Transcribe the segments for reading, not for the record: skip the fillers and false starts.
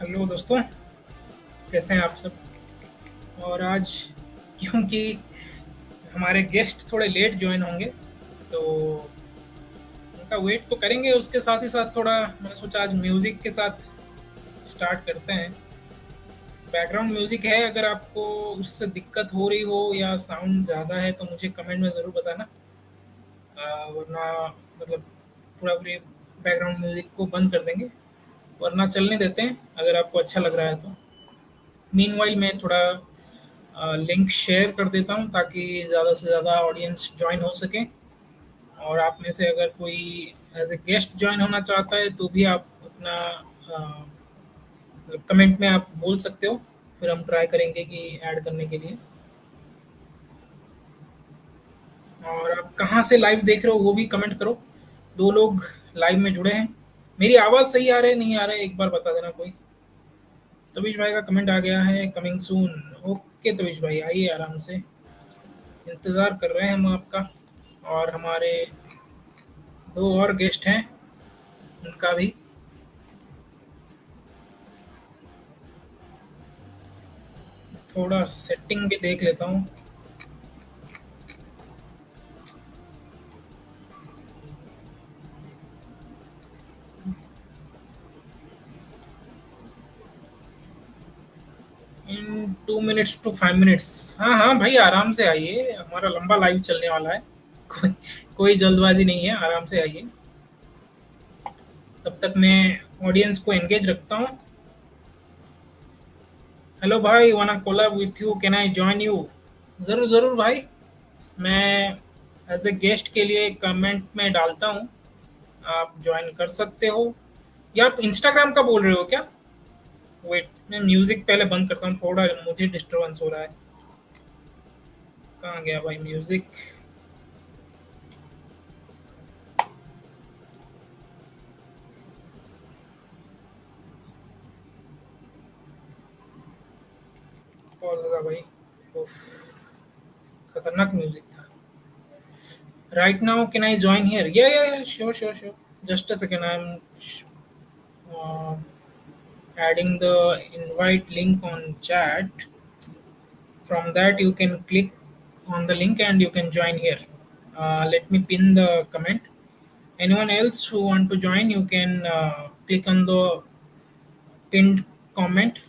Hello दोस्तों, कैसे हैं आप सब? और आज क्योंकि हमारे गेस्ट थोड़े लेट ज्वाइन होंगे, तो उनका वेट तो करेंगे। उसके साथ ही साथ थोड़ा मैंने सोचा आज म्यूज़िक के साथ स्टार्ट करते हैं। बैकग्राउंड म्यूज़िक है, अगर आपको उससे दिक्कत हो रही हो या साउंड ज़्यादा है तो मुझे कमेंट में ज़रूर बताना। वरना मतलब पूरी बैकग्राउंड म्यूज़िक को बंद कर देंगे, वरना चलने देते हैं अगर आपको अच्छा लग रहा है तो। मीनवाइल मैं थोड़ा लिंक शेयर कर देता हूँ ताकि ज़्यादा से ज़्यादा ऑडियंस ज्वाइन हो सके। और आप में से अगर कोई एज ए गेस्ट ज्वाइन होना चाहता है तो भी आप अपना कमेंट में आप बोल सकते हो, फिर हम ट्राई करेंगे कि ऐड करने के लिए। और आप कहाँ से लाइव देख रहे हो वो भी कमेंट करो। दो लोग लाइव में जुड़े हैं। मेरी आवाज़ सही आ रहा है नहीं आ रहा है एक बार बता देना कोई। तविश भाई का कमेंट आ गया है, कमिंग सून। ओके तविश भाई, आइए आराम से, इंतज़ार कर रहे हैं हम आपका। और हमारे दो और गेस्ट हैं, उनका भी थोड़ा सेटिंग भी देख लेता हूँ। इन 2 मिनट्स to 5 मिनट्स। हाँ हाँ भाई, आराम से आइए, हमारा लंबा लाइव चलने वाला है। कोई कोई जल्दबाजी नहीं है, आराम से आइए। तब तक मैं ऑडियंस को एंगेज रखता हूँ। हेलो भाई, wanna collab with you, can I join you? ज़रूर ज़रूर भाई, मैं एज ए गेस्ट के लिए कमेंट में डालता हूँ, आप ज्वाइन कर सकते हो। या आप इंस्टाग्राम का बोल रहे हो क्या? वेट, मैं म्यूज़िक पहले बंद करता हूँ, थोड़ा मुझे डिस्टरबेंस हो रहा है। कहाँ गया भाई म्यूज़िक? कॉल लगा भाई। उफ, खतरनाक म्यूज़िक था। Right now can I join here? Yeah sure sure sure. Just a second, I am uh, adding the invite link on chat. From that you can click on the link and you can join here. Let me pin the comment. Anyone else who want to join, you can click on the pinned comment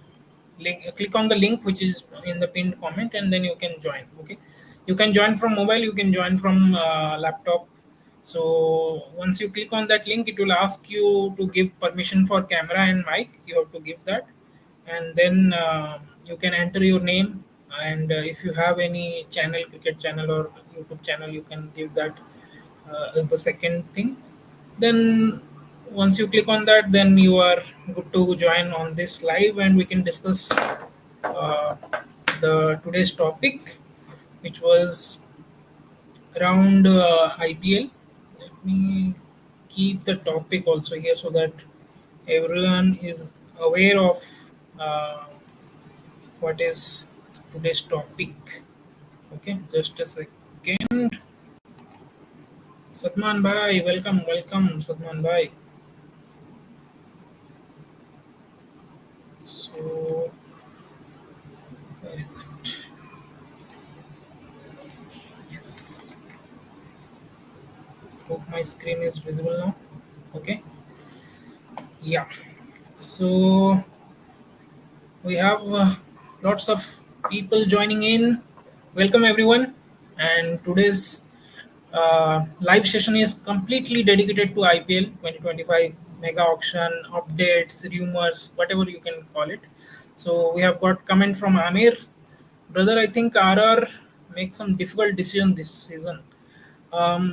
link. Click on the link which is in the pinned comment, and then you can join. Okay, you can join from mobile, you can join from laptop. So once you click on that link, it will ask you to give permission for camera and mic. You have to give that, and then you can enter your name. And if you have any channel, cricket channel or YouTube channel, you can give that as the second thing. Then once you click on that, then you are good to join on this live, and we can discuss uh, the today's topic, which was around IPL. Let me keep the topic also here so that everyone is aware of uh, what is today's topic. Okay, just a second. Satman bhai, welcome Satman bhai. So where is it? Yes, hope my screen is visible now. Okay, yeah. So we have lots of people joining in. Welcome everyone. And today's live session is completely dedicated to IPL 2025 mega auction updates, rumors, whatever you can call it. So we have got comment from Amir. Brother, I think RR make some difficult decision this season.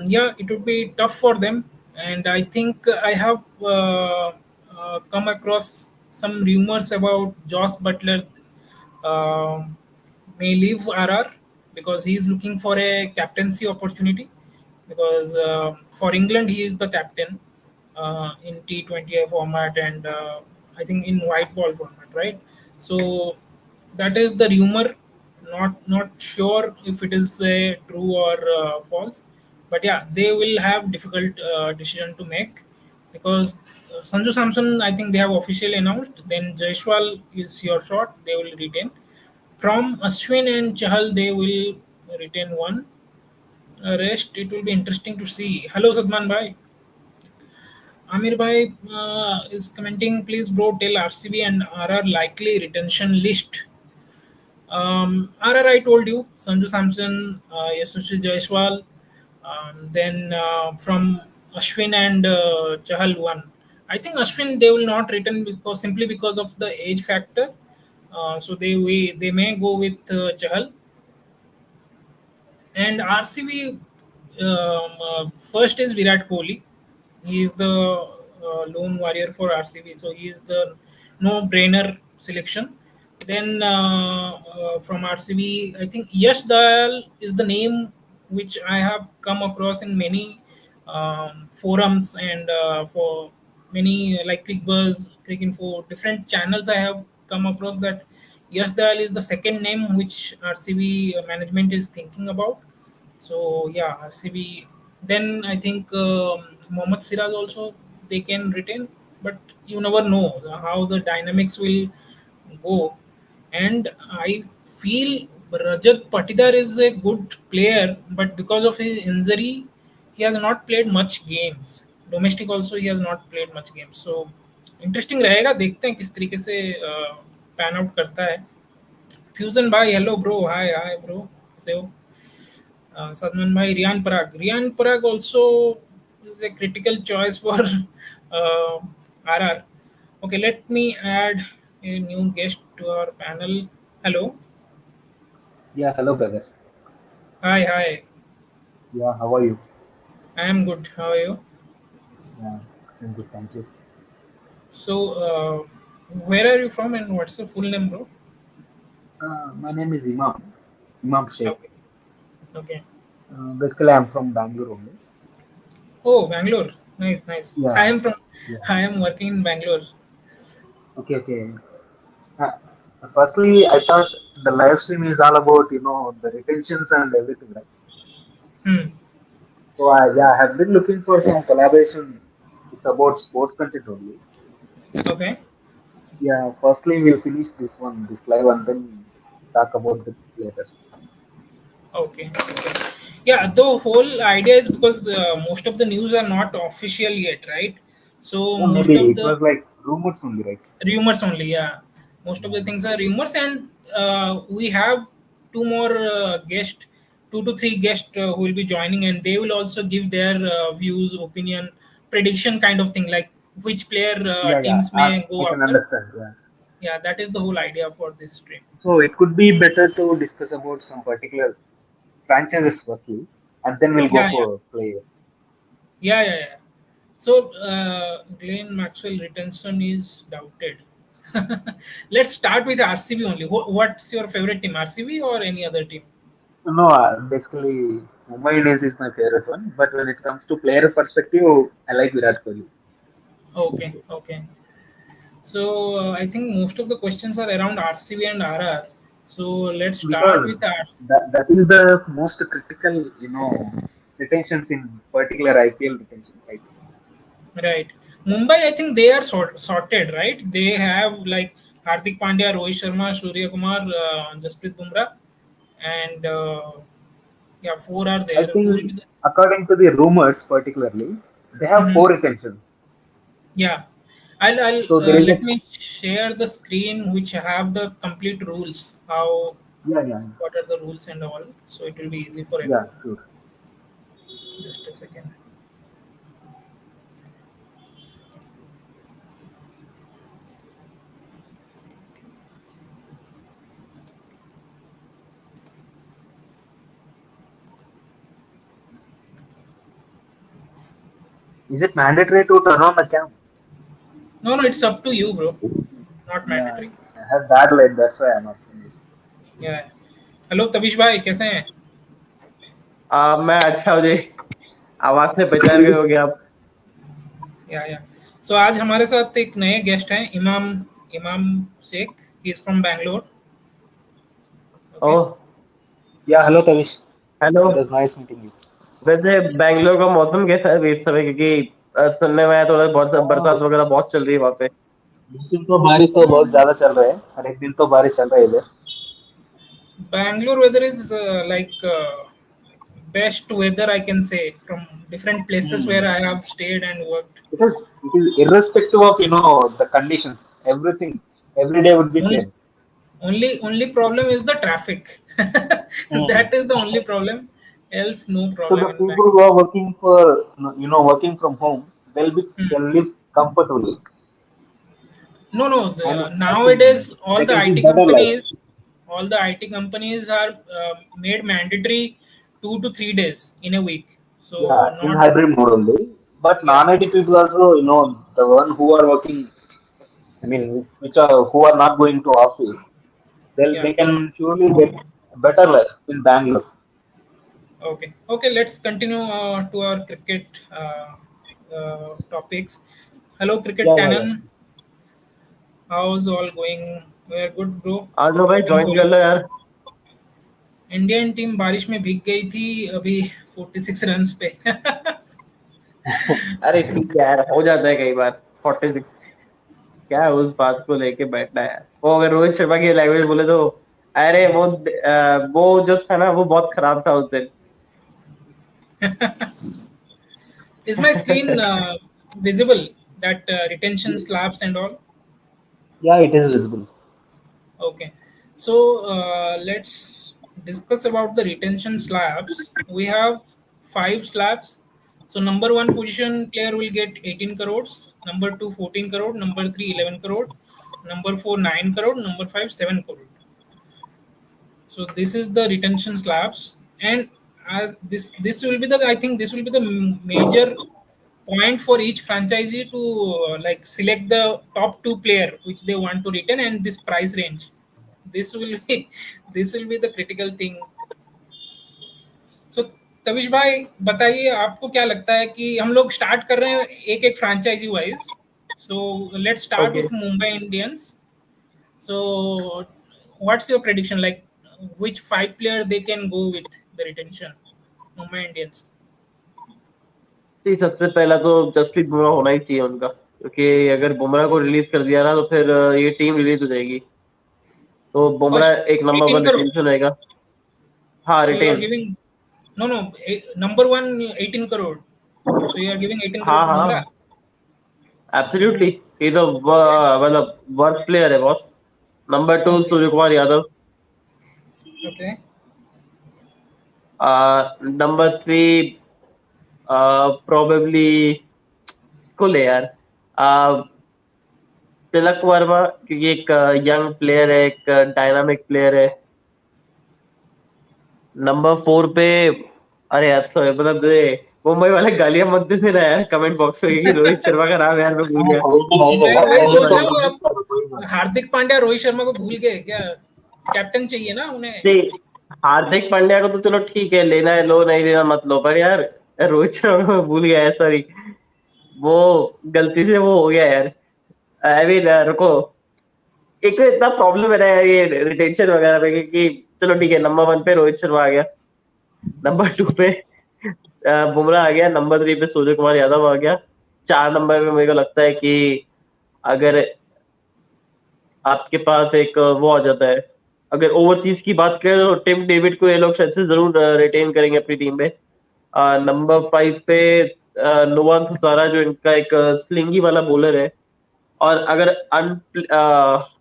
Yeah, it would be tough for them, and I think I have come across some rumors about Josh Butler um may leave RR because he is looking for a captaincy opportunity. Because for England he is the captain in T20 format, and I think in white ball format, right? So that is the rumor. Not sure if it is true or false, but yeah, they will have difficult decision to make because Sanju Samson, I think they have officially announced. Then Jaiswal is your shot. They will retain. From Ashwin and Chahal, they will retain one. Rest, it will be interesting to see. Hello, Sadman Bhai. Amir Bhai is commenting, please, bro, tell RCB and RR likely retention list. RR, I told you, Sanju Samson, Yashasvi Jaiswal, then from Ashwin and Chahal one. I think Ashwin they will not return because simply because of the age factor. So they may go with Chahal and RCB. First is Virat Kohli. He is the lone warrior for RCB, so he is the no-brainer selection. Then from RCB, I think Yash Dayal is the name which I have come across in many forums and for many like ClickBuzz, ClickInfo, different channels. I have come across that Yash Dayal is the second name which RCB management is thinking about. So yeah, RCB. Then I think Mohammad Siraj also they can retain, but you never know how the dynamics will go. And I feel Rajat Patidar is a good player, but because of his injury, he has not played much games. Domestic also he has not played much games. So interesting रहेगा देखते हैं किस तरीके से pan out करता है fusion भाई hello bro hi hi bro कैसे हो Sadman Bhai, Riyan Parag. Riyan Parag also is a critical choice for RR. Okay, let me add a new guest to our panel. Hello. Yeah, hello, brother. Hi, hi. Yeah, how are you? I am good. How are you? Yeah, I'm good, thank you. So, where are you from and what's your full name, bro? My name is Imam Sheikh. Okay. Okay. Basically, I'm from Bangalore only. Oh, Bangalore. Nice, nice. I Yeah, am from. yeah. I am working in Bangalore. Okay, okay. Uh, Firstly, I thought the live stream is all about, the retentions and everything, right? Hmm. So, I have been looking for some collaboration. It's about sports content only. Okay. Yeah, firstly, we'll finish this one, this live, and then talk about it later. Okay. Okay. Yeah, the whole idea is because most of the news are not official yet, right? So Yeah, most maybe of it the was like rumors only, right? rumors only, yeah. Most of the Yeah. things are rumors, and we have two more guests, two to three guests who will be joining, and they will also give their views, opinion, prediction kind of thing, like which player Yeah, yeah. teams may I go can after. understand. Yeah. Yeah, that is the whole idea for this stream. So it could be better to discuss about some particular franchises firstly, and then we'll go Yeah, yeah. for player. Yeah, yeah, yeah. So, Glenn Maxwell retention is doubted. Let's start with RCB only. What's your favorite team, RCB or any other team? No, basically Mumbai Indians is my favorite one, but when it comes to player perspective, I like Virat Kohli Okay, okay. So, I think most of the questions are around RCB and RR. So, let's start because with R. that is the most critical, retentions in particular IPL retention, right? Right. Mumbai, I think they are sorted, right? They have like Hardik Pandya, Rohit Sharma, Surya Kumar, Jasprit Bumrah, and yeah, four are I there. Who will think be the according to the rumors, particularly, they have Mhm. four retentions. Yeah, I'll So there is a let me share the screen which have the complete rules. How, yeah, yeah, what are the rules and all? So it will be easy for yeah, everyone. sure. Just a second. Is it mandatory to turn on the cam? No, no, it's up to you, bro. Not Yeah, mandatory. I have bad light. That's why I'm asking you. Yeah. Hello Tabish भाई कैसे हैं? मैं अच्छा हो जी। आवाज से पहचान गए होगे आप। या सो आज हमारे साथ एक नए गेस्ट हैं Imam Imam Sheikh he is from Bangalore okay oh. Yeah, hello Tavish. Hello. It was nice meeting you. वैसे बैंगलोर का मौसम कैसा है अभी इस समय, क्योंकि सुनने में आया थोड़ा बहुत हाँ, बरसात वगैरह बहुत चल रही है वहाँ पे। इस दिन तो बारिश तो बहुत ज्यादा चल रहा है, हर एक दिन तो बारिश चल रहा है इधर। Bangalore weather is best weather I can say from different places where Hmm. I have stayed and worked. It is irrespective of the conditions, everything, every day would be Only same. only problem is the traffic. Hmm. That is the only problem. Else no So problem the in people Bangalore. who are working for working from home, Hmm. they'll live comfortably, No, no. and I think Nowadays, they can live better life. all the IT companies are made mandatory 2 to 3 days in a week. Yeah, So it is not hybrid mode only. But yeah, non-IT people also, the one who are working, I mean, which are who are not going to office, yeah. they can surely get better life in Bangalore. Okay, okay. Let's continue to our cricket topics. Hello, cricket Yeah, yeah, yeah. canon. How's all going? We are good, bro. आ जाओ भाई, I've been join कर following. लो यार। Indian team बारिश में भीग गई थी अभी 46 रन्स पे। अरे ठीक है यार, हो जाता है कई बार। 46, क्या है उस बात को लेके बैठना है यार। वो अगर रोहित शर्मा की लैंग्वेज बोले तो, अरे वो जो था ना वो बहुत खराब था उस दिन। Is my screen visible? That retention slabs and all. Yeah, it is visible. Okay, so let's discuss about the retention slabs. We have 5 slabs. So number one position player will get 18 crores. Number two 14 crore. Number three 11 crore. Number four 9 crore. Number five 7 crore. So this is the retention slabs, and as this will be the I think this will be the major point for each franchisee to like select the top two player which they want to retain and this price range. This will be this will be the critical thing. सो तविश भाई बताइए आपको क्या लगता है कि हम लोग start कर रहे हैं एक एक franchisee wise. So let's start okay. With Mumbai Indians. So, what's your prediction? Like, which 5 player they can go with the retention? Mumbai Indians. जी, सबसे पहला तो जसप्रीत बुमराह होना ही चाहिए उनका, क्योंकि अगर बुमराह को रिलीज कर दिया ना तो फिर ये टीम रिलीज हो जाएगी। तो बुमराह First, एक नंबर 18 वन crore. रिटेंशन रहेगा। हाँ, So you are retain. giving no no number one 18 crore. So you are giving 18 crore हाँ to Bumrah. हाँ, एब्सोल्युटली। ये तो Okay. मतलब वर्थ प्लेयर है boss. Number two Okay. Suryakumar Yadav. Okay. Number three probably इसको ले यार, अ, तिलक वर्मा, क्योंकि एक यंग प्लेयर है, एक डायनामिक प्लेयर है। नंबर फोर पे, अरे यार सॉरी, मतलब मुंबई वाले गालियां मत देते ना यार कमेंट बॉक्स में कि रोहित शर्मा का नाम यार मैं भूल हाँ, गया। कोई भी नहीं मैं देगा, वही वो सोच तो रहा हूँ कुछ भी अब. करो, कोई बात हार्दिक पांड्या रोहित शर्मा को भूल गए क्या? कैप्टन चाहिए ना उन्हें. नहीं, हार्दिक पांड्या को तो चलो ठीक है, लेना है लो, नहीं लेना मत लो, पर यार रोहित शर्मा को मैं भूल गया है, सॉरी। वो गलती से वो हो गया यार। आई मीन रुको, एक तो इतना प्रॉब्लम है ना यार ये रिटेंशन वगैरह पे कि चलो ठीक है, नंबर वन पे रोहित शर्मा आ गया, नंबर टू पे बुमराह आ गया, नंबर थ्री पे सूर्य कुमार यादव आ गया, चार नंबर पे मेरे को लगता है कि अगर आपके पास एक वो आ जाता है, अगर ओवरसीज की बात करें तो टिम डेविड को ये लोग शायद से जरूर रिटेन करेंगे अपनी टीम में। नंबर फाइव पे नुवान थुसारा, जो इनका एक स्लिंगी वाला बॉलर है। और अगर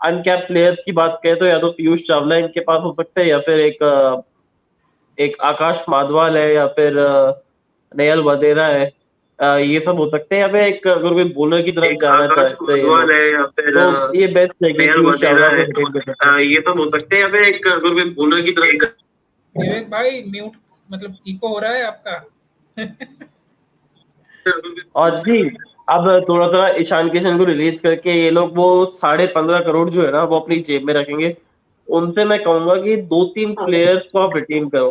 अनकैप प्लेयर्स की बात करें तो या तो पीयूष चावला इनके पास हो सकता है, या फिर एक आकाश माधवाल है, या फिर नयल वधेरा है। ये सब हो सकते हैं, या फिर एक अगर कोई बॉलर की तरफ एक जाना आकाश चाहते हैं ये माधवाल लोग, है या फिर तो ये बेस्ट है कि नयल पीयूष वधेरा चावला को है। रिटेन कर सकते हैं। ये सब हो सकते हैं, या फिर एक अगर कोई बॉलर की तरफ। विवेक भाई म्यूट मतलब इको हो रहा है आपका. और जी, अब थोड़ा थोड़ा ईशान किशन को रिलीज करके ये लोग वो 15.5 करोड़ जो है ना वो अपनी जेब में रखेंगे। उनसे मैं कहूंगा कि दो तीन प्लेयर्स को आप रिटेन करो।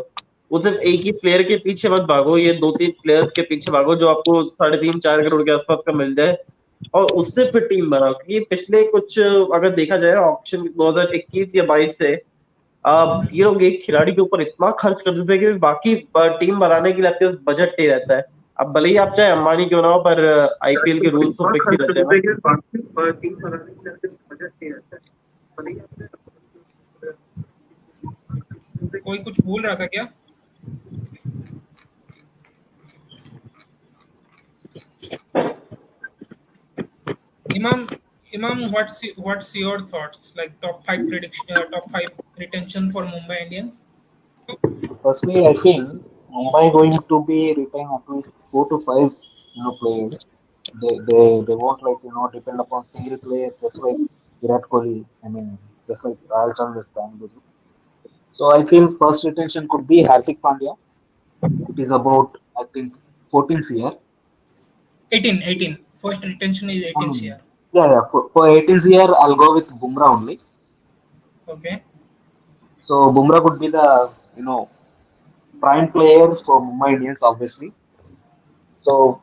वो सिर्फ एक ही प्लेयर के पीछे मत भागो, ये दो तीन प्लेयर्स के पीछे भागो जो आपको 3.5 4 करोड़ के आसपास का मिल जाए, और उससे फिर टीम बनाओ। क्योंकि पिछले कुछ अगर देखा जाए ऑप्शन 2021 या 22 से, ये लोग एक खिलाड़ी के ऊपर इतना खर्च कर देते हैं कि बाकी टीम बनाने के लिए आपके पास बजट नहीं रहता है। अब भले ही आप चाहे अंबानी क्यों ना हो, पर आईपीएल के रूल्स तो फिक्स ही रहते हैं ना। कोई कुछ बोल रहा था क्या? Imam, Imam, what's your thoughts? Like top five retention for Mumbai Indians. Firstly, I feel Mumbai going to be retain at least 4 to 5 players. They won't depend upon single player just like Virat Kohli. I mean just like Royal Challengers Bangalore. So I feel first retention could be Hardik Pandya. It is about I think 14th year. 18. First retention is 18th year. Yeah. For 18th year, I'll go with Bumrah only. Okay. So Bumrah could be the prime player for Mumbai Indians, obviously. So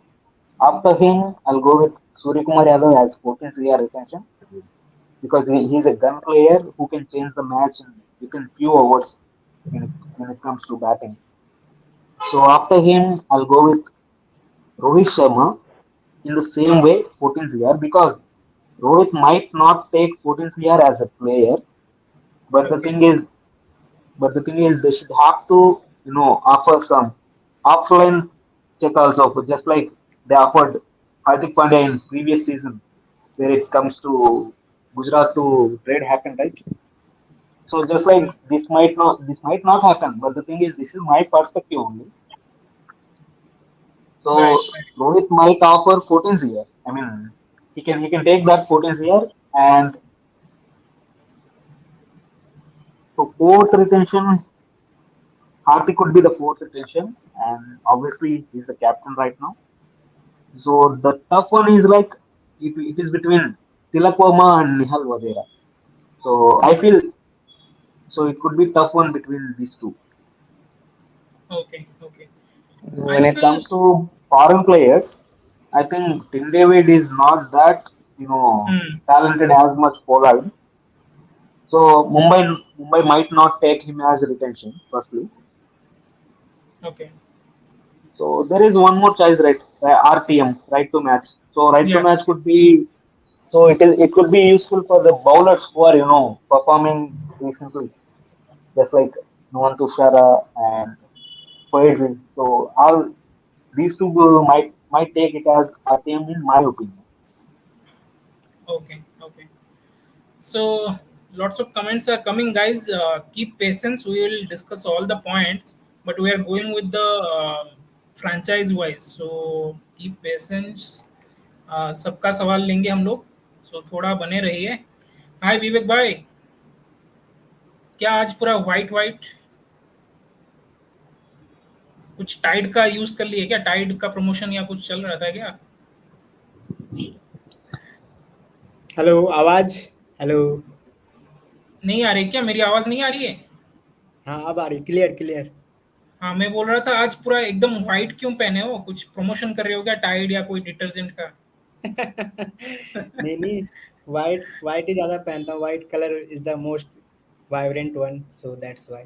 after him, I'll go with Surya Kumar Yadav as 14th year retention because he's a gun player who can change the match in within few hours when it comes to batting. So after him, I'll go with Rohit Sharma in the same way, 14th year because Rohit might not take 14th year as a player, but the Okay. thing is, they should have to offer some offline check also, just like they offered Hardik Pandya in previous season, where it comes to Gujarat to trade happened, right? So just like Mm. this might not happen, but the thing is, this is my perspective only. Right. So Right. Rohit might offer 14th year. I mean, he can take that 14th year, and so fourth retention, Hardik could be the fourth retention, and obviously he's the captain right now. So the tough one is like it is between Tilak Verma and Nihal Vadera. So I Right. feel so it could be tough one between these two. Okay. Okay. I When it feel. comes to foreign players, I think Tim David is not that Hmm. talented as much Pollard. So Mumbai might not take him as a retention. Firstly, Okay. so there is one more choice, right? RTM, right to match. So right to Yeah. match could be so it could be useful for the bowlers who are performing recently, just like Nuwan Tushara and Poetry. So all these two might take it as RTM in my opinion. Okay. Okay. So lots of comments are coming, guys. Keep patience. We will discuss all the points, but we are going with the franchise wise. So keep patience. सबका सवाल लेंगे हम लोग. सो थोड़ा बने रहिए. हाय विवेक भाई, क्या आज पूरा वाइट वाइट कुछ टाइड का यूज कर लिए क्या? टाइड का प्रमोशन या कुछ चल रहा था क्या? हेलो आवाज। हेलो। नहीं आ रही क्या? मेरी आवाज नहीं आ रही है? हाँ अब आ रही, क्लियर क्लियर। हाँ, मैं बोल रहा था आज पूरा एकदम व्हाइट क्यों पहने हो? कुछ प्रमोशन कर रहे हो क्या टाइड या कोई डिटर्जेंट का? नहीं नहीं, वाइट वाइट ही ज्यादा पहनता हूँ। White colour is the most vibrant one, so that's why.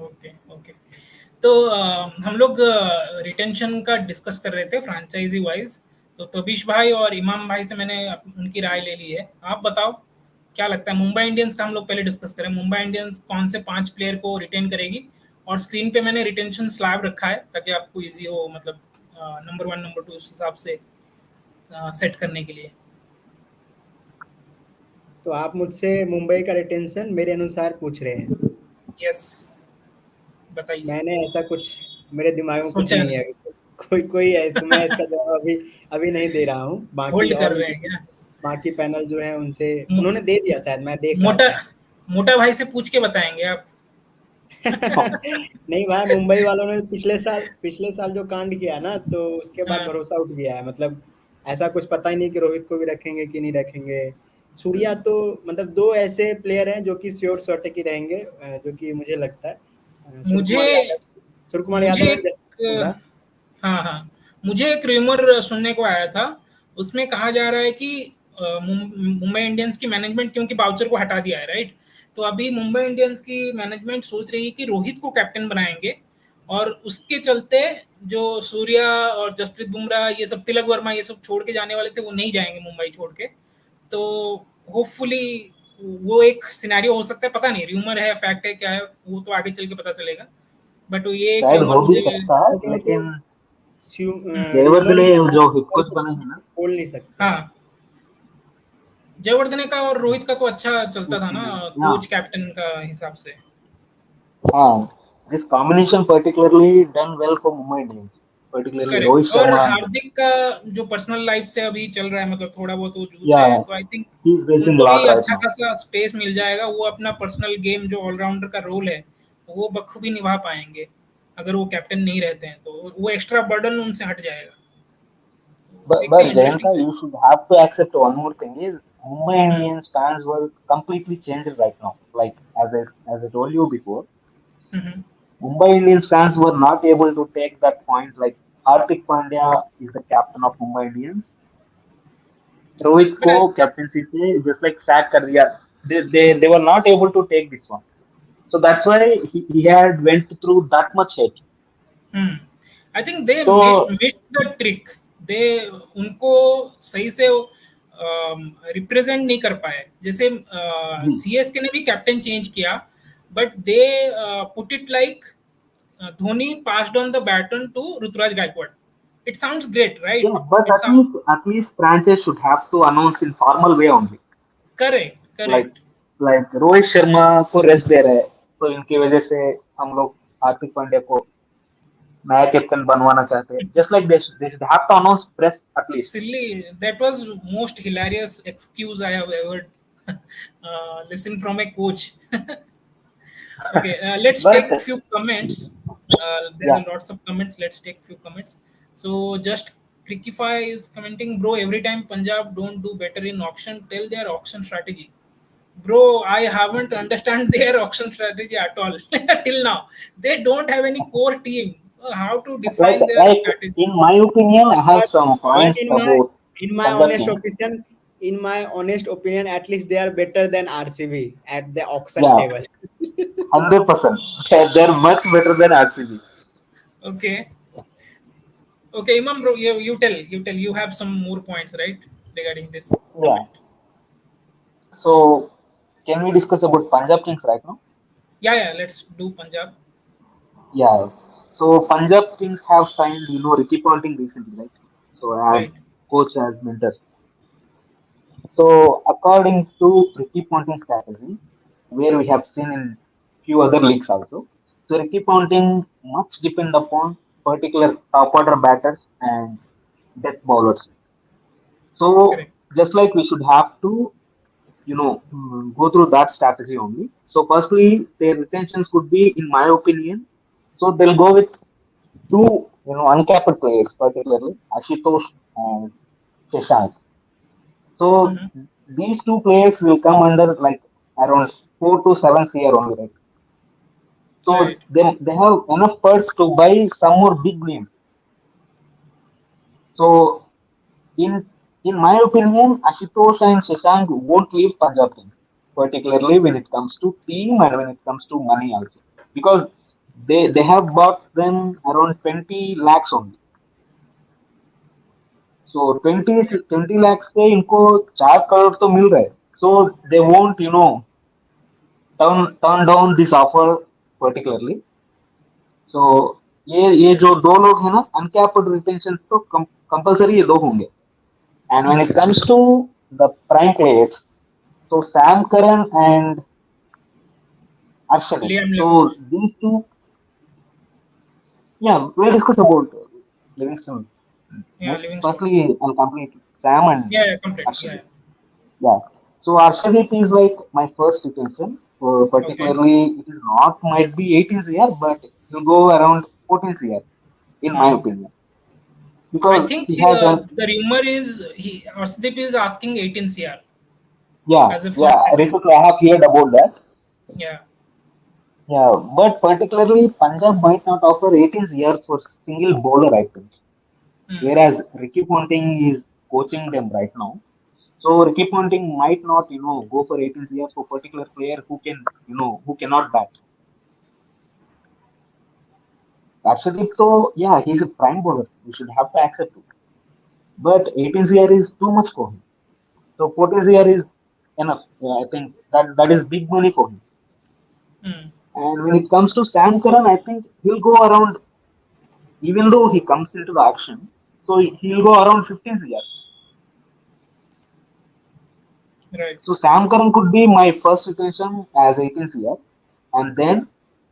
Okay, okay. तो हम लोग रिटेंशन का डिस्कस कर रहे थे फ्रैंचाइज़ी वाइज़। तो तबीश भाई और इमाम भाई से मैंने उनकी राय ले ली है। आप बताओ, क्या लगता है? मुंबई इंडियंस का हम लोग पहले डिस्कस करें। मुंबई इंडियंस कौन से 5 प्लेयर को रिटेन करेगी? और स्क्रीन पे मैंने रिटेंशन स्लैब रखा है ताकि आपको ईज़ी हो, मतलब नंबर 1, नंबर 2 उस हिसाब से सेट करने के लिए। तो आप मुझसे मुंबई का रिटेंशन मेरे अनुसार पूछ रहे हैं। यस, बताइए। मैंने ऐसा कुछ, मेरे दिमाग में कुछ सोचा नहीं नहीं, है अभी तक। कोई कोई है तो मैं इसका जवाब अभी अभी नहीं दे रहा हूँ। बाकी होल्ड कर और रहे हैं क्या? बाकी पैनल जो है उनसे मो उन्होंने दे दिया, शायद मैं देख रहा मोटा था। मोटा भाई से पूछ के बताएँगे आप? नहीं भाई, मुंबई वालों ने पिछले साल जो कांड किया ना, तो उसके बाद हाँ, भरोसा उठ गया है। मतलब ऐसा कुछ पता ही नहीं कि रोहित को भी रखेंगे कि नहीं रखेंगे। सूर्या तो मतलब दो ऐसे प्लेयर हैं जो कि श्योर शॉट की रहेंगे, जो कि मुझे लगता है सूर्य मुझे कुमार यादव। सूर्य कुमार मुझे यादव ने एक जैसे बोला। हाँ, हाँ। मुझे एक रूमर सुनने को आया था, उसमें कहा जा रहा है कि मुंबई इंडियंस की मैनेजमेंट, क्योंकि बाउचर को हटा दिया है, राइट? तो अभी मुंबई इंडियंस की मैनेजमेंट सोच रही है कि रोहित को कैप्टन बनाएँगे और उसके चलते जो सूर्या और जसप्रीत बुमराह ये सब, तिलक वर्मा ये सब छोड़ के जाने वाले थे, वो नहीं जाएंगे मुंबई छोड़ के। तो होपफुली वो एक सिनेरियो हो सकता है, पता नहीं, र्यूमर है फैक्ट है क्या है, वो तो आगे चल के पता चलेगा। बट ये एक शायद र्यूमर हो भी मुझे। सकता है, लेकिन वो लेकिन र्यूमर जयवर्धने जो हिट कोच को बने हैं ना। बोल नहीं सकते हैं। हाँ, जयवर्धने का और रोहित का तो अच्छा चलता था ना, या कोच कैप्टन का हिसाब से। हाँ, this combination particularly done well for Mumbai Indians, particularly correct. Rohit और Sharma and हार्दिक का जो पर्सनल लाइफ से अभी चल रहा है, मतलब थोड़ा बहुत वो जूझ रहे हैं, yeah, तो I think he's facing a उनको भी lot right अच्छा now. खासा स्पेस मिल जाएगा। वो अपना पर्सनल गेम जो ऑलराउंडर का रोल है वो बखूबी निभा पाएंगे। अगर वो कैप्टन नहीं रहते हैं तो वो एक्स्ट्रा बर्डन उनसे हट जाएगा। तो देखते But हैं, इंटरेस्टिंग Jayanta, है। you should have to accept one more thing is Mumbai hmm, Indians fans were completely changed right now. Like as I told you before, hmm, Mumbai Indians fans were not able to take that point. Like Hardik Pandya is the captain of Mumbai Indians. Rohit but को captaincy से just like sack कर दिया. They were not able to take this one. So that's why he had went through that much hate. हम्म, I think they So missed the trick. They उनको सही से represent नहीं कर पाए। जैसे जी, सीएसके ने भी कैप्टन चेंज किया, but they put it like Dhoni passed on the baton to Ruturaj Gaikwad. It sounds great, yeah, right? but it's at least franchise should have to announce in formal way only. Correct, Like correct. like Rohit Sharma को rest दे रहे हैं, so इनकी वजह से हम लोग हार्दिक पांड्या को नया कैप्टन बनवाना चाहते हैं. Just like they should have to announce press at least. Silly. That was most hilarious excuse I have ever listened from a coach. Okay, let's But take few comments. There yeah, are lots of comments. Let's take few comments. So just Crickify is commenting, bro. Every time Punjab don't do better in auction, tell their auction strategy. Bro, I haven't understand their auction strategy at all till now. They don't have any core team. How to like define their like strategy? in my opinion, I have but some but points about in my Punjab honest team. opinion, at least they are better than RCB at the auction Yeah, table. 100%. They're much better than RCB. Okay. Okay, Imam, bro, you tell, you have some more points, right, regarding this Yeah. comment? So can we discuss about Punjab Kings right now? Yeah, yeah, let's do Punjab. Yeah. So Punjab Kings have signed, Ricky Ponting recently, right? So as Right. coach, as mentor. So according to Ricky Ponting's strategy, where we have seen in few other leagues also. So Ricky Ponting much depend upon particular top order batters and death bowlers. So Correct. just like we should have to, go through that strategy only. So firstly, their retentions could be, in my opinion, so they'll go with two, uncapped players, particularly Ashutosh and Shashank. So Mm-hmm. these two players will come under like around 4 to 7 CR only, right? So Right. they have enough purse to buy some more big names. So in in my opinion, Ashutosh and Shashank won't leave Punjab Kings, particularly when it comes to team and when it comes to money also, because they have bought them around 20 lakhs only. So 20 lakhs से इनको 4 crore तो मिल रहा है. So they won't, turn down this offer particularly. So ये जो दो लोग हैं ना, अनकैप्ड रिटेंशन तो कंपलसरी ये दो होंगे. And when it comes to the prime players, so Sam Curran and Arshadip. Liam Livingston. So these two, yeah, we'll discuss about Livingston Yeah, next. Livingston. Firstly, I'll complete Sam and Yeah, yeah, complete. Yeah, Arshadip. yeah. Yeah. So Arshadip is like my first retention. Okay. Particularly, it is not might be 18th year, but it will go around 14th year, in my Hmm. opinion, I because think he has done. the rumor is Arshdeep is asking 18 CR Yeah, as a first yeah. retention. Recently, I have heard about that. Yeah. Yeah, but particularly Punjab might not offer 18 years for single bowler, I think. Hmm. Whereas Ricky Ponting is coaching them right now. So Ricky Ponting might not, go for 18 years for particular player who can, who cannot bat. Arshdeep, so yeah, he's a prime bowler. We should have to accept it. But 18 CR is too much for him. So 14 CR is enough. Yeah, I think that is big money for him. Hmm. And when it comes to Sam Curran, I think he'll go around, even though he comes into the action, so he'll go around 15 CR. Right. So Sam Curran could be my first rotation as 18 CR, and then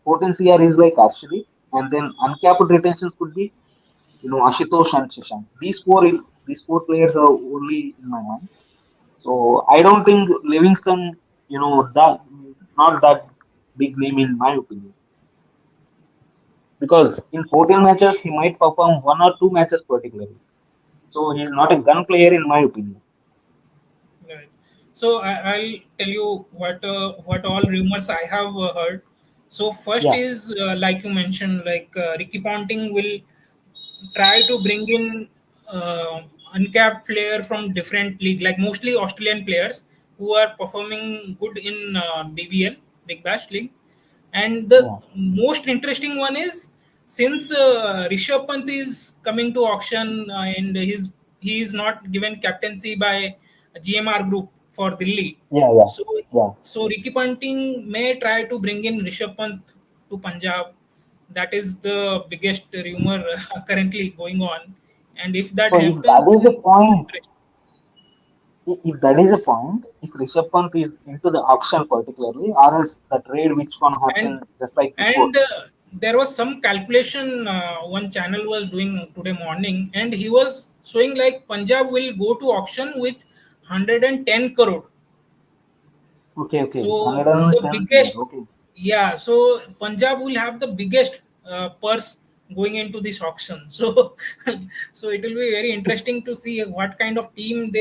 14 CR is like Arshdeep, and then uncapped retentions could be Ashutosh and Shashank. These four players are only in my mind. So I don't think Livingston, that not that big name in my opinion. Because in 14 matches he might perform one or two matches particularly. So he's not a gun player in my opinion. Right. So I'll tell you what all rumors I have heard. So first Yeah, is like you mentioned, like Ricky Ponting will try to bring in uncapped player from different league, like mostly Australian players who are performing good in BBL, Big Bash League. And the yeah, most interesting one is since Rishabh Pant is coming to auction and he is not given captaincy by GMR Group for Delhi. yeah, yeah, So yeah. so Ricky Ponting may try to bring in Rishabh Pant to Punjab. That is the biggest rumor currently going on. And if that So if happens, that is the then point, interesting. if that is the point, if Rishabh Pant is into the auction particularly, or else the trade which can and happen just like before. there was some calculation one channel was doing today morning, and he was showing like Punjab will go to auction with 110 crore. Okay, okay, So the 110 CR. biggest, Okay. yeah, so Punjab will have the biggest purse going into this auction. So so it will be very interesting to see what kind of team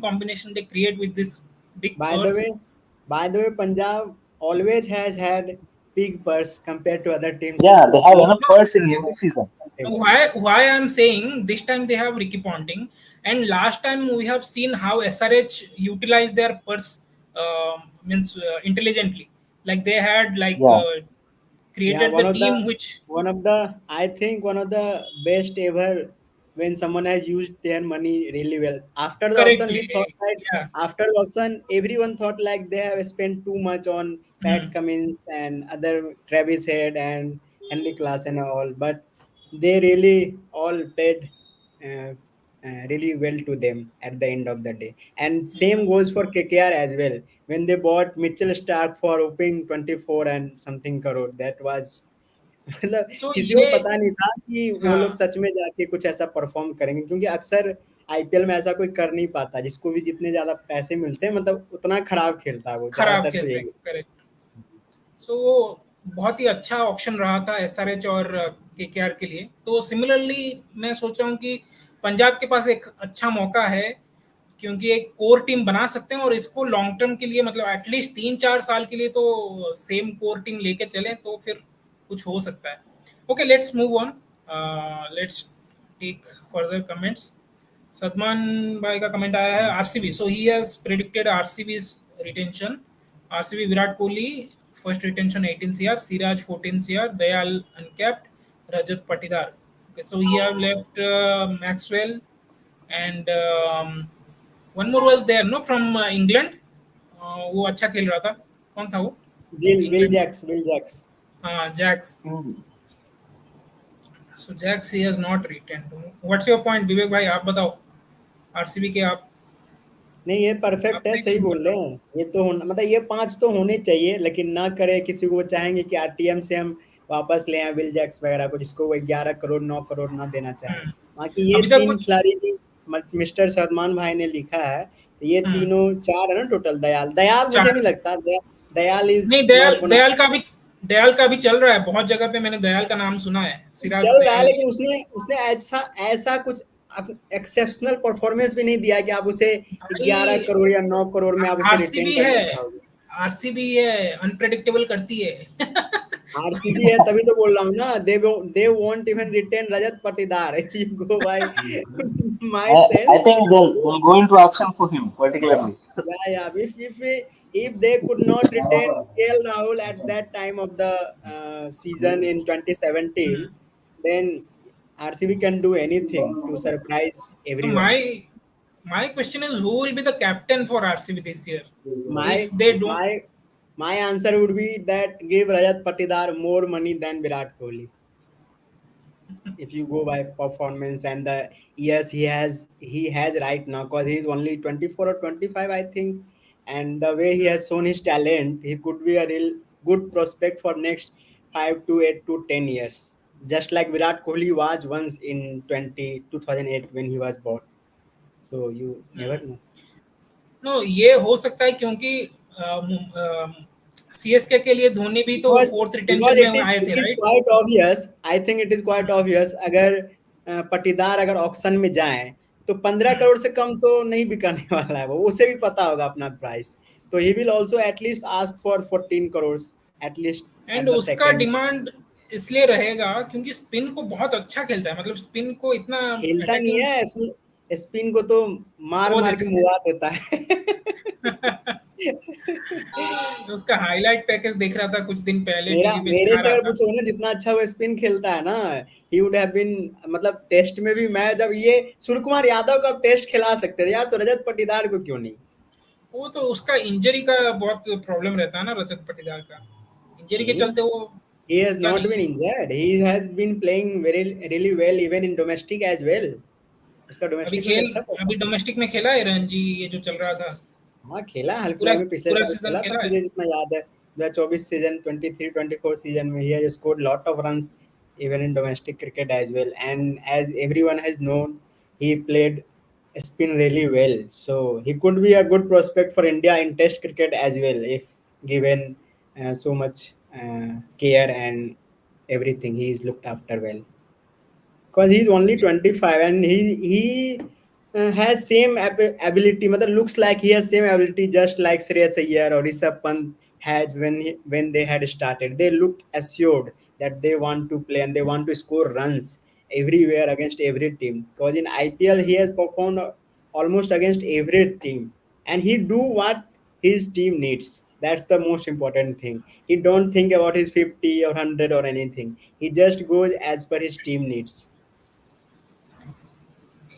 combination they create with this big By the purse. way, Punjab always has had big purse compared to other teams Yeah, they have most enough birds in every season. table. Why I'm saying this time they have Ricky Ponting, and last time we have seen how SRH utilized their purse means intelligently. Like they had Yeah, Yeah, created the team which I think one of the best ever when someone has used their money really well. After the auction, we correctly, thought that yeah. after the auction, everyone thought like they have spent too much on Pat Hmm. Cummins and other Travis Head and Henry Class and all, but they really all paid uh, really well to them at the end of the day. And same goes for KKR as well when they bought Mitchell Stark for opening 24 and something crore. That was मतलब So किसी को ये पता नहीं था कि वो लोग हाँ सच में जाके कुछ ऐसा परफॉर्म करेंगे क्योंकि अक्सर आईपीएल में ऐसा कोई कर नहीं पाता जिसको भी जितने ज्यादा पैसे मिलते हैं मतलब उतना खराब खेलता है वो खराब ज्यादातर तो खेलते हैं, यही करेक्ट। सो बहुत ही अच्छा ऑप्शन रहा था एसआरएच और केकेआर के लिए। तो सिमिलरली मैं सोच रहा हूँ कि पंजाब के पास एक अच्छा मौका है, क्योंकि एक कोर टीम बना सकते हैं और इसको लॉन्ग टर्म के लिए मतलब एटलीस्ट 3-4 साल के लिए तो सेम कोर टीम लेके चलें तो फिर कुछ हो सकता है। Okay, let's move on, let's take further comments. Salman भाई का कमेंट आया है RCB, so he has predicted RCB retention. RCB Virat Kohli first retention 18 CR, Siraj 14 CR, Dayal uncapped, Rajat Patidar. Okay, so we have left Maxwell and one more was there no from England, वो अच्छा खेल रहा था, कौन था वो विल इंग्लैंड से? जैक्स विल जैक्स हाँ, Jacks. mm, so Jacks he has not retained. What's your point Vivek भाई, आप बताओ। आरसीबी के नहीं ये आप परफेक्ट है सही सही क्यों कर बोल रहे रहे हो? हैं ये तो मतलब ये पांच तो होने चाहिए लेकिन ना करे किसी को वो चाहेंगे कि आरटीएम से हम वापस ले आए विल जैक्स वगैरह को जिसको वो 11 करोड़ 9 करोड़ ना देना चाहे हम्म, बाकी ये अभी तक तीन कुछ। खिलाड़ी थी मिस्टर सलमान भाई ने लिखा है तो ये हम्म, तीनों चार है ना टोटल दयाल दयाल मुझे नहीं चार। लगता दयाल इज नहीं, दयाल नॉट गोना दयाल का भी चल रहा है, बहुत जगह पे मैंने दयाल का नाम सुना है, सिराज चल रहा है दयाल। लेकिन उसने उसने ऐसा ऐसा कुछ एक्सेप्शनल परफॉर्मेंस भी नहीं दिया कि आप उसे ग्यारह भाई करोड़ या 9 करोड़ में आप उसे रिटेन आरसीबी है, करना चाहोगे आरसीबी है, अनप्रेडिक्टेबल करती है। आरसीबी है तभी तो बोल रहा हूँ ना they won't even retain Rajat Patidar you go by my I sense think they'll go into action for him particularly. yeah if they could not retain KL Rahul at that time of the season in 2017 hmm, then RCB can do anything to surprise So everyone. my question is, who will be the captain for RCB this year? If My they don't, my my answer would be that give Rajat Patidar more money than Virat Kohli. If you go by performance and the years he has right now, because he's only 24 or 25, I think, and the way he has shown his talent, he could be a real good prospect for next 5 to 8 to 10 years, just like Virat Kohli was once in 2008 when he was born. So you never know. No ये हो सकता है क्योंकि CSK के लिए धोनी भी तो because fourth because retention में it is आए it थे, is right? quite obvious. I think it is quite obvious. अगर पटीदार अगर ऑक्शन में जाए तो 15 करोड़ से कम तो नहीं बिकाने वाला है, वो उसे भी पता होगा अपना प्राइस. तो he will also at least ask for 14 crores at least and at the उसका second. डिमांड इसलिए रहेगा क्योंकि स्पिन को बहुत अच्छा खेलता है, मतलब स्पिन को इतना खेलता नहीं अटैकिंग है, स्पिन को तो मार खो मार के देता मुआ देता है. उसका हाईलाइट पैकेज देख रहा था कुछ दिन पहले, मेरा टीवी पे मेरे दिखा से रहा अगर था। पूछो ना, जितना अच्छा वो स्पिन खेलता है ना, ही वुड हैव बीन, मतलब टेस्ट में भी, मैं जब ये सूर्य कुमार यादव का टेस्ट खिला सकते थे यार, तो रजत पाटीदार को क्यों नहीं? वो तो उसका इंजरी का बहुत प्रॉब्लम रहता है ना रजत पाटीदार का, इंजरी के नहीं, चलते वो he has टिका not नहीं been है। injured. He has been playing very really well even in domestic as well. उसका अभी डोमेस्टिक में भी खेल अच्छा अभी परफॉर्मेंस. डोमेस्टिक में खेला है रणजी, ये जो चल रहा था, हाँ, खेला हाल पूरा फिलहाल में, पिछले पूरा साल सीजन खेला था, खेला है। मुझे जितना याद है 2024 सीजन, 23-24 सीजन में he has scored lot of runs even in domestic cricket as well, and as everyone has known, he played spin really well, so he could be a good prospect for India in test cricket as well if given so much care and everything. He is looked after well, because he's only 25 and he has same ability, मतलब looks like he has same ability just like Shreyas Iyer or Rishabh Pant has when they had started. They looked assured that they want to play and they want to score runs everywhere against every team, because in IPL he has performed almost against every team, and he do what his team needs. That's the most important thing. He don't think about his 50 or 100 or anything. He just goes as per his team needs.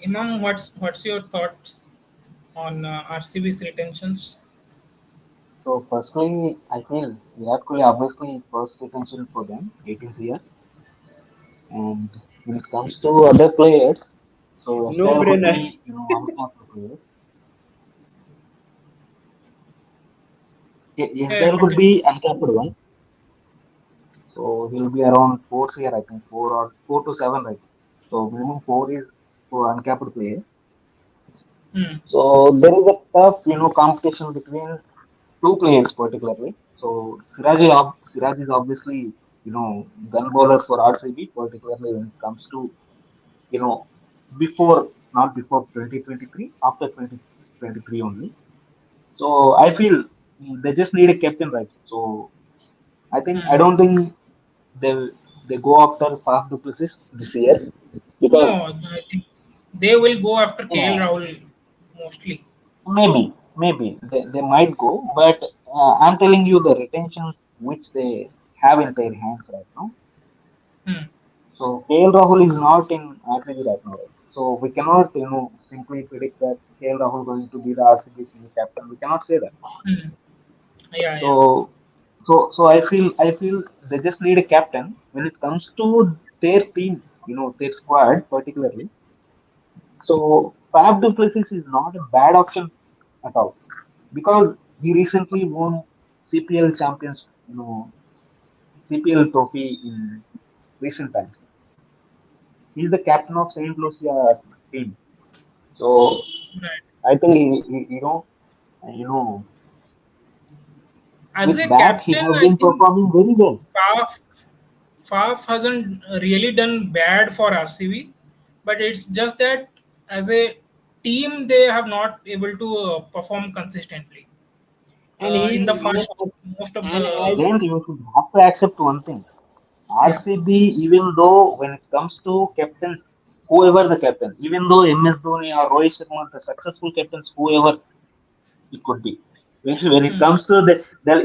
Imam, what's your thoughts on RCB's retentions? So firstly, I feel Virat Kohli obviously first potential for them, 18th year. And when it comes to other players, so No SDL could brainer. be, uncapped players. Yeah, SDL could continue. be uncapped one. So he'll be around fourth year, I think, 4 to 7, right? So minimum four is for uncapped player. Hmm. So there is a tough, competition between two players particularly. So Siraj is obviously, gun bowler for RCB, particularly when it comes to, you know, before, not before 2023, after 2023 only. So I feel they just need a captain, right? So I Hmm. don't think they they go after Faf Duplessis this year because No, I think they will go after KL uh, Rahul mostly. maybe they might go, but I'm telling you the retentions which they have in their hands right now. Hmm. So KL Rahul is not in RCB right now, right? So we cannot simply predict that KL Rahul going to be the RCB's new captain. We cannot say that. Hmm. Yeah, yeah. So so I feel they just need a captain when it comes to their team, their squad particularly. So Fab Duplessis is not a bad option at all because he recently won CPL champions, CPL trophy in recent times. He's the captain of Saint Lucia team. So Right. I think you know, As with a that he captain, has I been think performing very well. Faf Faf hasn't really done bad for RCB, but it's just that as a team they have not able to perform consistently And in the he first most of and the. as Then you should have to accept one thing. Yeah. RCB, even though when it comes to captains, whoever the captain, even though MS Dhoni or Rohit Sharma, the successful captains, whoever it could be, when it Hmm. comes to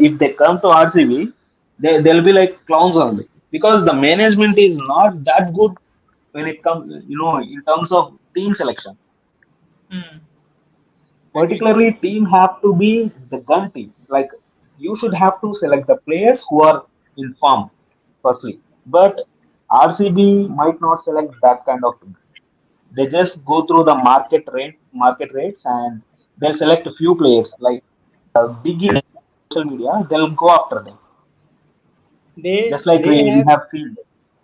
if they come to RCB, they'll be like clowns only. because the management is not that good when it comes, in terms of team selection. Hmm. Agreed. Particularly, team have to be the gun team. Like you should have to select the players who are in form firstly. But RCB might not select that kind of thing. They just go through the market rates, and they'll select a few players like big in social media. They'll go after them, just like They we have, have seen.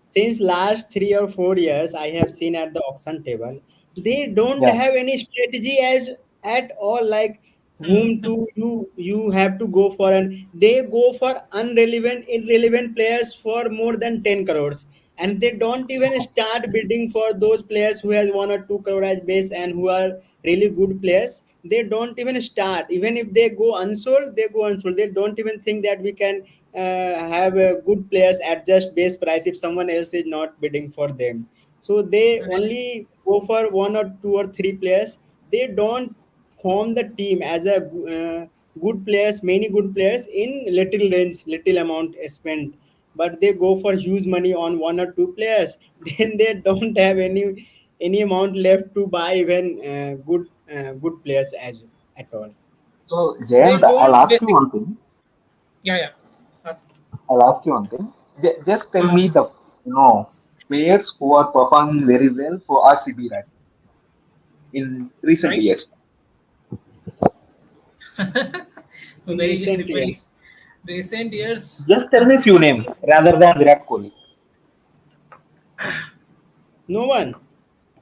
since last 3 or 4 years I have seen at the auction table, they don't Yeah. have any strategy as at all, like Hmm. whom to you have to go for, and they go for irrelevant players for more than 10 crores, and they don't even start bidding for those players who has 1 or 2 crore as base and who are really good players. They don't even start. Even if they go unsold, they go unsold. They don't even think that we can have good players at just base price if someone else is not bidding for them. So they Really? only go for 1 or 2 or 3 players. They don't form the team as a good players, many good players in little range, little amount spent. But they go for huge money on 1 or 2 players. Then they don't have any amount left to buy even good players as at all. So They Jayant, I'll don't ask you basic. one thing. Yeah, yeah. Ask. I'll ask you one thing. Just tell Hmm. me the players who are performing very well for RCB right in recent Right. years. In Very recent very years, recent years. Just tell me few names Consistently. rather than Virat Kohli. no one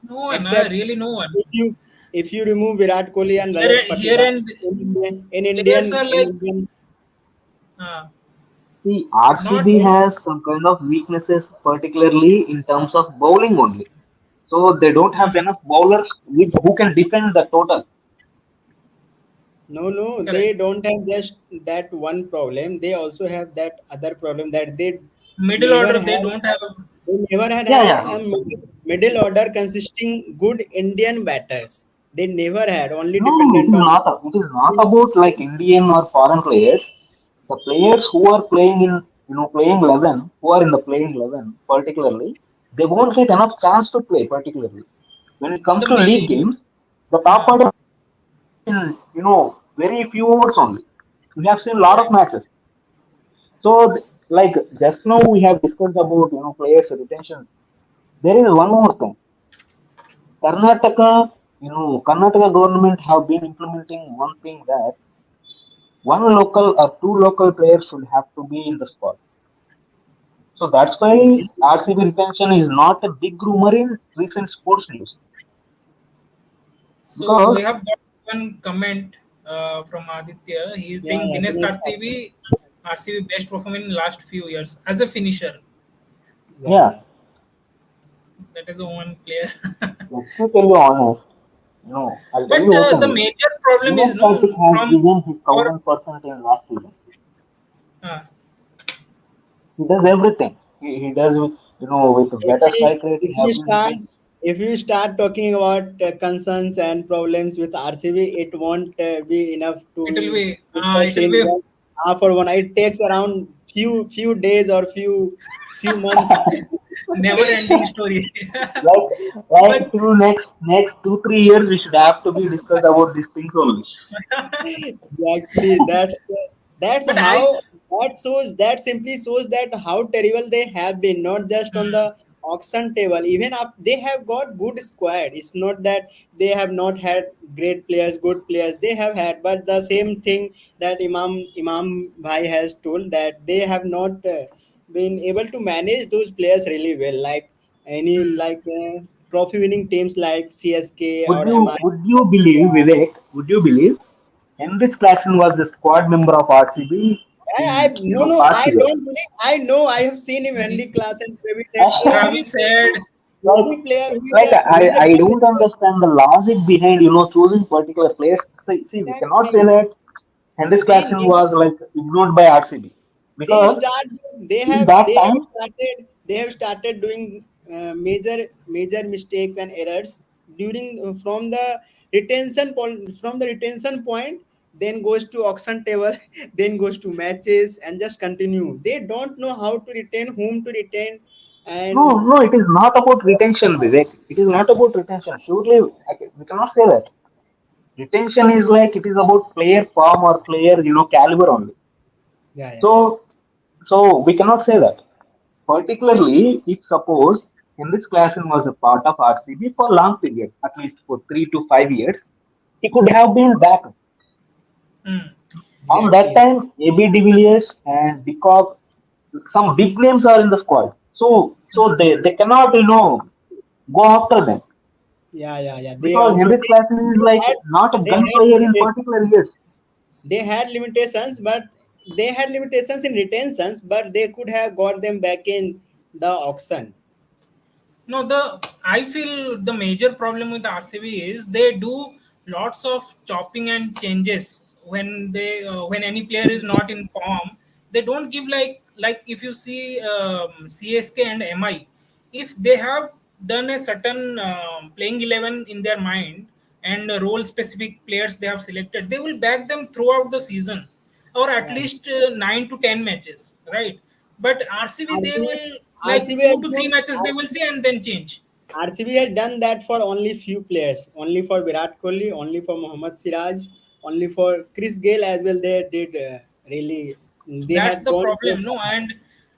No one. except Really, no one. if you if you remove Virat Kohli and Here, Rajat here Patidar and in Indian in players Indian are in like Indian uh, See, not. RCB has some kind of weaknesses, particularly in terms of bowling only. So they don't have Hmm. enough bowlers who can defend the total. no, no, Correct. they don't have just that one problem. They also have that other problem that Middle never order. They had don't have. they never had Yeah, had yeah. a middle order consisting good Indian batters. They never had, only No, it dependent is on not. It is not about like Indian or foreign players. The players who are playing in, playing 11, who are in the playing 11, particularly, they won't get enough chance to play. Particularly when it comes The to league main. games, the top Uh, order in, very few overs only. We have seen a lot of correct. matches. So, like just now we have discussed about players retentions. There is one more thing. Karnataka, Karnataka government have been implementing one thing that one local or two local players should have to be in the squad. So that's oh, why really? RCB retention is not a big rumor in recent sports news So we because have got one comment from Aditya. He is Yeah, saying yeah, Dinesh Dinesh Karthik. Karthik, RCB best performer in last few years as a finisher. Yeah, yeah, yeah. That is the one player. let me tell you honest, I'll tell But you the openly. major problem is Dinesh no Karthik has from given his for 1000% in last season. uh, He does everything. He does with with if better we strike rate. if He we have been start hitting. if we start talking about concerns and problems with RCB, it won't be enough to it will be be discussed it will in be one half or one. It takes around few days or few months. never ending story. Like But through next 2 3 years, we should have to be discussed about these things only. Exactly. That's but I how that simply shows that how terrible they have been, not just on hmm, the auction table. Even up, they have got good squad. It's not that they have not had great players, good players. They have had, but the same thing that Imam Bhai has told, that they have not been able to manage those players really well. Like any hmm, like trophy winning teams like CSK Would or you MI. would you believe, Vivek? Would you believe Henrich Klassen was the squad member of RCB I in no no past I years? don't believe. I know, I have seen him he- Henry Class and Travis said Travis said like every player like who is a I top don't player. understand the logic behind choosing particular players. See, we cannot say Exactly. that Henrich They Klassen never was like ignored by RCB they because start in that time, they have started doing major mistakes and errors during from the from the retention point. then goes to auction table, then goes to matches and just continue. They don't know how to retain, whom to retain, No, and no, it is not about retention, Vivek. It is not about retention. Surely, we cannot say that. Retention is like it is about player form or player, caliber only. yeah, yeah, yeah, So, we cannot say that. Particularly, if suppose Henrik Klassen was a part of RCB for long period, at least for 3 to 5 years, he could have been back. Hmm. On that exactly. time, AB de Villiers and Dickov, some big names are in the squad. So they cannot, go after them Yeah, yeah, yeah. They because also Henrik Klassen is they like had not a they gun had player in limitations. particular years. They had limitations, but they had limitations in retentions, but they could have got them back in the auction. No, the I feel the major problem with RCB is they do lots of chopping and changes when they when any player is not in form. They don't give like if you see CSK and MI, if they have done a certain playing 11 in their mind and role specific players they have selected, they will back them throughout the season or at Yeah. least 9 to 10 matches, right? But RCB they RCB, will like RCB has 2 to 3 matches they will done see and then change. RCB has done that for only few players, only for Virat Kohli, only for Mohammad Siraj, only for Chris Gale as well. They did really. They That's had the gone so problem, no? far. And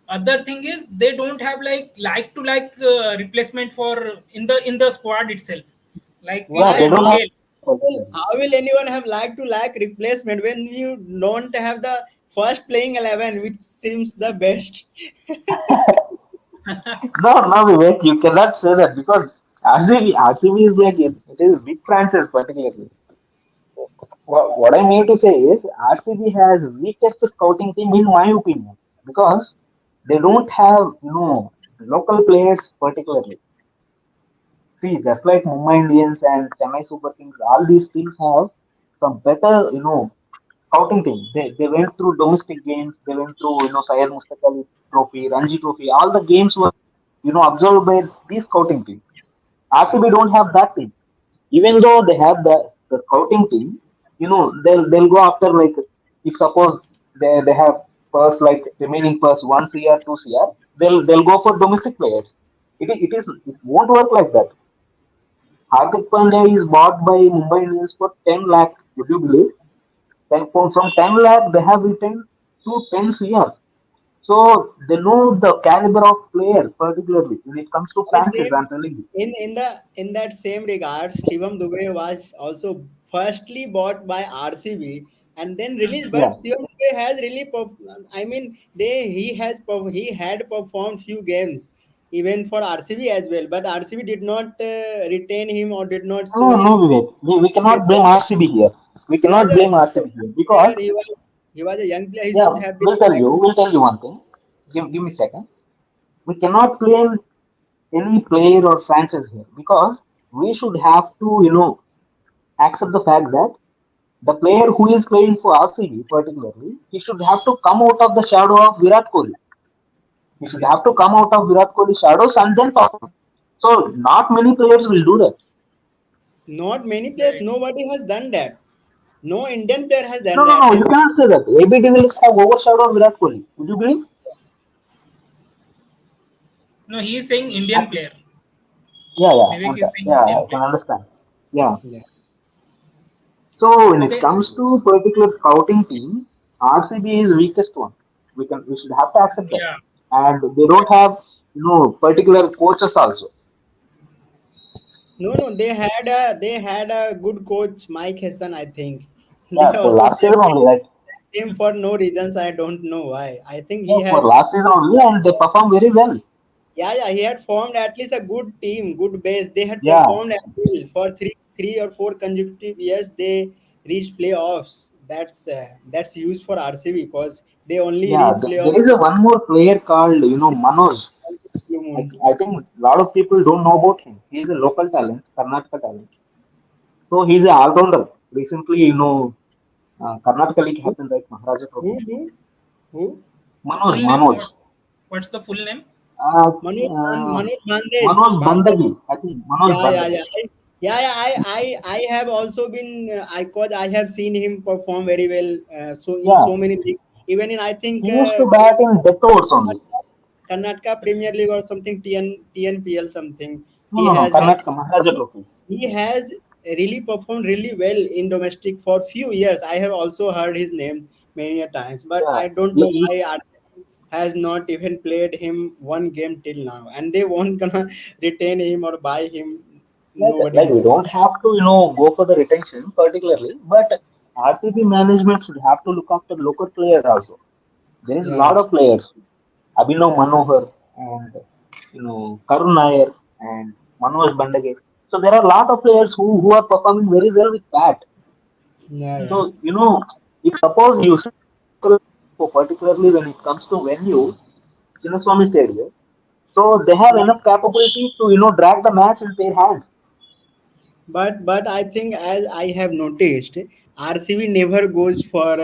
other thing is they don't have like to replacement for in the squad itself. Like you Yeah, Why? they said, don't no have How Gale. particularly. how will anyone have like replacement when you don't have the first playing 11, which seems the best? No, no, Vivek, you cannot say that because RCB is like it is big franchise particularly. What I mean to say is RCB has weakest scouting team in my opinion because they don't have local players particularly. See, just like Mumbai Indians and Chennai Super Kings, all these teams have some better scouting team. They went through domestic games. They went through Syed Mustaq Ali Trophy, Ranji Trophy. All the games were observed by these scouting team. RCB don't have that team. Even though they have the scouting team, they'll go after like if suppose they have first like remaining first 1 CR, 2 CR, they'll go for domestic players. It won't work like that. Hardik Pandya is bought by Mumbai Indians for 10 lakh. Would you believe? Then from 10 lakh they have returned to 10 CR. So they know the caliber of player particularly when it comes to The franchise. same I'm telling you. in that same regard, Shivam Dubey was also firstly bought by RCB and then released. But Yeah. Shivam Dubey has really, I mean, he had performed few games even for RCB as well. But RCB did not retain him or did not No, show no, him. Vivek. We Okay, cannot blame RCB here. We he was cannot blame a RCB here player. because, He was a young player. He yeah, should have been back. we'll tell you one thing. Give me a second. We cannot blame any player or franchise here because we should have to, accept the fact that the player who is playing for RCB particularly, he should have to come out of the shadow of Virat Kohli. He should have to Exactly. come out of Virat Kohli's shadows and then perform. So not many players will do that. Not many players. Right. Nobody has done that. No Indian player has No, done no, that. no. You cannot say that. AB de Villiers have overshadowed Virat Kohli. Would you believe? No, he is saying Indian player. Yeah, yeah, Vivek is saying yeah. Indian I can player. understand. Yeah. Yeah. So when it Okay. comes to particular scouting team, RCB is weakest one. We should have to accept that. Yeah. And they don't have particular coaches also. No, no, they had a good coach, Mike Hesson, I think. They Yeah, for also last season only, right? sacked him for no reasons. I don't know why. I think he Yeah, for had, last season only, and they perform very well. yeah, yeah, he had formed at least a good team, good base. They had Yeah, performed as well for three or four consecutive years. They reached playoffs. That's used for RCB because they only yeah. reach playoffs There is a one more player called Manoj. once in a blue moon. I think a lot of people don't know about him. He is a local talent, Karnataka talent. So he's a all-rounder. Recently, Karnataka League Who, happened, right? Maharaja Trophy. who, who? Full name? Manoj. What's the full name? Uh, Manoj uh, Manoj Bandej. Manoj Bandagi. I think Manoj Yeah, yeah, Bandagi. yeah. Yeah, yeah, I have also been I have seen him perform very well. So in Yeah, so many leagues, even in I he think used to bat in death overs only. Karnataka Premier League or something TNPL something. No, He no, no, has had Karnataka Maharaja Trophy. he has really performed really well in domestic for few years. I have also heard his name many a times, but Yeah, I don't know he, why RCB has not even played him one game till now, and they won't gonna retain him or buy him. Nobody like we knows. don't have to go for the retention particularly, but RCB management should have to look after local players also. There is a lot Yeah, of players, Abhinav Manohar and Karun Nair and Manoj Bandage. So there are a lot of players who are performing very well with that. yeah, yeah. So if suppose you see for particularly when it comes to venue, Chinnaswamy Stadium, so they have enough capability to drag the match in their hands. But I think as I have noticed, RCB never goes for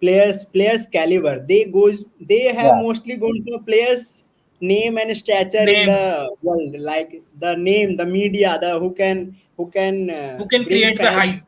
players caliber. They have Yeah, mostly gone for players name and stature in Name. the world, like the name, the media, the who can Who can bring create the fans, hype?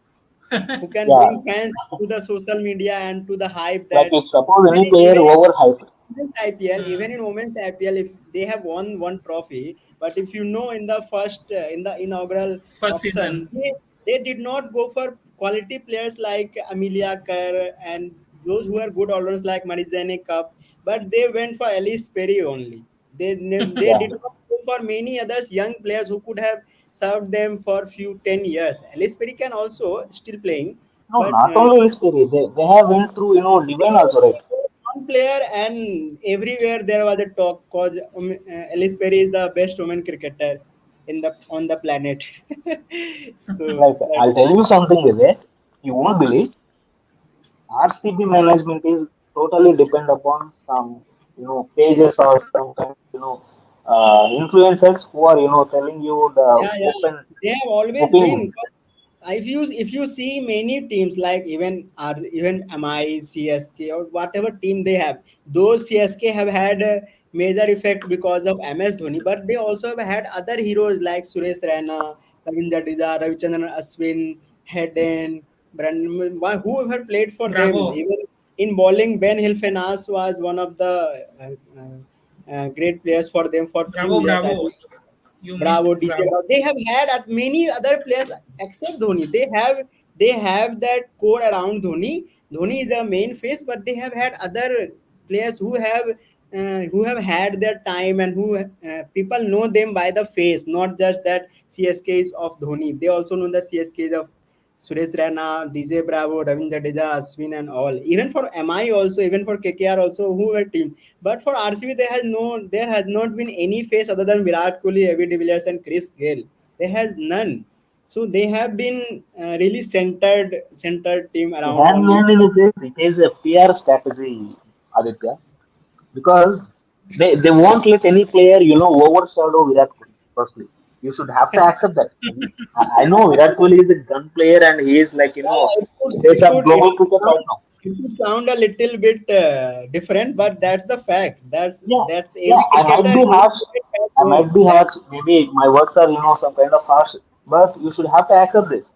who can yeah. bring fans to the social media and to the hype Like that if suppose any player even overhyped, women's IPL, Hmm. even in women's IPL, if they have won one trophy, but if you know in the first in the inaugural First season. option, they did not go for quality players like Amelia Kerr and those who are good allrounders like Marizane Cup, but they went for Alice Perry only. They yeah. did not go for many others young players who could have served them for few 10 years. Alice Perry can also still playing, No, but not only this period, they have went through divine also, right? one player and everywhere there was a talk cause Alice Perry is the best woman cricketer in the on the planet. So Like that's I'll tell you something with it. You won't believe RCB management is totally depend upon some pages or some kind of influencers who are telling you the yeah, yeah. open They have always opinion. been. If you see many teams like even MI, CSK or whatever team they have, those CSK have had a major effect because of MS Dhoni, but they also have had other heroes like Suresh Raina, Ravindra Jadeja, Ravichandran Ashwin, Hayden, Brandon, whoever played for them. Bravo. Even in bowling, Ben Hilfenas was one of the great players for them for few Bravo, years. I bravo. think You missed Bravo, DJ Bravo. Bravo. They have had many other players except Dhoni. They have that core around Dhoni. Dhoni is a main face, but they have had other players who have had their time and who people know them by the face, not just that CSK is of Dhoni. They also know the CSK is of Suresh Raina, DJ Bravo, Ravindra Jadeja, Ashwin, and all. Even for MI also, even for KKR also, who were team. But for RCB, there has not been any face other than Virat Kohli, Avi de Villiers, and Chris Gale. There has none. So they have been really centered team around only. Handman it is a PR strategy, Aditya, because they won't let any player overshadow Virat Kohli. Firstly, you should have to accept that. I know Virat Kohli is a gun player and he is like Yeah, face of global cricket right now. it could sound a little bit different, but that's the fact. Yeah, That's yeah. every I might cricketer, be every harsh. cricket fan I knows might be that. harsh. Maybe my words are some kind of harsh, but you should have to accept this.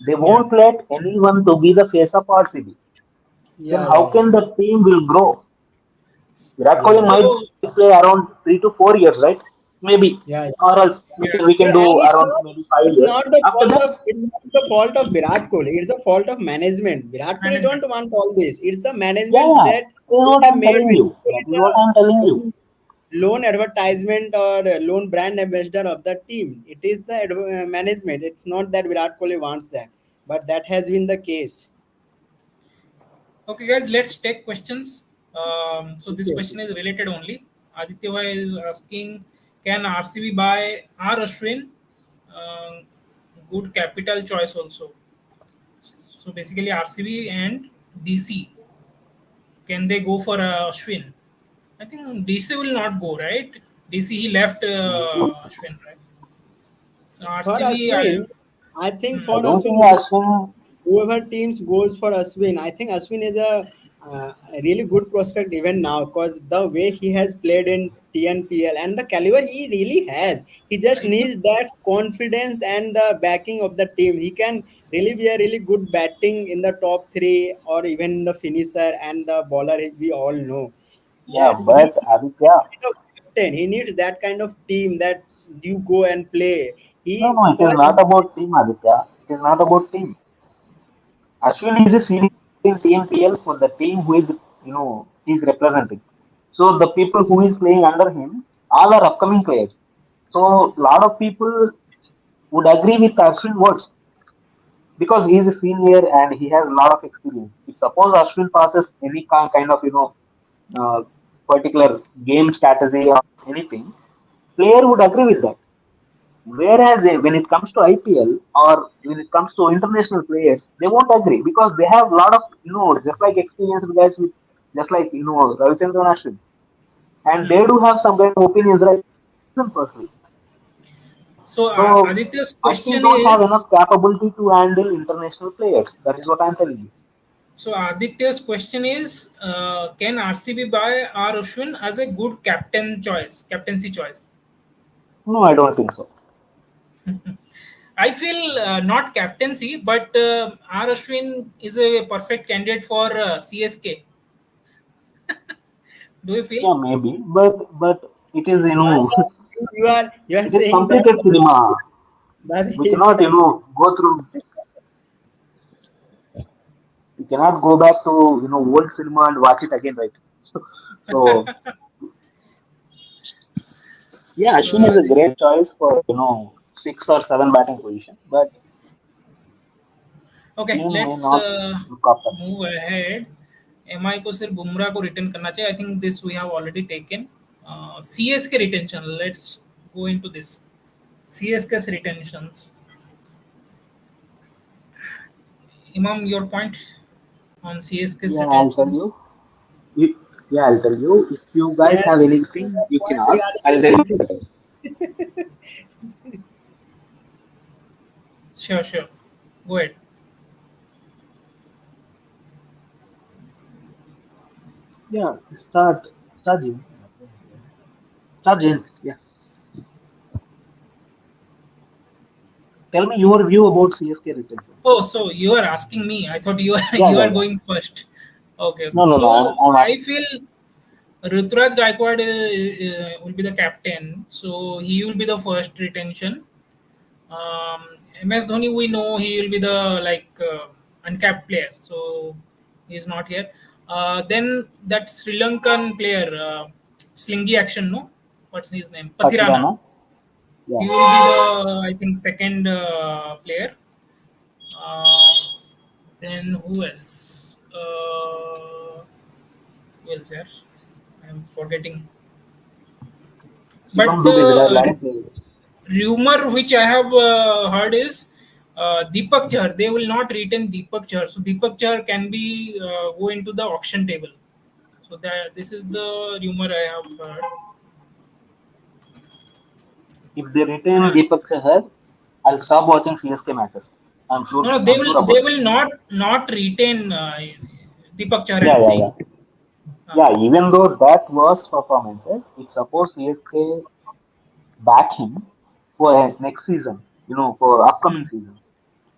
They Yeah, won't let anyone to be the face of RCB. Then yeah, how yeah, yeah, can the team will grow? Virat Kohli yeah, So, might play around 3 to 4 years, right? Maybe, yeah, yeah. or else yeah. we can do And around maybe 5 years. After that, it's not the fault of Virat Kohli. It's the fault of management. Virat Kohli Management. don't want all this. It's the yeah, management yeah. that This is they what have I'm made telling Virat you. That Kohli is what I'm telling you. the lone advertisement or lone brand ambassador of the team. It is the management. It's not that Virat Kohli wants that, but that has been the case. Okay, guys, let's take questions. So this Okay, question okay. is related only. Aditya Bhai is asking, can RCB buy R Ashwin? Uh, Good capital choice also. So basically, RCB and DC, can they go for Ashwin? I think DC will not go, right? DC, he left Ashwin, right? So For RCB, Ashwin, I think hmm, I for don't think Ashwin, Ashwin. whoever teams goes for Ashwin, I think Ashwin is a a really good prospect even now because the way he has played in TNPL and the caliber he really has. He just You needs that confidence and the backing of the team. He can really be a really good batting in the top three or even in the finisher and the bowler. We all know Yeah, that he but Aditya, kind of captain. He needs that kind of team that you go and play. no, He no, it for is not about team, Aditya. It is not about team. Ashwin is a senior in TMPL for the team who is, he's representing. So the people who is playing under him, all are upcoming players. So lot of people would agree with Ashwin words because he is a senior and he has a lot of experience. If suppose Ashwin passes any kind of, uh, particular game strategy or anything, player would agree with that. Whereas when it comes to IPL or when it comes to international players, they won't agree because they have a lot of, just like experienced guys with, just like, Ravichandran Ashwin. And they do have some kind of opinions, right? Personally. so So Aditya's Ashwin question don't have enough is capability to handle international players. That is what I'm telling you. can RCB buy R Ashwin as a good captaincy choice? No, I don't think so. I feel not captaincy, but R Ashwin is a perfect candidate for CSK. Do you feel? Yeah, maybe, but it is, why you are it is saying that completed cinema. that We is cannot, go through. You cannot go back to old cinema and watch it again, right? So yeah, So Ashwin is a great choice for six or seven batting position, but okay, team may let's not look after him. move ahead. MI को सिर्फ बुमराह को return करना चाहिए. I think this we have already taken. CSK retention. Let's go into this. CSK's retentions. Imam, your point on CSK's Yeah, I'll tell retentions. you. You, yeah, I'll tell you. If you guys yes have the anything, you can point ask. I'll tell regarding you. Sure, sure. Go ahead. Yeah, start Jim. Start Jim. Yeah. Tell me your view about CSK retention. Oh, so you are asking me. I thought you are Yeah, you yeah, are yeah. going first. Okay, okay. No, no, no. So I'm I asking. feel Ruturaj Gaikwad will be the captain. So he will be the first retention. MS Dhoni, we know he will be the uncapped player, so he is not here. Then that Sri Lankan player, Slingy Action, no, what's his name? Pathirana. Patirana. Yeah. He will be the I think second player. Um, then who else? Who else here? I'm forgetting. Shivam But Dube, Virat the Lahiri player. rumor which I have heard is Deepak Chahar. They will not retain Deepak Chahar. So Deepak Chahar can be go into the auction table. So that this is the rumor I have heard. If they retain Uh, Deepak Chahar, I'll stop watching CSK matches. I'm sure. no, no, I'm sure they about it. will not retain Deepak Chahar. Yeah, I'm yeah, saying. yeah. Uh, Yeah, even though that was performances, it's suppose CSK back him for next season, for upcoming season.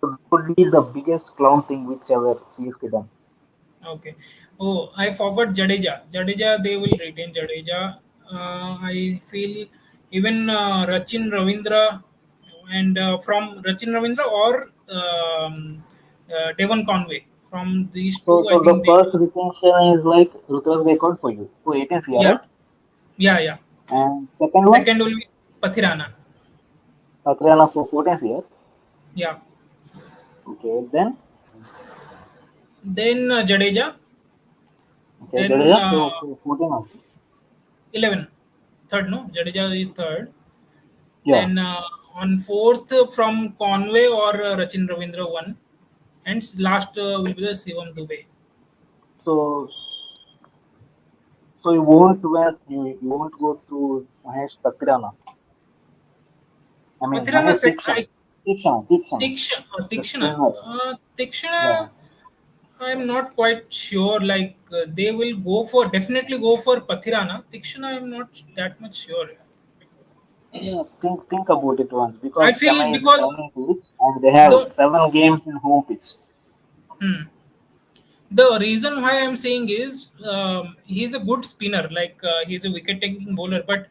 So that would be the biggest clown thing which ever CSK done. Okay. Oh, I forgot Jadeja. Jadeja, they will retain Jadeja. I feel even Rachin Ravindra and from Rachin Ravindra or Devon Conway. From these So, two, I so the think they. first retention is like Rutraj Gaikwad for you, for 18th year, Yeah, right? yeah, yeah. And second one, Second will be Pathirana. Satriana for 14th year. Yeah. Okay, then Jadeja. okay, Then Jadeja for 14 also. 11. Third, no? Jadeja is third. Yeah. Then on fourth from Conway or Rachin Ravindra one, and last will be the Shivam Dubey. So, you won't go through Mahesh Satriana. I mean Pathirana Mahesh sec. I Tikshana, Tikshana. the Tikshana. spinner. Tikshana. Yeah. I'm not quite sure. Like they will go for definitely go for Pathirana. Tikshana, I'm not that much sure. Yeah, think about it once I because feel Chennai is because home pitch and they have the 7 games in home pitch. hmm, the reason why I'm saying is he's a good spinner. Like he's a wicket-taking bowler, but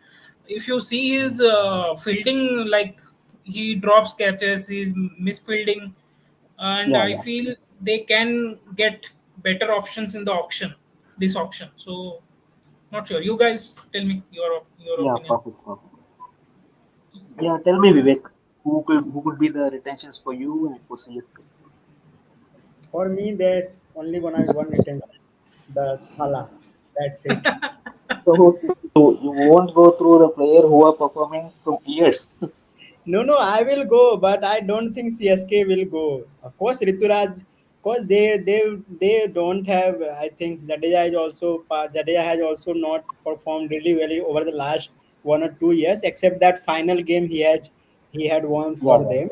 if you see his fielding, like he drops catches, he's misfielding, and Yeah, I yeah, feel they can get better options in the auction, this auction. So not sure. You guys tell me your yeah, opinion. perfect, perfect. Yeah, tell me, Vivek, who could be the retentions for you and for CSK? For me, there's only one retention, the Thala. That's it. So you won't go through the player who are performing from years. No, no, I will go, but I don't think CSK will go. Of course, Rituraj, because they don't have. I think Jadeja has also not performed really well over the last 1 or 2 years, except that final game he had won Yeah, for yeah, them,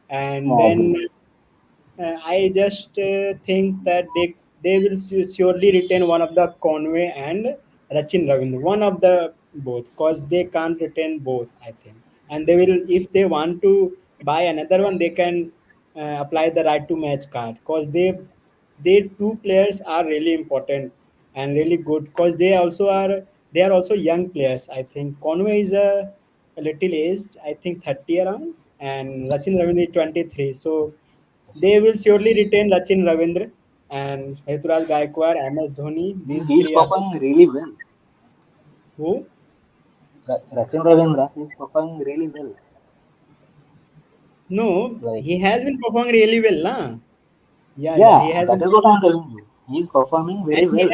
and yeah, I then agree. I just think that they will surely retain one of the Conway and Rachin Ravindra, one of the both, because they can't retain both, I think. And they will, if they want to buy another one, they can apply the right to match card, because they two players are really important and really good, because they are also young players. I think Conway is a little aged, I think 30 around, and Rachin Ravindra is 23. So they will surely retain Rachin Ravindra and Rituraj Gaikwad, MS Dhoni. These He's three are the performing really well. who? Rachin Ravindra is performing really well. No, Like, he has been performing really well, nah. Yeah, yeah, he yeah, has that been, is what I'm telling you. He's performing and very well.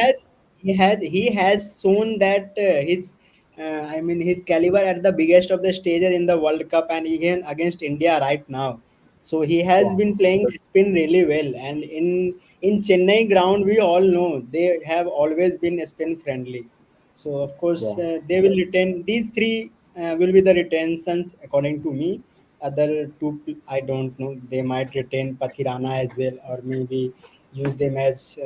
he has shown that his I mean his caliber at the biggest of the stages in the World Cup and even against India right now. So he has Yeah, been playing spin really well, and in Chennai ground we all know they have always been spin friendly. So of course yeah. they will retain these three will be the retentions according to me. Other two I don't know. They might retain Pathirana as well, or maybe use them as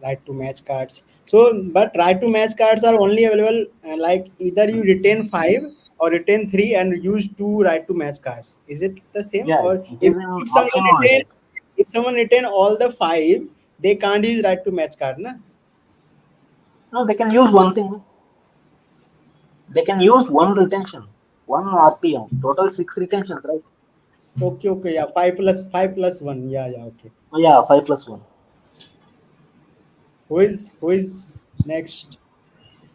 right to match cards. So, but right to match cards are only available like either you retain five or retain three and use two right to match cards. Is it the same? Yeah, Or it is an option only, right? if someone retain all the five, they can't use right to match card, na? No, they can use one thing. They can use one retention, one RPM, total 6 retentions, right? Okay, okay, yeah, five plus one, yeah, yeah, okay. Oh, yeah, 5 plus 1. Who is next?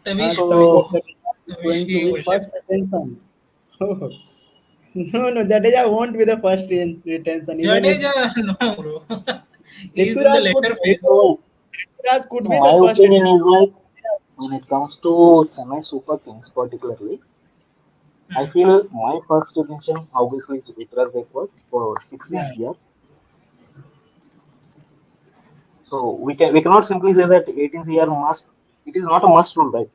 Tavish, So Tavish, So, Jadeja is Tavish, going to you be will first left. retention. Oh, no, no, Jadeja won't be the first retention. Even if Jadeja, no, bro. He's in the Rituraj could later be phase. so Rituraj could be my the first opinion is like retention. when it comes to Chennai Super Kings particularly, I Hmm. feel my first retention obviously is Rutraj Gaikwad for Yeah. 16th year. So we cannot simply say that 18th year must. It is not a must rule, right?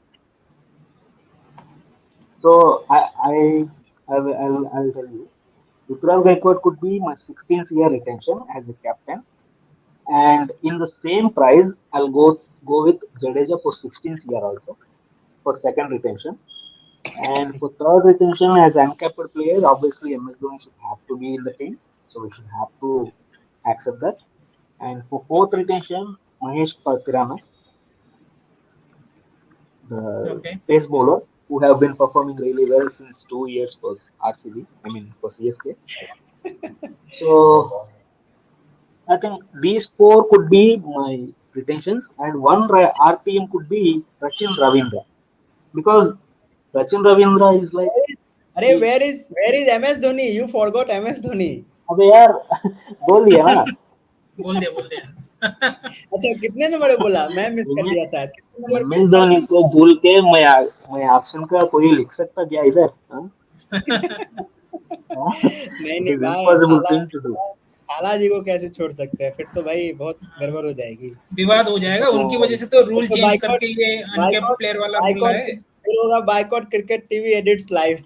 So I'll tell you. Rutraj Gaikwad could be my 16th year retention as a captain, and in the same price, I'll go with Jadeja for 16th year also for second retention, and for third retention as uncapped player, obviously MS Dhoni should have to be in the team, so we should have to accept that. And for fourth Okay. retention, Mahesh Partirana, the Okay. pace bowler who have been performing really well since 2 years for RCB, I mean for CSK. So I think these four could be my retentions, and one RPM could be Rachin Ravindra because Rachin Ravindra is like अरे he. where is MS Dhoni? You forgot MS Dhoni. अबे यार बोल दिया ना. बोल दिया, बोल दिया. अच्छा कितने नंबर बोला? मैं मिस कर एम दिया शायद. कितने नंबर पे एस था धोनी कि को भूल के मैं ऑप्शन का कोई लिख सकता क्या इधर? नहीं इट नहीं इज भाई इम्पॉसिबल थाला थिंग टू डू. थाला जी को कैसे छोड़ सकते हैं? फिर तो भाई बहुत गड़बड़ हो जाएगी. विवाद हो जाएगा तो उनकी वजह से तो फिर रूल तो चेंज करके ये अनकेप्ड बाइकआउट प्लेयर वाला रूल बाइकआउट लाए. फिर होगा boycott cricket TV edits live.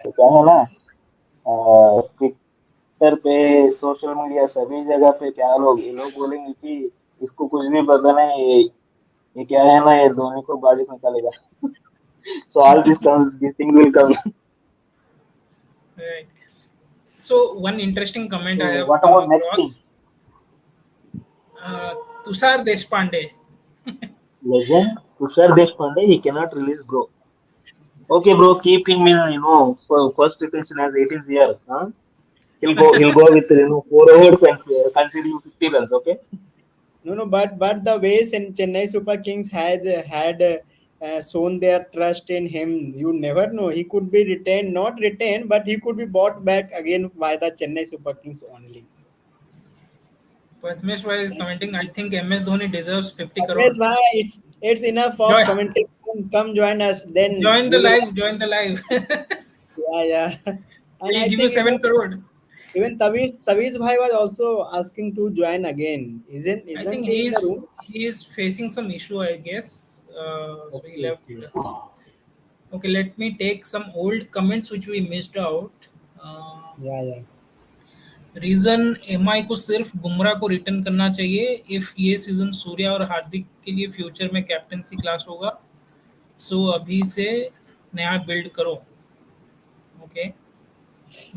तो क्या है ना, ट्विटर पे, सोशल मीडिया, सभी जगह पे क्या लोग ये लोग बोलेंगे कि इसको कुछ भी पता नहीं, ये क्या है ना, ये धोनी को बाहर निकालेगा. So all these comes, these things will come. Right. So one interesting comment I So have what come about next thing? across, uh, Tushar Deshpande. Legend Tushar Deshpande, he cannot release, bro. Okay, bro, keep him in, for first rotation as 18th year. Huh? He'll go with, 4 overs and conceding 50 runs. Okay. No, but the way Chennai Super Kings had shown their trust in him, you never know. He could be retained, not retained, but he could be bought back again by the Chennai Super Kings only. Pathmesh is commenting, I think MS Dhoni deserves 50 Ramesh crore. bhai, it's enough of Join, commenting. Come join us, then join the we will. live, join the live. Yeah, yeah. And We'll I give you think 7 crore. even Taviz bhai was also asking to join again. I think Isn't he in the room? he is facing some issue, I guess. So he Okay, left. okay. Okay, let me take some old comments which we missed out. Uh, Yeah, yeah. Reason MI को सिर्फ बुमराह को return करना चाहिए if ये season Surya और हार्दिक के लिए future में कैप्टनसी क्लास होगा. सो अभी से नया बिल्ड करो. ओके,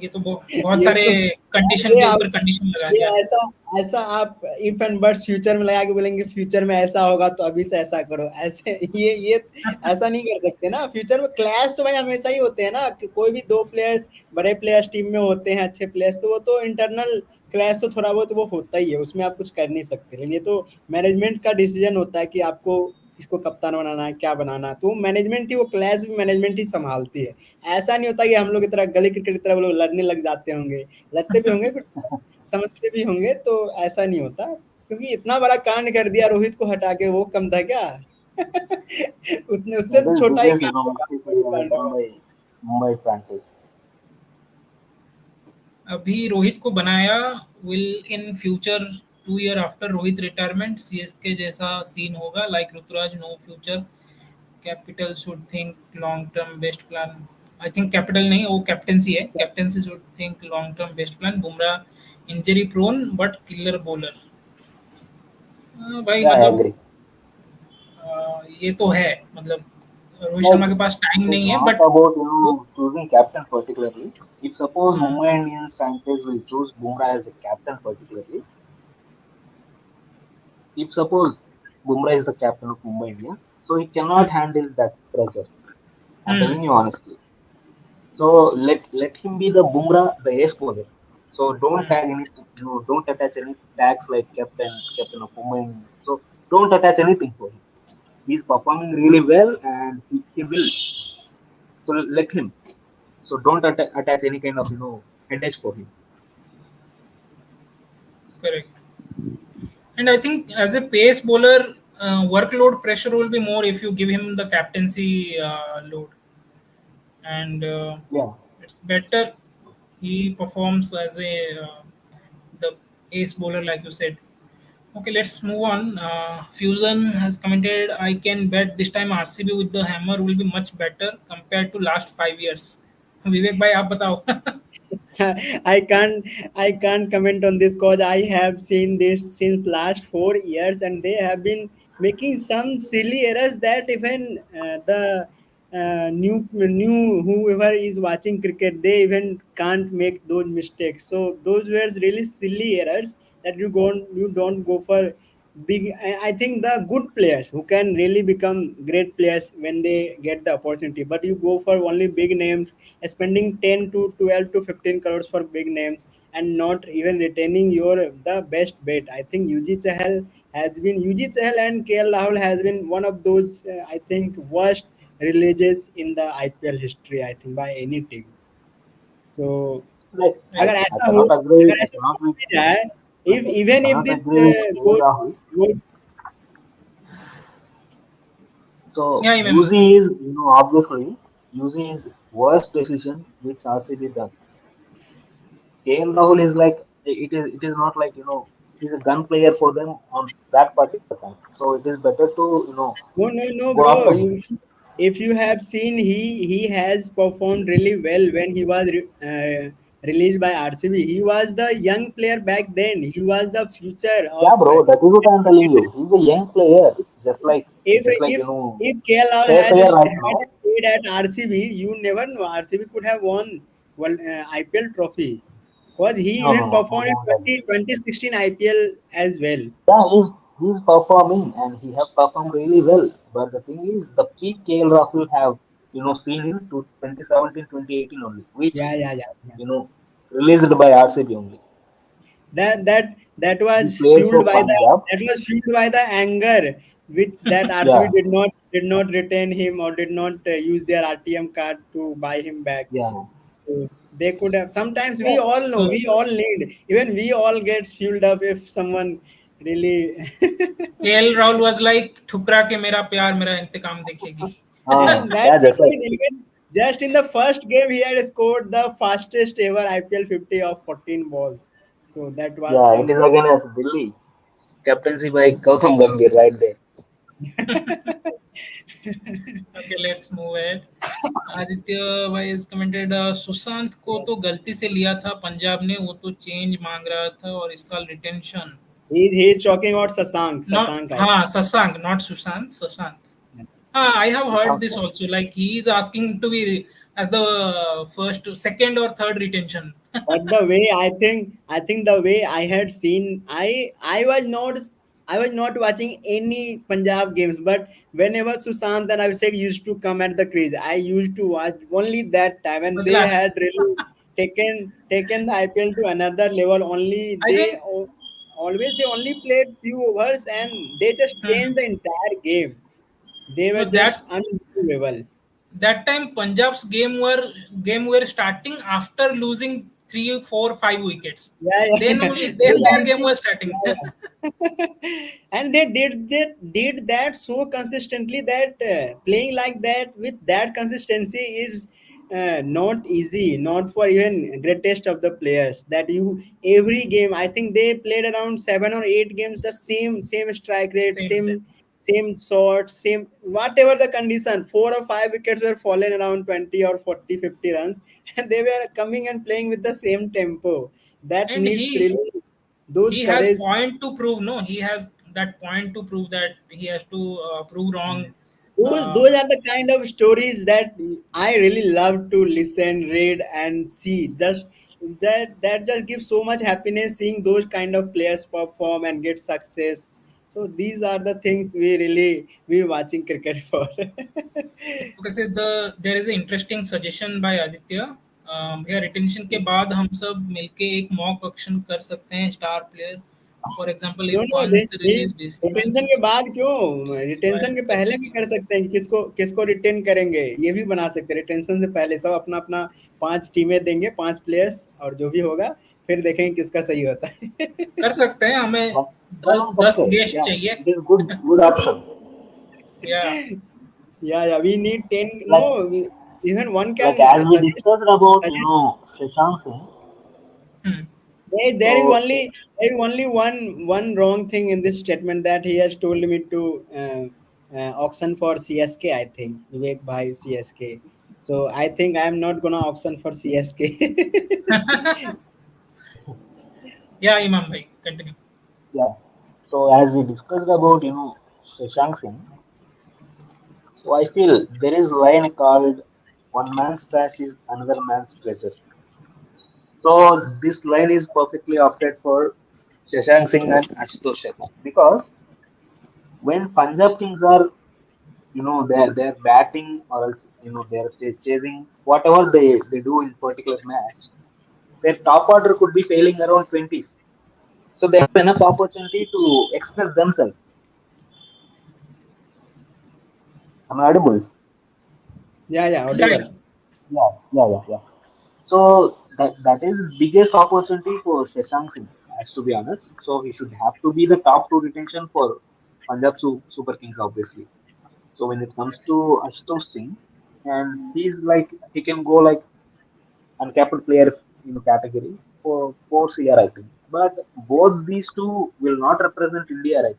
ये तो बहुत ये सारे तो कंडीशन ये के आप ऊपर कंडीशन लगा ये दिया. ऐसा ऐसा आप इफ एंड बट फ्यूचर में लगा के बोलेंगे फ्यूचर में ऐसा होगा तो अभी से ऐसा करो, ऐसे ये ऐसा नहीं कर सकते ना. फ्यूचर में क्लैश तो भाई हमेशा ही होते हैं ना, कि कोई भी दो प्लेयर्स बड़े प्लेयर्स टीम में होते हैं, अच्छे प्लेयर्स, तो वो तो इंटरनल क्लैश तो थोड़ा बहुत वो होता ही है, उसमें आप कुछ कर नहीं सकते. लेकिन ये तो मैनेजमेंट का डिसीजन होता है कि आपको किसको कप्तान बनाना है, क्या बनाना है, तो मैनेजमेंट ही वो क्लैश भी मैनेजमेंट ही संभालती है. ऐसा नहीं होता कि हम लोग की तरह गली क्रिकेट की तरह वो लोग लड़ने लग जाते होंगे. लड़ते भी होंगे, कुछ समझते भी होंगे, तो ऐसा नहीं होता. क्योंकि इतना बड़ा कांड कर दिया रोहित को हटा के, वो कम था क्या? उतने उससे That तो is छोटा ही biggest, कांड होगा mistake कोई भी ever कांड done होगा. by Mumbai franchise. अभी रोहित को बनाया. Will in future 2 year after Rohit retirement CSK जैसा सीन होगा like Ruturaj. No future. Capital should think long term best plan. I think capital नहीं, वो कैप्टेंसी है. Captaincy should think long term best plan. Bumrah injury prone but killer bowler. भाई Yeah, I मतलब agree. ये तो है. मतलब रोहित Like, शर्मा के पास टाइम it's नहीं है not बट about, वो. choosing captain particularly. If suppose hmm, Mumbai Indians franchise will choose Bumrah as a captain particularly, if suppose Bumrah is the captain of Mumbai Indians, so he cannot hmm, handle that pressure. I'm hmm, telling you honestly. So let him be the Bumrah, the ace bowler. So don't hmm. tag anything, don't attach any tags like captain of Mumbai Indians. So don't attach anything for him. He's performing really well and he will. So let him. So don't attach any kind of, headache for him. Correct. And I think as a pace bowler, workload pressure will be more if you give him the captaincy load, and Yeah. it's better he performs as a the ace bowler, like you said. Okay, let's move on. Fusion has commented, I can bet this time RCB with the hammer will be much better compared to last 5 years. Vivek bhai, आप बताओ. I can't I can't comment on this because I have seen this since last 4 years, and they have been making some silly errors that even the new whoever is watching cricket, they even can't make those mistakes. So those were really silly errors that you don't go for big. I think the good players who can really become great players when they get the opportunity, but you go for only big names, spending 10 to 12 to 15 crores for big names, and not even retaining your the best bet. I think UG Chahal and KL Rahul has been one of those I think worst releases in the IPL history, I think, by any team. So Like Right. अगर I ऐसा हो cannot agree. अगर I ऐसा cannot हो with. भी जाए, Like if I even if cannot this agree with KL goes Rahul. goes So Yeah, UZ is, obviously UZ is worst decision which RCB done. KL Rahul is like, it is not like, he's a gun player for them on that particular time. So it is better to, no, go bro. after him. If you have seen, he has performed really well when he was released by RCB. He was the young player back then. He was the future Yeah, of bro, that is what I'm telling you. He's a young player, just like if just like if if KL Shreyas Iyer right had now. stayed at RCB, you never know. RCB could have won IPL trophy. Because he No, no, even no, I performed don't in agree. 2016 IPL as well. Yeah, he's performing and he have performed really well. But the thing is, the peak KL Rahul have seen in 2017, 2018 only, which Yeah, yeah, yeah, yeah. you know released by RCB only. That He was plays fueled for by Punjab. the anger which that RCB Yeah, did not retain him or did not use their RTM card to buy him back. yeah, So they could have. Sometimes yeah. we all know, So we all need, even we all get fueled up if someone really. KL Rahul was like ठुकरा के मेरा प्यार मेरा इंतकाम देखेगी. And that Yeah, he just like did. Even just in the first game, he had scored the fastest ever IPL 50 of 14 balls. So that was yeah, it is something. again as Delhi captaincy by Gautam Gambhir right there. Okay, let's move ahead. Aditya भाई is commented Sushant को तो गलती से लिया था पंजाब ने, वो तो चेंज मांग रहा था और इस साल retention. He's talking about Sasank. Not Sasank, I हाँ Sasank, not Sushant, Sasank. think. I have heard Sushant this Singh. also. Like he is asking to be as the first, second, or third retention. But the way I think the way I had seen, I was not watching any Punjab games, but whenever Sushant and Abhishek used to come at the crease, I used to watch only that time, and they Butler. had really taken the IPL to another level. Only I think always they only played few overs and they just changed the entire game. They no. were just That's unbelievable. that time Punjab's game were starting after losing 3, 4, 5 wickets. Yeah, Then yeah. only They then their used game to, was starting. yeah, yeah. And they did that so consistently that playing like that with that consistency is not easy, not for even greatest of the players. That you every game, I think they played around 7 or 8 games, the same strike rate, Same, same. same shots, same whatever the condition. 4 or 5 wickets were fallen around 20 or 40, 50 runs, and they were coming and playing with the same tempo. That And needs he really those he has courage. point to prove. No, he has that point to prove that he has to prove wrong. Those Um, are the kind of stories that I really love to listen, read, and see. Just that just gives so much happiness seeing those kind of players perform and get success. So these are the things we watching cricket for. Okay, so there is an interesting suggestion by Aditya. भैया retention के बाद हम सब मिलके एक mock auction कर सकते हैं स्टार प्लेयर. फॉर एग्जांपल क्यों इफ नहीं होते? पंत रिलीज दिस रिटेंशन के बाद क्यों? रिटेंशन ज्वाइन के कर पहले भी लेंगे. कर सकते हैं कि किसको किसको रिटेन करेंगे, ये भी बना सकते हैं। रिटेंशन से पहले सब अपना अपना 5 टीमें देंगे, 5 प्लेयर्स, और जो भी होगा फिर देखेंगे किसका सही होता है। कर सकते हैं. हमें One on दस Saturday. गेस्ट Yeah, चाहिए. it is good option. या Yeah, we need 10. Like No, even one like can as we suggest. discussed about suggest Shashank Singh. there is So only one wrong thing in this statement, that he has told me to auction for CSK. I think Vivek Bhai CSK. So I think I am not gonna auction for CSK. या इमाम भाई continue. yeah. So as we discussed about Shashank Singh, so I feel there is line called one man's trash is another man's treasure. So this line is perfectly opted for Shashank Singh and Ashutosh Sharma because when Punjab Kings are they're batting or else they're chasing whatever they do in particular match, their top order could be failing around 20s. So they have enough opportunity to express themselves. Am I audible? Yeah, या audible. Yeah. So that is biggest opportunity for Shashank Singh, as to be honest. So he should have to be the top two retention for Punjab Super Kings, obviously. So when it comes to Ashutosh Singh, and he's like he can go like uncapped player category for CR, I think. But both these two will not represent India, right?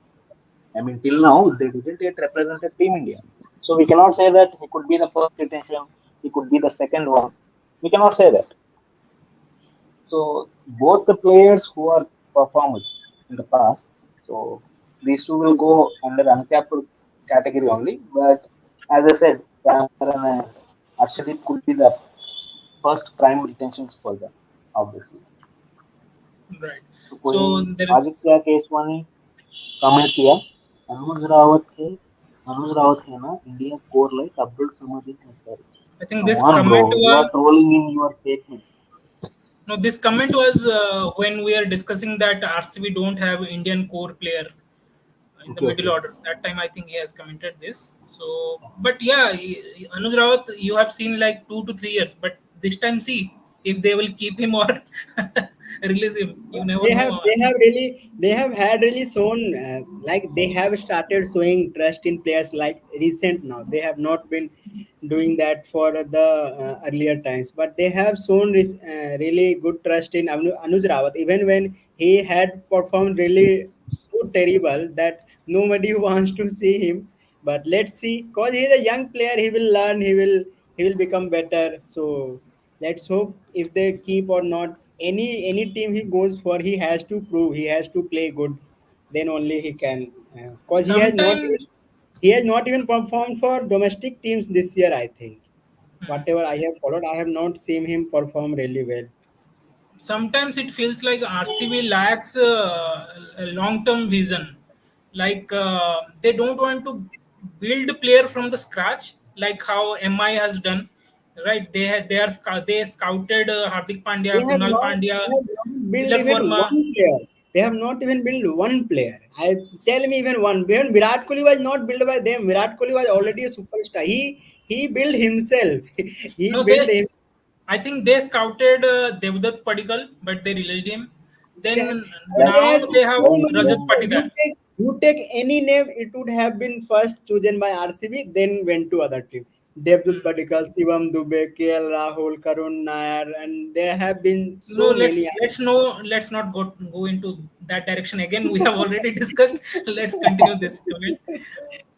I mean, till now they didn't yet represent Team India. So we cannot say that he could be the first retention, he could be the second one. We cannot say that. So both the players who are performed in the past, so these two will go under uncapped category only. But as I said, Sam Curran and Arshdeep could be the first prime retentions for them, obviously. Right. तो कोई So there is. Aditya Keswani comment किया, अनुज रावत के अनुज रावत है ना India core like Abdul Samad है sir. I think Come this on, bro. comment You are was trolling in your statements. no. This comment was when we are discussing that RCB don't have Indian core player in the Okay, middle okay. order. That time I think he has commented this. So, but yeah, Anuj Rawat, you have seen like 2 to 3 years, but this time see if they will keep him or release him. You never know. They have had really shown like they have started showing trust in players like recent now. They have not been doing that for the earlier times, but they have shown really good trust in Anuj Rawat even when he had performed really so terrible that nobody wants to see him. But let's see, cause he is a young player, he will learn, he will become better. So let's hope if they keep or not. Any team he goes for, he has to prove, he has to play good, then only he can, because Sometimes, he has not even performed for domestic teams this year, I think. Whatever I have followed, I have not seen him perform really well. sometimes it feels like RCB lacks a long-term vision. Like they don't want to build a player from the scratch, like how MI has done. Right? They scouted Hardik Pandya, Krunal Pandya, They have not built Tilak even Verma. one player. They have not even built one player. I tell me even one. When Virat Kohli was not built by them, Virat Kohli was already a superstar. He built himself. He No, built they. him. I think they scouted Devdutt Padikkal, but they released him. Exactly. Then They now have they so have many Rajat players. Patidar. You take any name, it would have been first chosen by RCB, then went to other team. Devdutt Padikkal, Shivam Dubey, KL Rahul, Karun Nair, and there have been No, so let's many. let's no let's not go into that direction again. We have already discussed. Let's continue this comment. Yeah,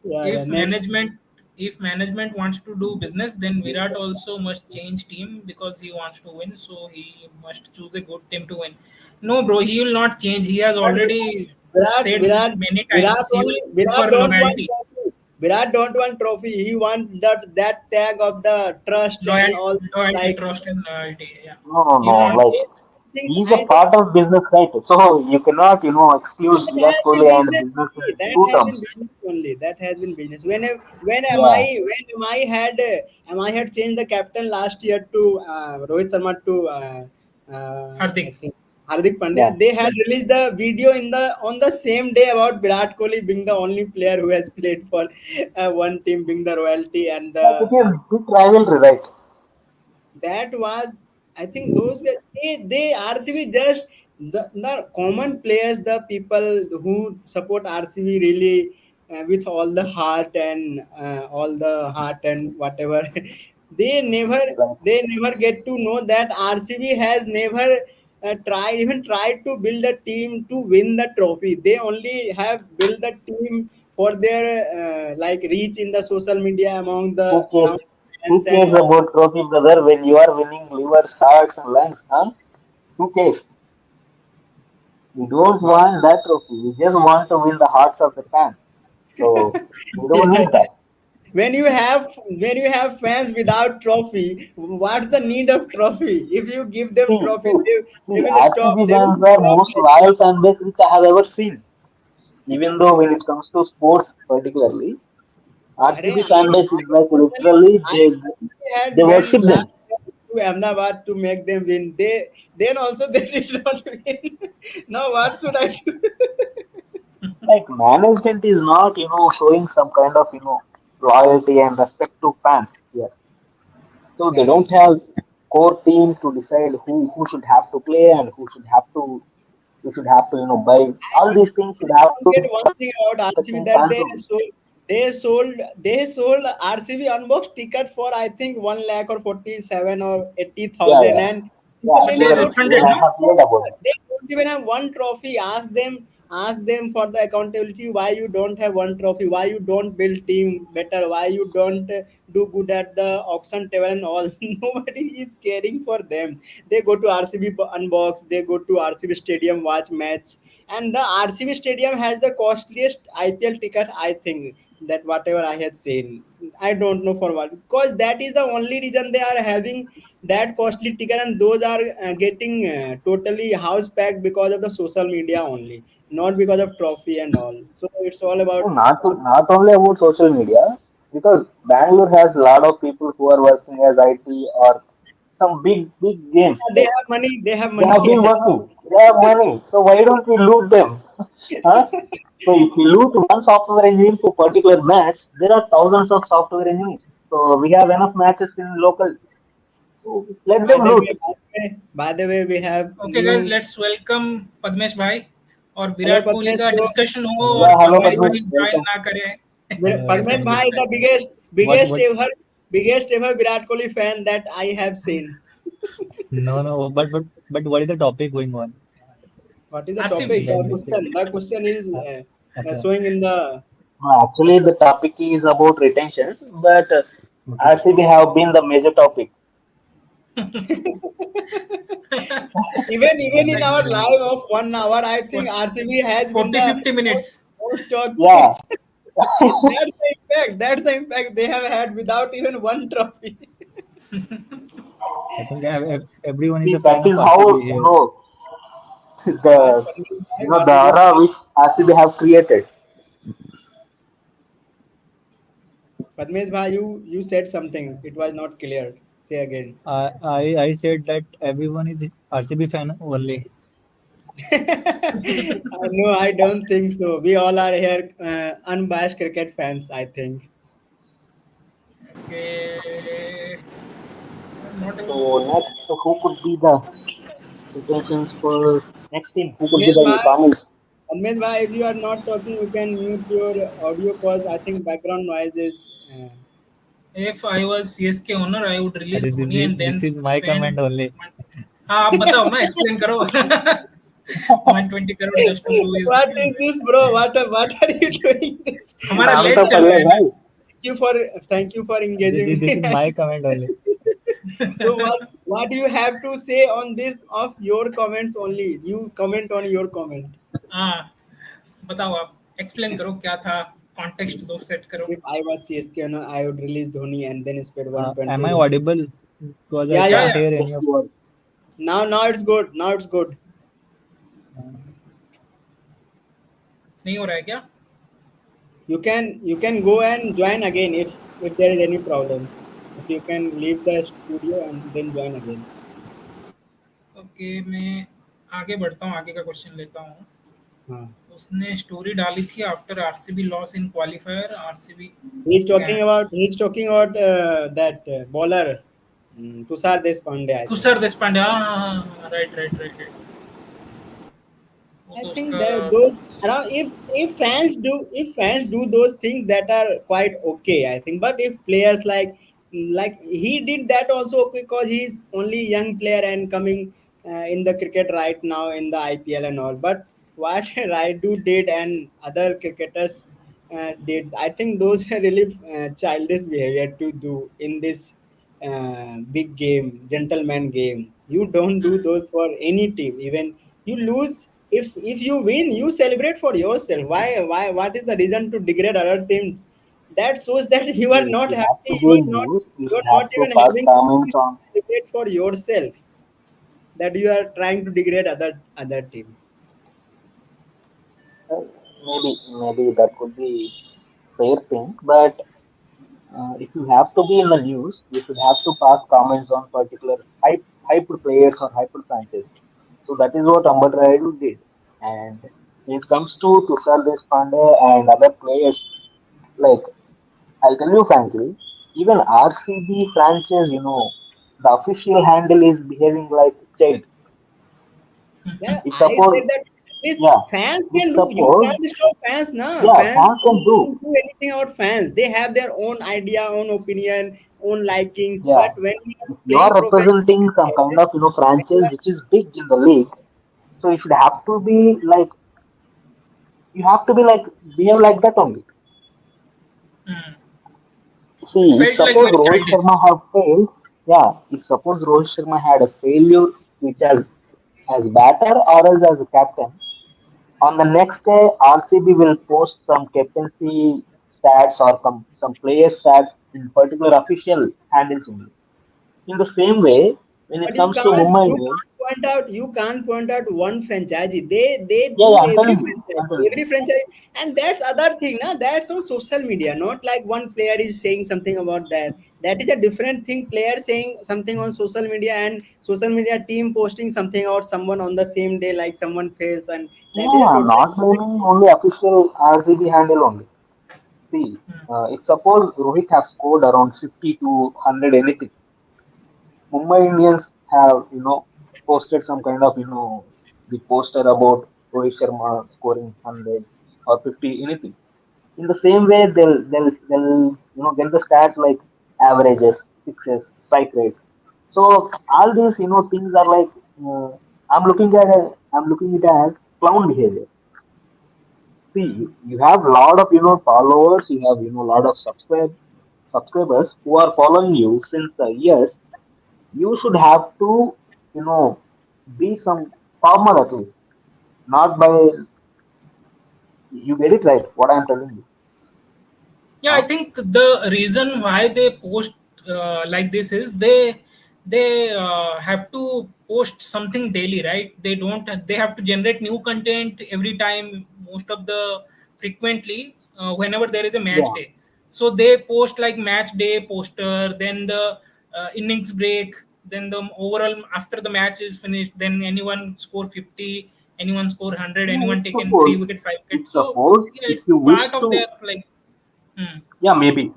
yeah. If Next. management if management wants to do business, then Virat also must change team because he wants to win. So he must choose a good team to win. No, bro, he will not change. He has But already Virat, said Virat, many Virat times he will only. go Virat for don't want loyalty, trophy. Virat don't want trophy. He want that tag of the trust loyal, and all, loyalty, like trust, and loyalty. Yeah, No, no, he will no. not Like change. things. he's a I don't. part of business, right? So you cannot, exclude That Virat has been Kohli and business business only. in That two has been terms. business only. That has been business. Yeah. When am I had changed the captain last year to Rohit Sharma to I Hardik. think Hardik Pandya. Yeah. They had released the video in the on the same day about Virat Kohli being the only player who has played for one team, being the royalty and the Like it is big rivalry, right? that was, I think those were they RCB just the common players, the people who support RCB really with all the heart and whatever. they never Right. they never get to know that RCB has never tried to build a team to win the trophy. They only have built the team for their like reach in the social media among Who the cares? around Who fans and cares all. about trophy, brother? When you are winning livers, hearts, and lungs, huh? Who cares? We don't want that trophy. We just want to win the hearts of the fans. So we don't Yeah. need that. When you have fans without trophy, what's the need of trophy? If you give them See, trophy, see, they see. will stop, RCB they will fans are stop most getting. loyal fan base which I have ever seen. Even though when it comes to sports particularly, Arey, RCB fan base is like literally I personally they had went worship last them. year to Ahmedabad to make them win. Then also they did not win. Now what should I do? Like management is not, showing some kind of, loyalty and respect to fans here. So they Yeah. don't have core team to decide who should have to play and who should have to, buy. All these things should I have to forget be one done thing by about RCB respecting that fans only. they sold RCB unboxed ticket for I think 1 lakh or 47 or Yeah, 80,000, yeah, and yeah. people But really they are Even don't refunded, even I no? have heard about it. they don't even have one trophy. Ask them ask them for the accountability, why you don't have one trophy, why you don't build team better, why you don't do good at the auction table and all. Nobody is caring for them. They go to RCB unbox, they go to RCB stadium watch match, and the RCB stadium has the costliest IPL ticket, I think, that whatever I had seen. I don't know for what, because that is the only reason they are having that costly ticket, and those are getting totally house packed because of the social media only, not because of trophy and all. So it's all No, about. So not only about social media, because Bangalore has a lot of people who are working as IT or some big games. they Like have money. They have they money. have been Yes. working, they have money. So why don't we loot them? Huh? So if we loot one software engineer for particular match, there are thousands of software engineers. So we have enough matches in local. So let By them the loot. way, by the way, we have Okay guys, new. let's welcome Padmesh भाई और Hello, Virat Kohli Padmesh. का So, discussion हो Yeah, और how hello are Padmesh you? Padmesh, भाई join welcome. ना करें कैसे Padmesh हो Bhai is सकता है? the biggest, What biggest what ever, biggest ever Virat Kohli fan that I have seen. no, but what is the topic going on? What is the RCB topic? The The discuss. question. The question is Uh, अच्छा, showing in the. Actually, the topic is about retention, but okay. RCB have been the major topic. Even in like our live of 1 hour, I think RCB has been 40 the 50 minutes. most talked Yeah, things. That's the impact. That's the impact they have had without even one trophy. I think everyone is see, a that fan is of how RCB here. What, the Padmesh Bhai, the what did you aura say? which RCB have created. Padmesh Bhai, you said something. It was not clear. Say again. I said that everyone is RCB fan only. No, I don't think so. We all are here unbiased cricket fans, I think. Okay, I'm not able to. So next, so who could be the intentions for next team? Who could be Padmesh the Bhai, comments? Padmesh Bhai, if you are not talking, you can mute your audio because I think background noise is. If I was CSK owner, I would release Dhoni and then This is my spend. comment only. हाँ आप बताओ ना explain करो 120 crore just to do his What thing. is this, bro? What are you doing this? हमारा काम late तो चल कर रहा लो है ना. भाई. You for thank you for engaging This is me. my comment only. So what do you have to say on this of your comments only? You comment on your comment. हाँ बताओ आप एक्सप्लेन करो क्या था context दो set करो. If I was CSK, no, I would release Dhoni and then spend Am I 120. audible? Because I Yeah, या yeah. can't या hear Yes, any of. you are. Now it's good. Now it's good. Uh, नहीं हो रहा है क्या? You can go and join again if there is any problem. If you can leave the studio and then join again. Okay मैं आगे बढ़ता हूँ आगे का क्वेश्चन लेता हूँ. Huh. उसने स्टोरी डाली थी after RCB loss in qualifier RCB He's talking about that bowler, Tushar Deshpande, I think. Tushar Deshpande हाँ हाँ हाँ राइट राइट राइट राइट वो I तो think उसका. that those around if fans do those things that are quite okay, I think. But if players like he did that also because he's only young player and coming in the cricket right now in the IPL and all. But what Raidu did and other cricketers did, I think those are really childish behavior to do in this big game, gentleman game. You don't do those for any team. Even you lose, if you win, you celebrate for yourself. Why? What is the reason to degrade other teams? That shows that you are See, if not you have happy. to be in news, you You should are not have to even pass having comments to on. celebrate for yourself. That you are trying to degrade other team. uh, maybe that could be fair thing, but if you have to be in the news, you should have to pass comments on particular hyped players or hyped franchises. So that is what Amber Rayudu did. And when it comes to Tushar Deshpande and other players, like I'll tell you frankly, even RCB franchise, the official handle is behaving like child. Yeah, If I said suppose, that at least yeah, fans if can do. You suppose, can't stop fans, na. yeah, Fans fans can do, don't do anything about fans. They have their own idea, own opinion, own likings. yeah. But when you are If you are playing professional representing some kind cricket, of, when you franchise are which is big in the league, so you should have to be like You have to be like behave like that only. Mm. It See, if felt like suppose very Rohit childish. Sharma have failed, yeah, if suppose Rohit Sharma had a failure which as batter or else as a captain, on the next day RCB will post some captaincy stats or some player stats in particular official handles only. In the same way, when it But you comes to can't Mumbai you Indians, can't point out one franchise. They yeah, do yeah, I'm telling you, I'm telling you. every franchise, and that's other thing. Na? That's on social media. Not like one player is saying something about that. That is a different thing. Player saying something on social media and social media team posting something about someone on the same day, like someone fails, and that is No, a I'm totally not different blaming thing. only official RCB handle only. See, Mm. if suppose Rohit have scored around 50 to 100 anything, Mumbai Indians have, posted some kind of, the poster about Rohit Sharma scoring 100 or 50 anything. In the same way, they'll get the stats like averages, sixes, strike rates. So all these, things are like, I'm looking at it as clown behavior. See, Mm. you have a lot of followers, you have lot of subscribers who are following you since the years. You should have to you know be some farmer at least, not by you get it right what I'm telling you. Yeah, I Huh? think the reason why they post like this is they have to post something daily, right? They don't. They have to generate new content every time, most of the frequently whenever there is a match Yeah, day. So they post like match day poster, then the innings break, then the overall after the match is finished. Then anyone score 50, anyone score 100, yeah, anyone if taken suppose 3 wicket, 5 wicket. if So suppose yeah, if it's you wish part of to. their like. Hmm. Yeah, maybe.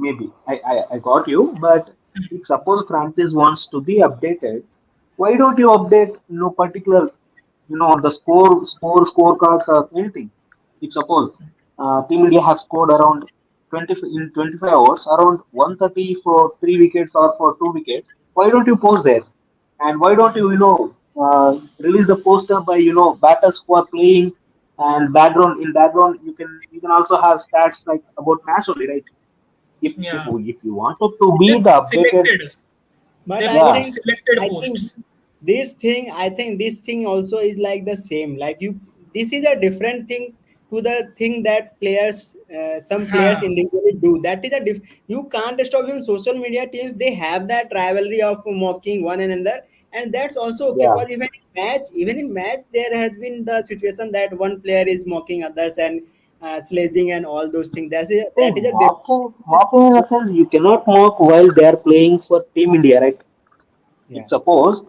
I got you, but if suppose franchise wants to be updated, why don't you update particular the scorecards or anything? If suppose Team India has scored around 20 in 25 hours, around 130 for 3 wickets or for 2 wickets, why don't you post there? And why don't you release the poster by batters who are playing, and background you can also have stats like about match only, right? if if Yeah, if you wanted to be they the updated, selected. But They I yeah, post think selected I think posts. this thing also is like the same. Like you, this is a different thing to the thing that players, some players Huh. individually do. That is a you can't stop even social media teams. They have that rivalry of mocking one another, and that's also okay. yeah. Because even in match, there has been the situation that one player is mocking others and sledging and all those things. See, That is a mocking in a different. sense, you cannot mock while they are playing for Team India, right? If Yeah. suppose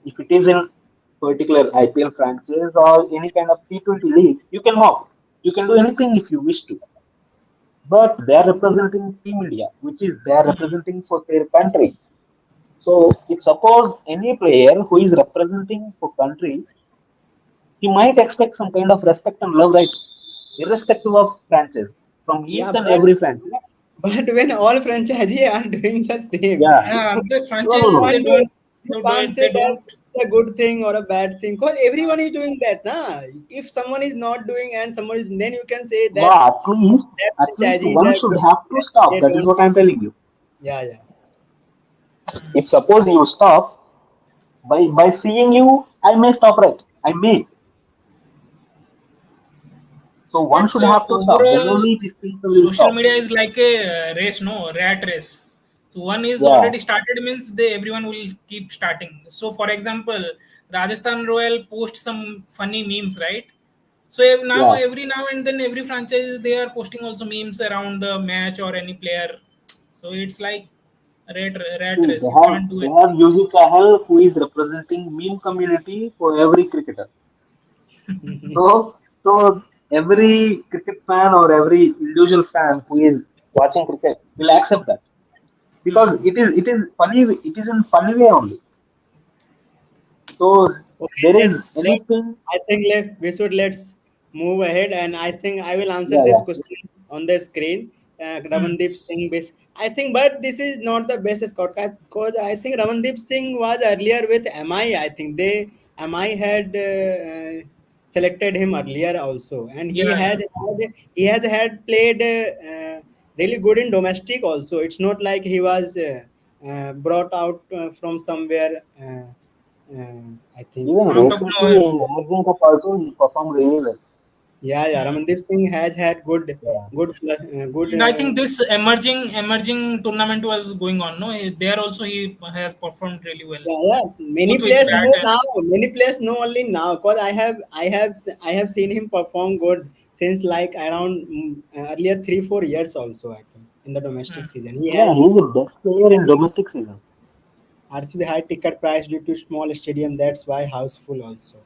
if it is in particular IPL franchise or any kind of T20 league, you can mock. You can do anything if you wish to. But they are representing Team India, which is they are representing for their country. So if suppose any player who is representing for country, he might expect some kind of respect and love, right? Irrespective of franchise, from each Yeah, and every franchise. but when all franchisees are doing the same, Yeah. The No, no, franchises no. they can't do it. don't You do can't it. say They that don't. it's a good thing or a bad thing because everyone is doing that. Nah, if someone is not doing and someone is, then you can say No, that that at least franchisee is one a should good. have to stop. They That is don't. what I'm telling you. Yeah, yeah. If suppose you stop by seeing you, I may stop, right? I may. So one But should have to stop. Then overall, only these things will social stop. media is like a race, no rat race. So one is Yeah, already started means they everyone will keep starting. So for example, Rajasthan Royal post some funny memes, right? So now yeah. every now and then every franchise they are posting also memes around the match or any player. So it's like rat See, race. You can't do they have anything. Yusuf Chahal who is representing meme community for every cricketer. So every cricket fan or every individual fan who is watching cricket will accept that because it is funny. It is in funny way only. So Okay, there is let's. anything. I think let's move ahead, and I think I will answer Yeah, this yeah. question on the screen. Hmm. Ramandeep Singh, I think, but this is not the best scorecard because I think Ramandeep Singh was earlier with MI. I think they MI had selected him earlier also, and Yeah, yeah. he has had played really good in domestic also. It's not like he was brought out from somewhere. I think Even Out of recently nowhere. in Emerging Cup also he performed really well. yeah, yeah. Hmm. Ramandeep Singh has had Yeah. good. And I think this emerging tournament was going on. No, there also he has performed really well, Yeah, yeah. Many both with players bat know and. now. Many players know only now because I have seen him perform good since like around earlier 3 4 years also. I think in the domestic Hmm. season Yeah, he's the best player he in has domestic season. RCB high ticket price due to small stadium. That's why houseful also.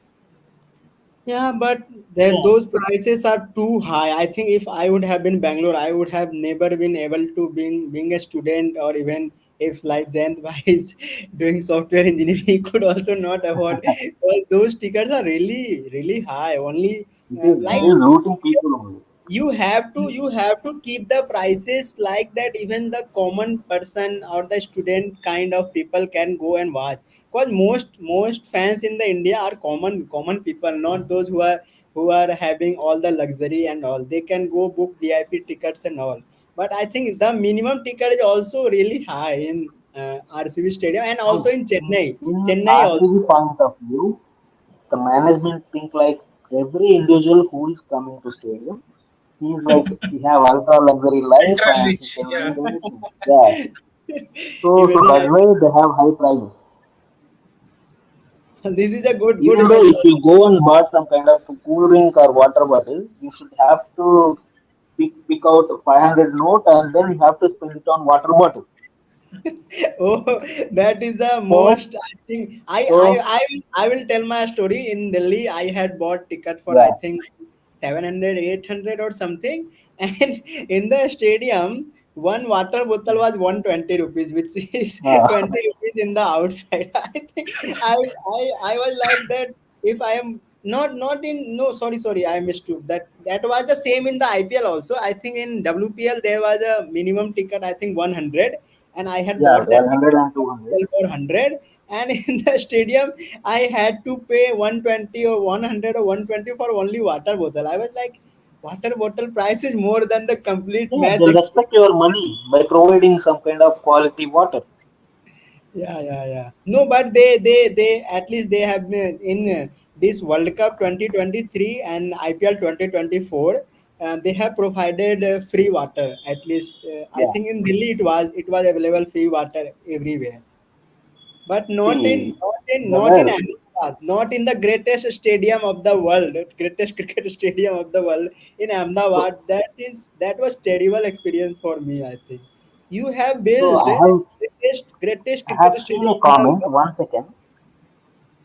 Yeah, but Yeah. those prices are too high. I think if I would have been Bangalore, I would have never been able to being a student, or even if like Jayant Bhai is doing software engineering, he could also not afford. Well, those tickets are really high. Only It like is looting people only. you have to keep the prices like that even the common person or the student kind of people can go and watch, because most fans in the India are common people, not those who are having all the luxury and all. They can go book VIP tickets and all, but I think the minimum ticket is also really high in RCB stadium and also No, in in Chennai also. RCB point of view, the management think like every individual who is coming to stadium, he's like he have ultra luxury life Ultra and he rich. can Yeah. eat anything. Yeah. So Even that's why they have high prices. this is a good Even though if method. you go and buy some kind of cool drink or water bottle, you should have to pick out a 500 note and then you have to spend it on water bottle. Oh, that is the So most. I think so I will tell my story. In Delhi, I had bought ticket for I yeah. think 700 800 or something, and in the stadium, one water bottle was 120 rupees, which is Uh, 20 rupees in the outside. I think I was like that. If I am not in no sorry I mistook that was the same in the IPL also. I think in WPL there was a minimum ticket, I think 100, and I had yeah, bought that 100 ticket and 200. for 100, and in the stadium I had to pay 120 or 100 or 120 for only water bottle. I was like, water bottle price is more than the complete Yeah, match they'll respect your experience. money by providing some kind of quality water. Yeah. No, but they at least they have been in this World Cup 2023 and IPL 2024. They have provided free water. At least I Yeah. think in Delhi it was available free water everywhere, but See, not in brother, Ahmedabad, not in the greatest stadium of the world, greatest cricket stadium of the world in so Ahmedabad. That was terrible experience for me. I think you have so built greatest I have cricket seen stadium a in the comment. world. 1 second.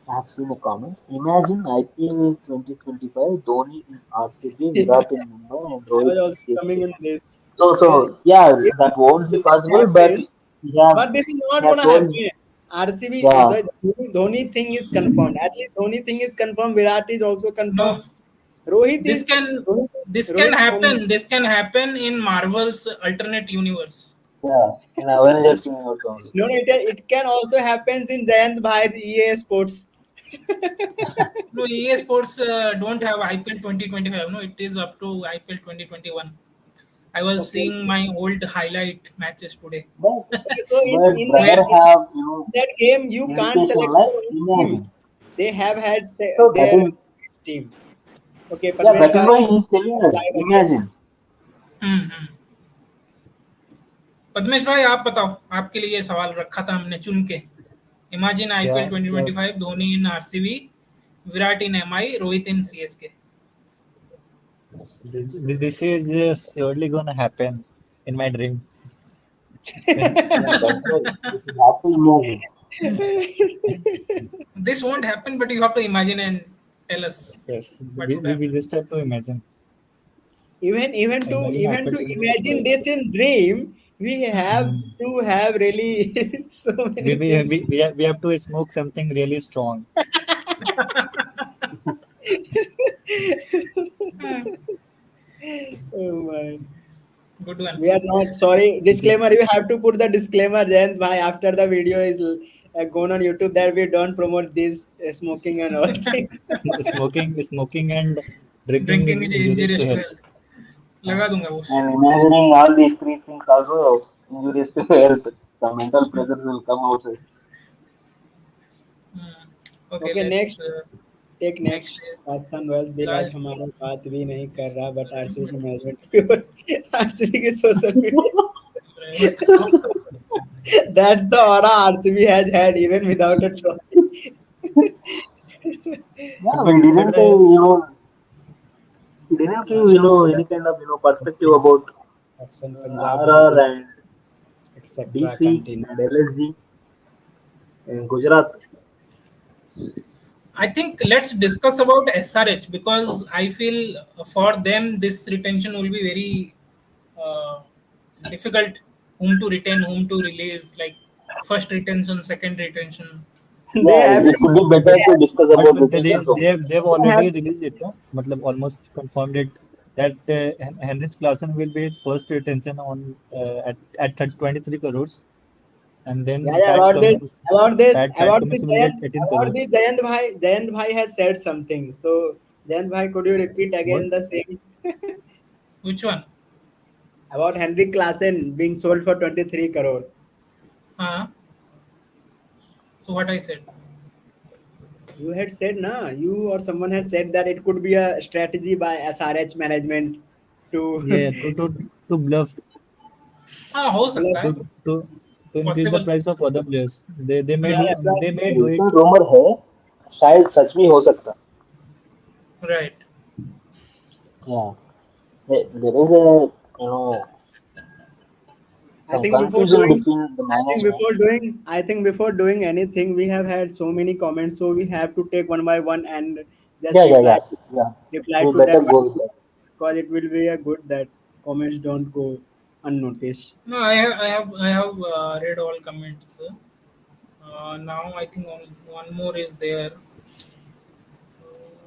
I have seen a comment. Imagine IPL 2025, Dhoni in RCB, Yeah, Virat in Mumbai, and I Rohit was in also coming CSK. in this. Uh, So yeah, if that won't be this possible. But happens, he have but this is he not have gonna told happen. RCB, yeah. the Dhoni thing is confirmed. At least Dhoni thing is confirmed. Virat is also No, confirmed. Rohit this is can Rohit, this can Rohit happen. This can happen in Marvel's alternate universe. Yeah, in Avengers universe only. no, it can also happens in Jayant Bhai's EA Sports. No, EA Sports don't have IPL 2025. No, it is up to IPL 2021. I was Okay, seeing my old highlight matches today. But okay. So but in that Where brother have that game, you can't dedication select like your own team. imagine. They have had So that their is team. Okay, yeah, Padmesh that is Bhai, why he's telling us. live again. Imagine. हम्म पद्मेश भाई आप बताओ आपके लिए ये सवाल रखा था हमने चुन के imagine IPL Yeah, yes. 2025 Dhoni in RCB Virat in MI Rohit in CSK Yes. This is surely gonna happen in my dream. Yeah, that's why you should have to imagine. this won't happen but you have to imagine and tell us Yes, what would we happen. just have to imagine. Imagine Even IPL to imagine 2025. this in dream, we have Mm. to have really so many things. We have to smoke something really strong. Hmm, Oh my. good one. We are not sorry. This Disclaimer. You have to put the disclaimer, Jayant bhai, after the video is gone on YouTube that we don't promote this smoking and all things. Smoking and drinking Drinking is is injurious injurious to to health. health. हाँ. लगा दूंगा वो. And imagining all these three things also injurious to health. Some mental pressures will come outside. Hmm. Okay, Okay, let's next. Take next next is Rajasthan Royals भी like last. हमारा बात भी नहीं कर रहा बट आरसीबी की मैनेजमेंट की ओर RCB के सोशल मीडिया बताओ. That's the aura RCB has had even without a trophy Yeah, But but the we didn't give last any kind of perspective about action Punjab RR will and etcetera DC continue and LSG and Gujarat. I think let's discuss about SRH because I feel for them this retention will be very uh, difficult. Whom to retain, whom to release, like first retention, second retention. They Yeah, have it could be they better to discuss but about but retentions only. they've have already released it, no? मतलब almost confirmed it that Henrik Klassen will be his first retention on at 23 crores, and yeah, then yeah, Pat about this Cummins will get Jayant, 18 about crores. this Jayant bhai has said something. So Jayant bhai, could you repeat What? again the same Which one? about Henrik Klassen being sold for 23 crore? So what I said. You had said, na, you or someone had said that it could be a strategy by SRH management Yeah, to to bluff हाँ हो सकता bluff. है. to to to increase the Possible. price of other players. Yeah, yeah, They may do it. recent rumor है शायद सच भी हो सकता. Right. Yeah, there is a I some think before confusion doing, between the management. I think before doing anything, we have had so many comments, so we have to take one by one and just Yeah. reply We to better that one go with that. because it will be a good that comments don't go unnoticed. No, I have read all comments. Now I think one more is there.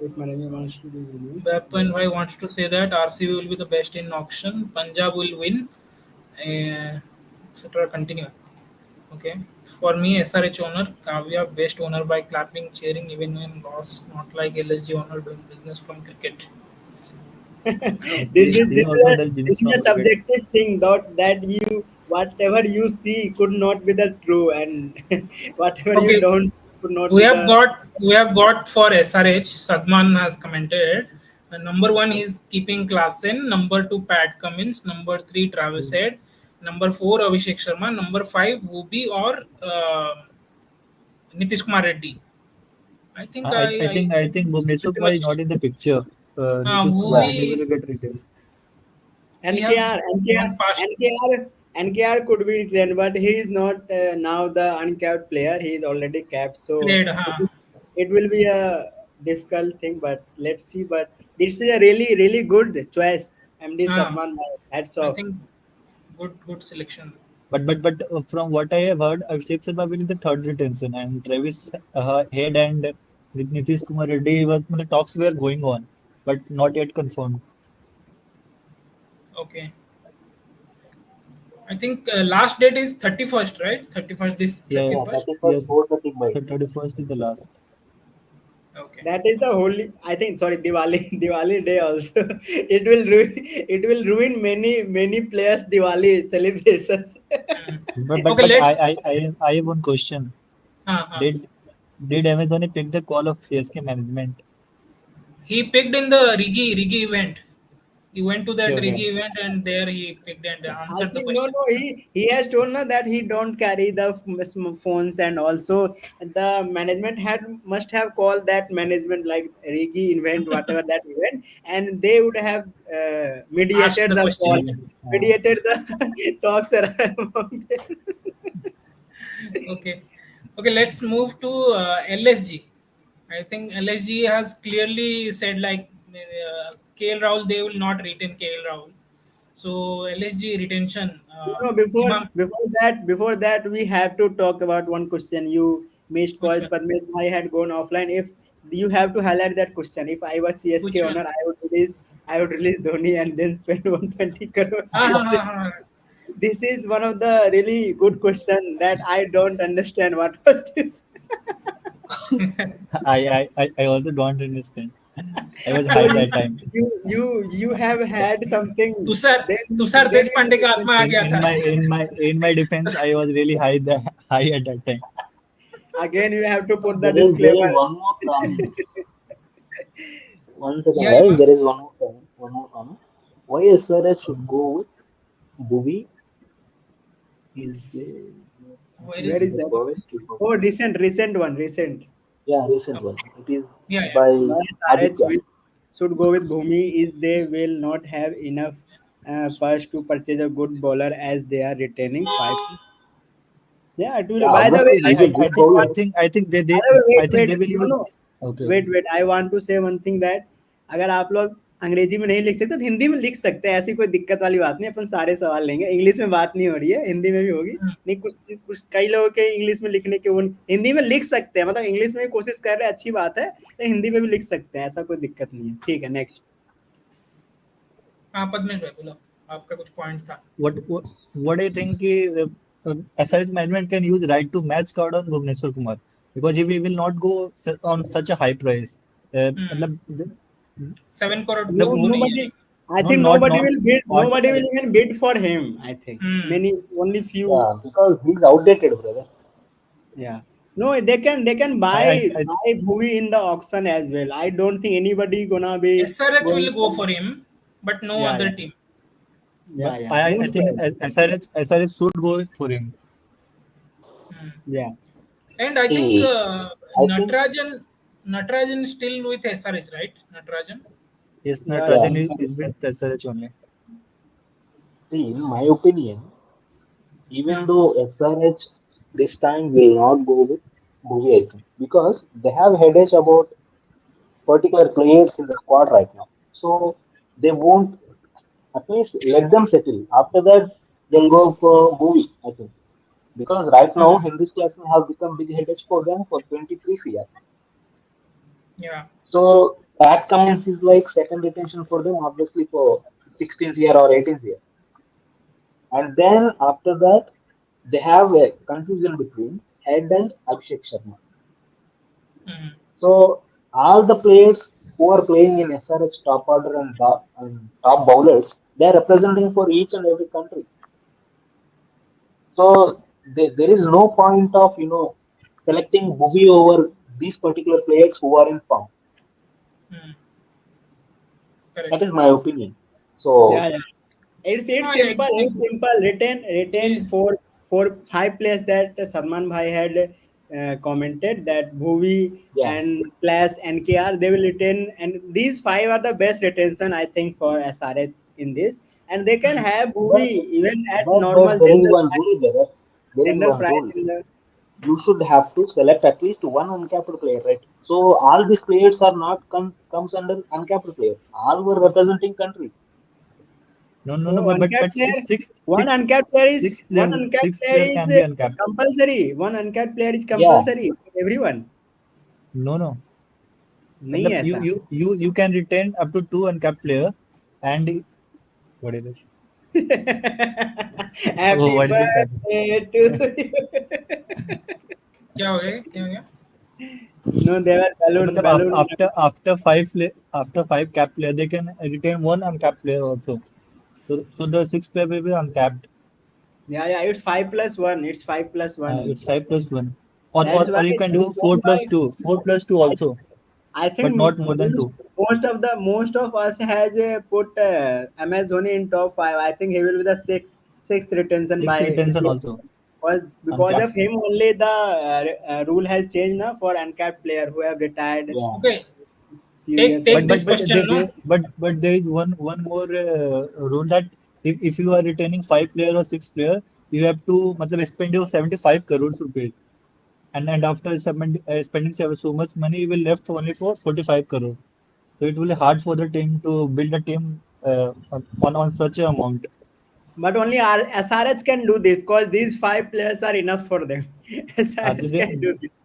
If manager wants to do release, Backpan Bhai wants to say that RCB will be the best in auction. Punjab will win, etc. Continue. Okay. For me, SRH owner, Kavya best owner by clapping, cheering even when lost. Not like LSG owner doing business from cricket. this She is she this is also a does this business is a from cricket. subjective thing that you whatever you see could not be the true and whatever you Okay. don't could not We be have the got we have got for SRH. Sadman has commented. Number one is keeping Klassen. Number two, Pat Cummins. Number three, Travis Head. Number four, Abhishek Sharma. Number five, Wubi or Nitish Kumar Reddy. I think I think Bhuvneshwar pretty Kumar is much. not in the picture. Nitish Kumar Yeah. Reddy Wubi will get retained. he has NKR gone NKR past NKR NKR could be trained, but he is not now the uncapped player. He is already capped, so played. it will be a difficult thing. But let's see. But this is a really good choice. MD Uh, Sadman, hats I off. think good selection. But from what I have heard, Abhishek Sharma will be the third retention, and Travis Head and Nitish Kumar Reddy the talks were going on, but not yet confirmed. Okay. I think last date is 31st, right? 31st, this Yeah, Yeah, 31st. 31st, yes, 4:30 by. 31st is the last. Okay. That is the Okay. holy. I think sorry, Diwali Diwali day also. It will ruin many players Diwali celebrations. Hmm. But but Okay, but let's. I have one question. Uh, uh. Did did Amazon pick the call of CSK management? He picked in the Rigi event. He went to that Okay, okay. Rigi event and there he picked and I answered the think no, question. no. He has told na that he don't carry the phones, and also the management had must have called that management like Rigi event, whatever that event, and they would have Asked mediated the the call, question. mediated the talks among them. Okay. Okay, let's move to LSG. I think LSG has clearly said like KL Rahul, they will not retain KL Rahul. So LSG retention. No, before Imam, before that, we have to talk about one question you missed which because one? Padmesh I had gone offline. If you have to highlight that question, if I was CSK Which one? owner, I would release Dhoni and then spend 120 crore. Ha, ha, ha, ha. This is one of the really good question that I don't understand. What was this? I also don't understand. I was So high that time. you have had something. Tushar Tushar Then Deshpande का आत्मा आ गया था. In my defense, I was really high at that time. again you have to put the There is disclaimer. one more comment. One second, Yeah, yeah. guys. There is one more comment. One more comment. Why SRS should go with Bhuvi? Is there? Where It Where is? is is the that? first before. Oh, recent one, recent. Yeah, recent Oh, one. It is yeah, yeah. by Why SRH Aditya. will, should go with Bhumi is they will not have enough funds to purchase a good bowler as they are retaining five. Yeah, it will. Yeah, By the way, obviously he's a I good think I bowler. think I think they अरे I wait think wait they will no use. no Okay, okay. wait I want to say one thing that अगर आप लोग अंग्रेजी में नहीं लिख सकते तो हिंदी में लिख सकते हैं, ऐसी कोई दिक्कत वाली बात नहीं, अपन सारे सवाल लेंगे, इंग्लिश में बात नहीं हो रही है, हिंदी में भी होगी। Hmm. नहीं कुछ कुछ कई लोगों के इंग्लिश में लिखने के वो हिंदी में लिख सकते हैं, मतलब इंग्लिश में भी कोशिश कर रहे हैं, अच्छी बात है, तो हिंदी में भी लिख सकते हैं, ऐसा कोई दिक्कत नहीं है। ठीक है, नेक्स्ट। हाँ पद्मेश भाई बोलो, आपका कुछ पॉइंट था. What do you think SRH management can use right to match card on Bhuvneshwar Kumar, because he will not go on such a high price. Hmm. मतलब 7 crore No, मतलब वो नहीं है. nobody. I no think not nobody not will bid. not Nobody will even bid for him. I think Hmm. many, only few. Yeah, because he's outdated, brother. Yeah. No, they can I buy Bhuvi in the auction as well. I don't think anybody gonna be SRH going will go for. for him, but no Yeah, other yeah, team. but yeah. I Most think probably. SRH should go for him. Hmm. Yeah, And I think See, I think, Natarajan is still with SRH, right? Natarajan. Yes, yeah, yeah. yeah, Natarajan is with SRH only. see, in my opinion, even Hmm. though SRH this time will not go with Bhuvi, I think, because they have headache about particular players in the squad right now. So they won't at least let them settle. After that, they'll go for Bhuvi, I think. Because right now, Hmm. Henry's classmen have become big headaches for them for 23 CR. Yeah. So Pat Cummins is like second retention for them, obviously for 16th year or 18th year. And then after that, they have a confusion between Head and Abhishek Sharma. Hmm. So all the players who are playing in SRH top order and top bowlers, they are representing for each and every country. So there is no point of selecting Bhuvi over these particular players who are in form. Hmm. Correct. That is my opinion. So yeah. No, It's I simple. agree. It's simple. Retain Eh, four five players that Salman Bhai had commented that Bhuvi yeah, and slash NKR they will retain, and these five are the best retention I think for SRH in this, and they can hmm. have Bhuvi but even at but normal there is one rule there. There is general one price rule. in the. You should have to select at least one uncapped player, right? So all these players are not comes under uncapped player. All were representing country. No, Oh, but uncapped player. One uncapped six player player is can be uncapped. compulsory. One uncapped player is Yeah, compulsory for everyone. No. नहीं मतलब है ऐसा। you can retain up to two uncapped player, and what is this? Oh, Happy what is this happening? birthday to you. क्या हो गया? क्या हो गया? No, there were तो balloon, मतलब balloon. after five cap player they can retain one uncapped player also. So the sixth player will be uncapped. Yeah, yeah, it's 5+1. It's 5+1. It's 5+1, That's why or you can do that's why 4+2 I, also, I but think not more than two. most of us has put MS Dhoni in top five. I think he will be the sixth retention Sixth by retention also because uncapped. of him only the rule has changed now for uncapped player who have retired yeah. Okay, few take years take ago. this question. No. But there is one more rule that if you are retaining five player or six player, you have to मतलब spend your 75 crores rupees, and after spending so much money, you will left only for 45 crore. So it will be hard for the team to build a team on such a amount. But only SRH can do this because these five players are enough for them. Are they SRH there? can do this.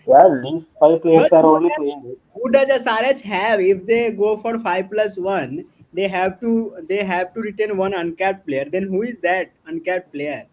Yeah, these five players But are only playing it. who does SRH have if they go for 5+1? they have to retain one uncapped player. Then who is that uncapped player?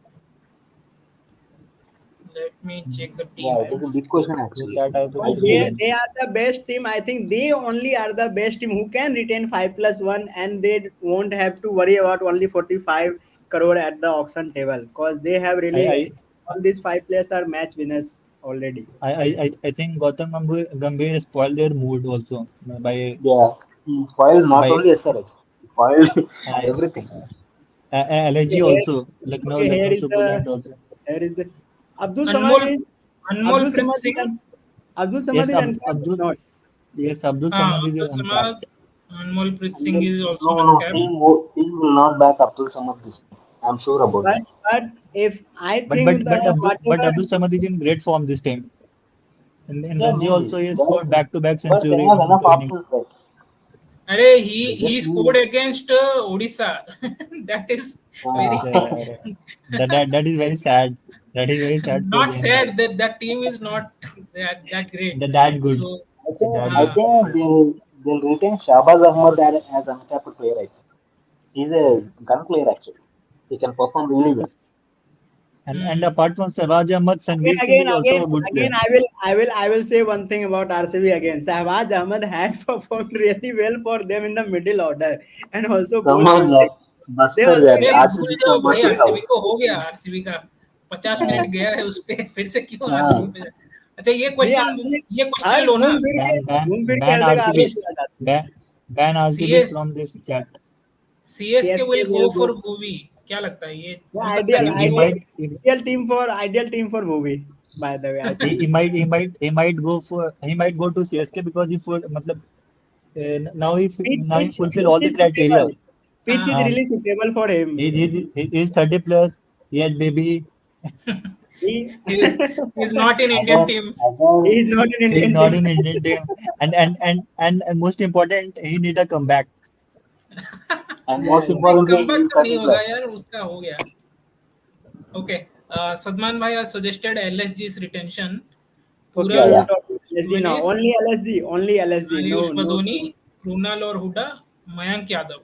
Let me check the team. Yeah, it is a big question actually. That I also I Because think feel. they are the best team. I think they only are the best team who can retain 5+1, and they won't have to worry about only 45 crore at the auction table, because they have I really, I all these five players are match winners already. I think Gambhir spoiled their mood also Yeah, he spoiled not by only SRH, he spoiled uh, everything. LSG Okay, here, also, okay, here Lucknow is Super the Giants also. here is the Abdul Samad Anmol is Anmol Abdul Preet Samad is Singh. Abdul Samad Yes, is uncapped or Abdul, not? yes, Abdul Ah, Samad is Abdul Samad. uncapped. Anmol Preet And Singh then, is also no, no, uncapped. team will not back Abdul Samad this time. I'm sure about But that. but if I But think the whatever, Abdul Samad is in great form this time. In Yeah, Ranji maybe, also he scored back-to-back but they century have in enough two options, innings. right? Arey, They he just scored need. against Odisha. That is very So that is very sad. That is very sad for not them. sad that that team is not that great. That good. So That I good. uh, think they'll retain Shahbaz Ahmad as uncapped player. I think he's a gun player actually. He can perform really well. And hmm. apart from Saraj Ahmad, again, Sanveer Singh again, is also again, a good again, player. I will say one thing about RCB again. Shahbaz Ahmad had performed really well for them in the middle order and also Come ball on, fielding. यार They Bastar also यार अरे really भूल RCB को जाओ मत भाई, ले आओ. आरसीबी को हो गया। आरसीबी का 50 मिनट गया है उस पे, फिर से क्यों आरसीबी हाँ, पे अच्छा नहीं आरसीबी ये क्वेश्चन हर लो ना। घूम फिर के Ban हर जगह RCB. आगे चला जाता है। Ban, ban RCB CS from this chat. CSK CSK will go will go. For Bhuvi, क्या लगता है ये Yeah, हो सकता है ideal, क्या He Bhuvi? ideal, might he, ideal team for movie. By the way, I think he might go for he might go to CSK because he for matlab, pitch now he pitch fulfill pitch all the is suitable. criteria. Pitch is हाँ, Um, really suitable for him. he's 30 plus. He has baby. He he is not in Indian अगर team. he अगर is not an He's Indian not team. in Indian team. And most important, he need a comeback. and Yeah, most yeah. नहीं, importantly he comeback is तो नहीं 30 होगा plus. यार, उसका हो गया। ओके, सदमान भाई has suggested LSG's retention. Okay, पूरा Yeah, no yeah. talking LSG now. Luminis, Only LSG. Ayush No, no. Badoni, Krunal और Hooda, Mayank Yadav.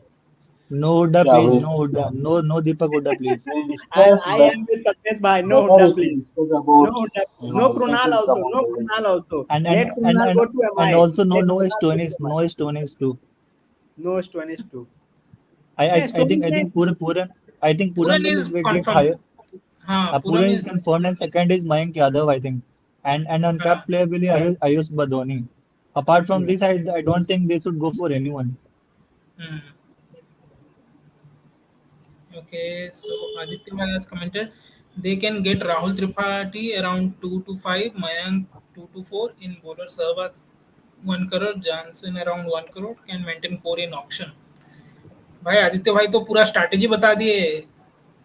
No Huda, Yeah, please. we No Huda. No Deepak Huda, please. we'll I discuss, I but am with Patnes bhai. No better Huda, if we please. discuss No about Huda. No Krunal retentions also. among No the Krunal youngsters. also. Let Krunal go to And MI. also Let Krunal go to MI. No Stoinis too. No Stoinis too. I Yeah, I I think Stoinis I ne. think Puran Pooran will, is will get confirm. higher. हाँ, Puran Pooran is is confirmed and second is Mayank Yadav, I think. And हाँ। uncapped player will be Ayush Badoni. Apart from Yeah. this, I don't think they should go for anyone. Hmm, okay, so Aditya Bhai has commented they can get Rahul Tripathi around 2 to 5, Mayank 2 to 4 in bowler, Sehwag 1 crore, Johnson around 1 crore, can maintain core in auction। भाई आदित्य भाई तो पूरा strategy बता दिए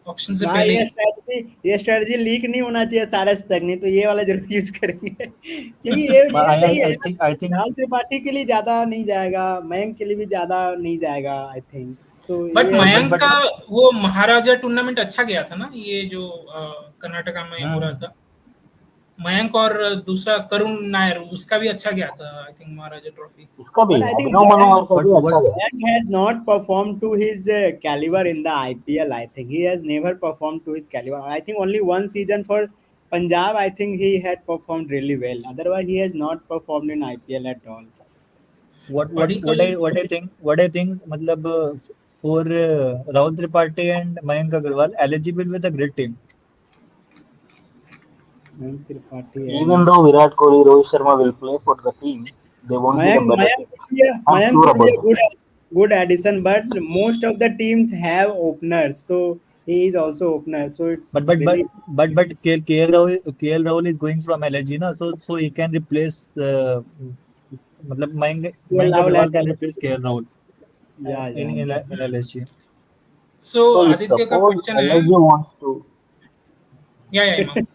auction से भाई पहले ये ही। स्ट्रेटजी ये स्ट्रेटजी लीक नहीं होना चाहिए सारे तक, नहीं तो ये वाला जरूर यूज करेंगे। क्योंकि But ये सही है यार। I think राहुल त्रिपाठी के लिए ज्यादा नहीं जाएगा, मयंक के लिए भी ज्यादा नहीं जाएगा आई थिंक। सो बट ये मयंक but का वो महाराजा टूर्नामेंट अच्छा गया था ना, ये जो कर्नाटका में हो रहा hmm, था। मयंक और दूसरा करुण नायर, उसका भी अच्छा गया था आई थिंक, महाराजा ट्रॉफी। इसका भी बट आई थिंक अभिनव मनोहर का भी अच्छा गया. Mayank has not performed to his caliber in the IPL. I think he has never performed to his caliber. I think only one season for Punjab, I think he had performed really well. Otherwise, he has not performed in IPL at all. Padikkal what I think matlab, for Rahul Tripathi and Mayank Agarwal eligible with a great team. Mayank Tripathi Even and though Virat Kohli, Rohit Sharma will play for the team, they won't be the Mayank, better Mayank team. could be a, I'm Mayank sure could be about a that. good addition, but most of the teams have openers, so he is also opener. So But it's but but really but KL Rahul is going from LSG na, so he can replace matlab Mayank Rahul has Agarwal can replace KL Rahul yeah, yeah, yeah. in LSG. So So if Aditya का suppose question है, LSG wants to, या इमाम। yeah,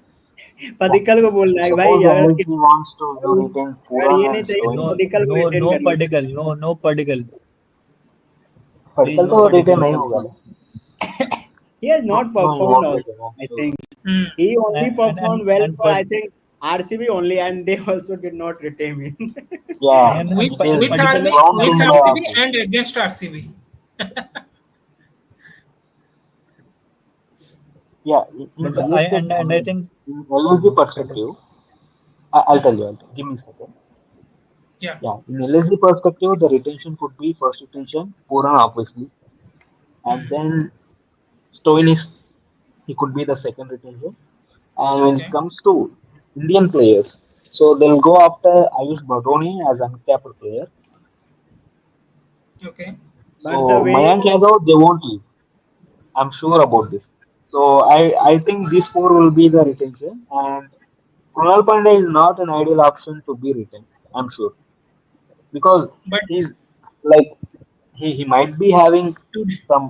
पदिक्कल को बोल रहा है भाई suppose यार, LSG wants to retain अगर Puran ये नहीं and चाहिए तो No Stoinis, पदिक्कल को रिटेन कर लो। no particle. Please Padikkal no तो retain particle. नहीं होगा ना. He has No, not no, he performed won't also. retain. I'm I sure. think hmm, he only performed well And for I think RCB only, and they also did not retain him. Yeah, and it is with particle RB, ground with team by RCB RCB. And against RCB. Yeah, in But I CSK, and I think in LSG perspective, I'll tell Hmm. you. Give me a second. Yeah. Yeah, in LSG perspective, the retention could be first retention, Puran obviously, and Hmm. then Stoinis, he could be the second retention. And when it Okay. comes to Indian players, so they'll go after Ayush Badoni as uncapped player. Okay. But the So way Mayank Yadav, they won't leave. I'm sure about this. So I think these four will be the retention, and Kunal Pandey is not an ideal option to be retained. I'm sure because But he's like he might be having today, some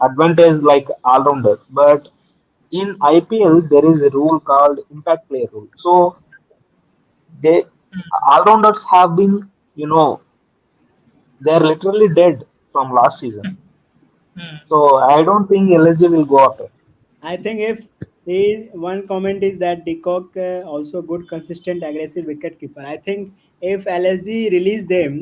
advantage like all rounder, but in IPL there is a rule called impact player rule. So they all rounders have been they're literally dead from last season. hmm. So I don't think LSG will go after. I think if he one comment is that Decock also good, consistent, aggressive wicket keeper. I think if LSG release them,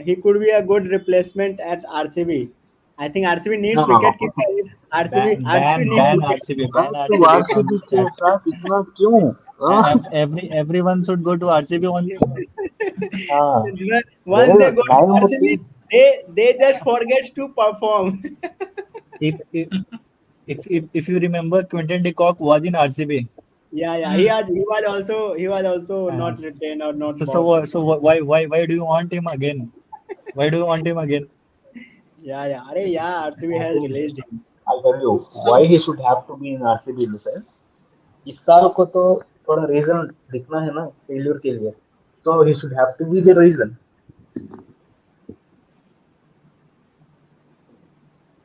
he could be a good replacement at RCB. I think RCB No, needs no, wicket no. keeper. RCB needs ban wicket. RCB, ban Back to RCB from RCB this के chat. साथ इतना क्यों? Everyone should go to RCB only. हाँ, there Once they is go to nine RCB, team. they just forget to perform. If if if you remember, Quinton de Kock was in RCB. Yeah, yeah. Hmm. He was also Uh, not retained or not so so bought. wha- so wha- why do you want him again? Why do you want him again? Yeah, yeah. Arey, yeah, RCB I has think released him. I tell you why So he should have to be in RCB in the sense. इस साल को तो थोड़ा reason दिखना है ना failure के लिए. So he should have to be the reason.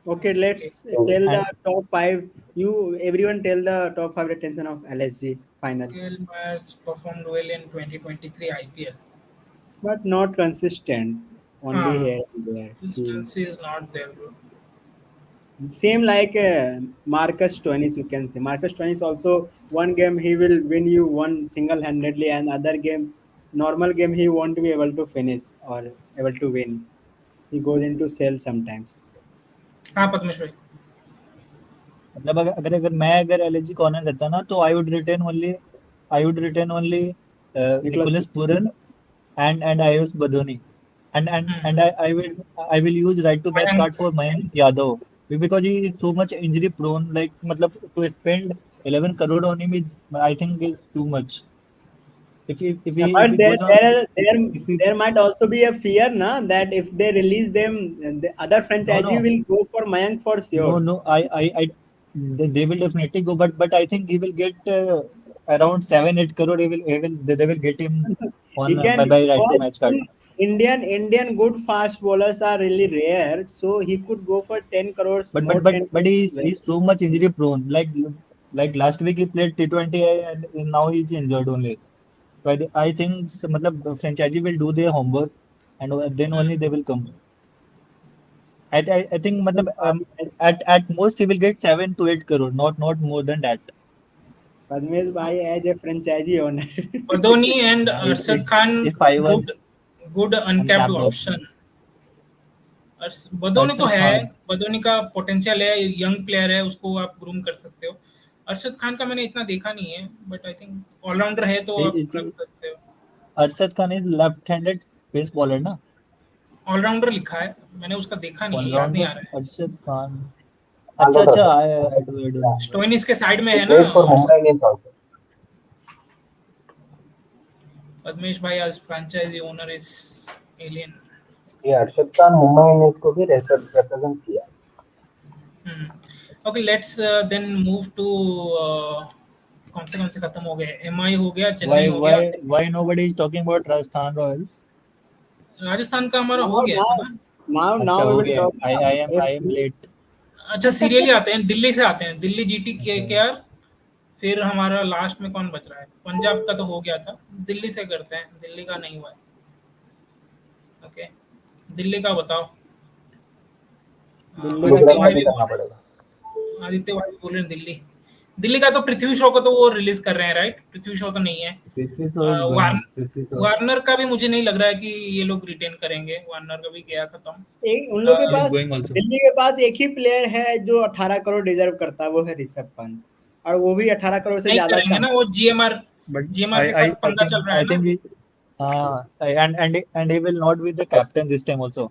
Okay, okay. let's So tell the And top five. You everyone tell the top five retention of LSG final, Gail Myers performed well in 2023 IPL. but not consistent. Only Ah, here and there. He consistency is not there, bro. same like Marcus Stoinis. You can say Marcus Stoinis also one game he will win you one single handedly, and other game normal game he won't be able to finish or able to win. He goes into sell sometimes. हाँ पद्मेश भाई. मतलब अगर एलएजी corner रहता ना तो I would retain only Nicholas Nicholas Pooran and Ayush Badoni. Hmm. And I will use right to back Mayank. card for Mayank Yadav because he is so much injury prone. Like matlab, to spend 11 crore on him is I think is too much. If he But there, goes on there, there, if he there might also be a fear, na, that if they release them, the other no franchisee no will go for Mayank for no sure. no I they will definitely go, but I think he will get around 7 8 crore. They will get him He on can bye right to because match card. Indian good fast bowlers are really rare, so he could go for 10 crores But more but but 10 crores but as well. he's so much injury prone. Like last week he played T20 and now he's injured only. So I think matlab, franchisee will do their homework and then only Hmm. they will come. I think matlab, Yes, as at most he will get 7 to 8 crore, not more than that. Padmesh Bhai Okay. as a franchisee owner. Badoni and Yeah, Arshad Khan, if I good, was good uncapped uncapped option. option, Badoni तो Arshad है. Khan. Badoni का potential है, young player है, उसको आप groom कर सकते हो. अरशद खान का मैंने इतना देखा नहीं है, बट आई थिंक ऑलराउंडर है तो आप रख सकते हो. Arshad Khan is left-handed pace bowler ना. ऑलराउंडर लिखा है, मैंने उसका देखा नहीं है, याद नहीं All-rounder आ रहा है. Arshad Khan. अच्छा all-rounder. अच्छा I do Yeah, remember. Stoinis के साइड में he है ना played for Arshad. Mumbai Indians also. Padmesh भाई आज फ्रेंचाइजी ओनर इज एलियन. ये अर्शद खान मुंबई इंडियंस को भी represent किया. Okay, let's then move to कौन से खत्म हो गए. एमआई हो गया, चेन्नई Why हो गया. why why nobody is talking about Rajasthan Royals? Rajasthan का हमारा हो now, गया था now, ना. now अच्छा we हो will गया है. talk I now. I am If I am late. अच्छा, सीरियली आते हैं, दिल्ली से आते हैं. दिल्ली जीटी के आर. फिर हमारा लास्ट में कौन बच रहा है? पंजाब का तो हो गया था. दिल्ली से करते हैं, दिल्ली का नहीं हुआ है. ओके, दिल्ली का बताओ. Delhi का आदित्य गुजरात क्या भाई में भी भी है? बोल करना रहे पड़ेगा. हैं, आदित्य भाई भी बोल रहे हैं दिल्ली. दिल्ली का तो पृथ्वी शॉ को तो वो रिलीज कर रहे हैं, राइट? पृथ्वी शॉ तो नहीं है। Prithvi Shaw is going. Prithvi Shaw. Warner का भी मुझे नहीं लग रहा है कि ये लोग रिटेन करेंगे। वार्नर का भी गया खत्म। एक उन लोग के He is pass, going also. Delhi के पास एक ही प्लेयर है जो 18 करोड़ डिजर्व करता है, वो है ऋषभ पंत, और वो भी 18 करोड़ से नहीं ज्यादा करेंगे ना, चाहता वो जीएमआर But जीएमआर के साथ पंगा चल रहा है I ना। think he, and he will not be the captain this time also.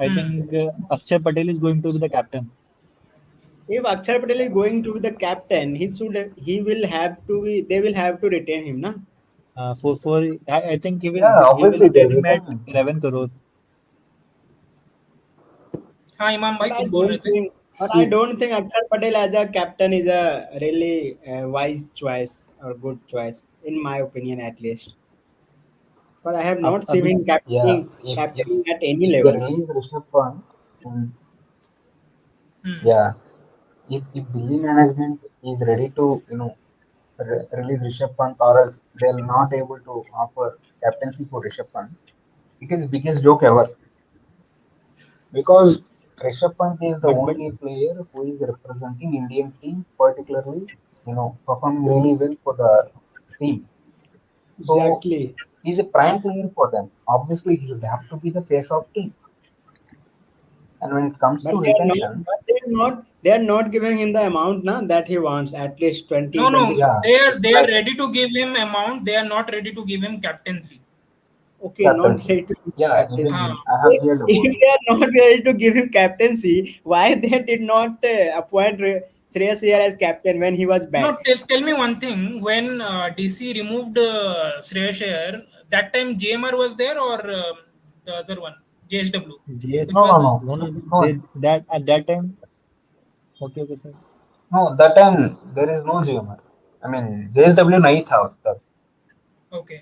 I hmm. think Akshay Patel is going to be the captain. है। If Akshar Patel is going to be the captain, he will have to be, they will have to retain him, na? For I think Yeah, he will obviously retain they'll him at return. 11 crore. हाँ, इमाम भाई But I कुछ बोल रहे don't थे। think, but I See, don't think Akshar Patel as a captain is a really wise choice or good choice, in my opinion at least. Because I have not seen अभी him yeah, if captaining at any if they levels. release Rishabh Pant, mm, hmm. yeah, if Delhi management is ready to release Rishabh Pant, or else they're not able to offer captaincy for Rishabh Pant, it is biggest joke ever. Because Rishabh Pant is the but only player who is representing Indian team, particularly performing really well for the team. So Exactly. he's a prime player for them. Obviously, he should have to be the face of team. And when it comes But to they are not, retentions, they are not giving him the amount na, that he wants, at least No, 20, no, 25. yeah, it's they are like ready to give him amount. They are not ready to give him captaincy. Okay, not captaincy. ready to give him Yeah, captaincy. हाँ। even I have heard about If it. they are not ready to give him captaincy, why they did not appoint Shreyas Iyer as captain when he was No, back? tell me one thing. When DC removed Shreyash Iyer, that time JMR was there, or the other one, JSW, GS which No, no, was no, no, no, no, they that at that time. Okay, okay, sir. no. That time there is no GMR. I mean, JSW नहीं था तब. Okay.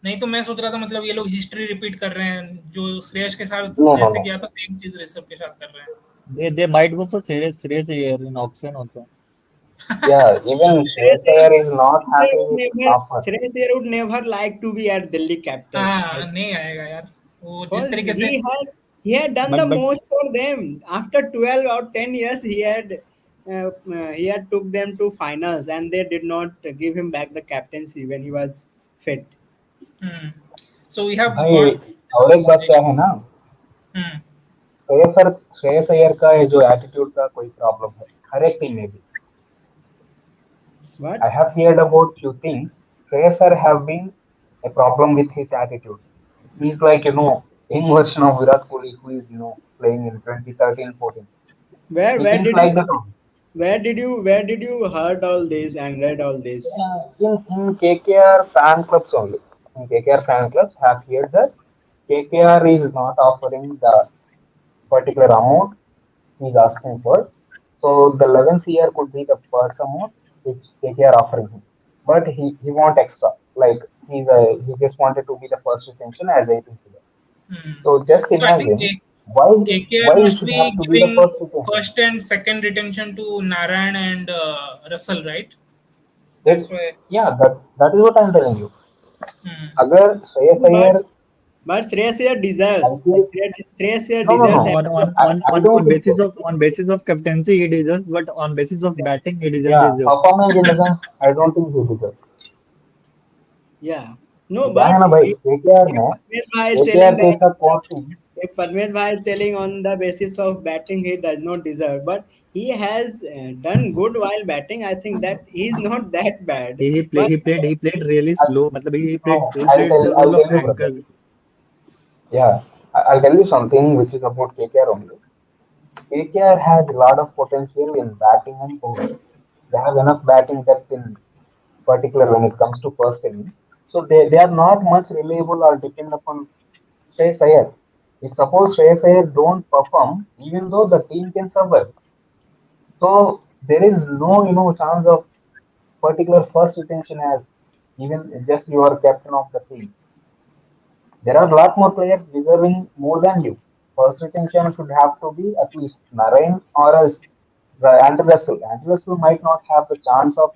नहीं तो मैं सोच रहा था मतलब ये लोग हिस्ट्री रिपीट कर रहे हैं, जो श्रेयस के साथ No, no, जैसे no. किया था सेम चीज ऋषभ के साथ कर रहे हैं। They might go for Shreyas Iyer in auction also. Yeah, even Shreyas Shreyas Iyer is not happy with offer. Would never like to be at Delhi Capitals. हाँ, नहीं आएगा यार, वो जिस Because तरीके से। he had done the But most for them. After 12 or 10 years, he had took them to finals, and they did not give him back the captaincy when he was fit. So we have भाई got और एक बात क्या suggestion. है ना, हम्म। श्रेयस अय्यर का ये जो एटीट्यूड का कोई प्रॉब्लम है हर एक टीम में भी. But I have heard about few things. Shreyas sir have been a problem with his attitude. He's like young version of Virat Kohli who is playing in 2013-14. where He where thinks did you like that only. where did you heard all this and read all this? In KKR fan clubs only. In KKR fan clubs have heard that KKR is not offering the particular amount he's asking for. So the 11th year could be the first amount which KKR offering him. But he want extra. Like he just wanted to be the first retention as 18th year. So just so I think imagine why KKR why he must should be have to be the giving first retention. first and second retention to Narayan and Russell, right? That That's why. that is what I'm telling you. Hmm. अगर Shreyas No, Iyer but Shreyas Iyer deserves. IPL Shreyas Iyer no no no deserves on every on on I on don't on think basis so. of captaincy he deserves, but on basis of batting he doesn't Yeah, deserve. performing in the sense I don't think he deserves. Yeah. No, क्या but है ना भाई KKR if में Padmesh Bhai is telling KKR that जैसा core team. if Padmesh Bhai is telling on the basis of batting he does not deserve, but he has done good while batting. I think that he's not that bad. But He played really I, slow. मतलब no, he played the I'll role of tell you, brother. anchor. Yeah, I'll tell you something which is about KKR only. KKR has a lot of potential in batting and bowling. They have enough batting depth in particular when it comes to first innings. So they are not much reliable or depend upon Shreyas Iyer. If suppose Shreyas Iyer don't perform, even though the team can survive, so there is no chance of particular first retention as even just you are captain of the team. There are a lot more players deserving more than you. First retention should have to be at least Narain or else the Andrew Russell. Andrew Russell might not have the chance of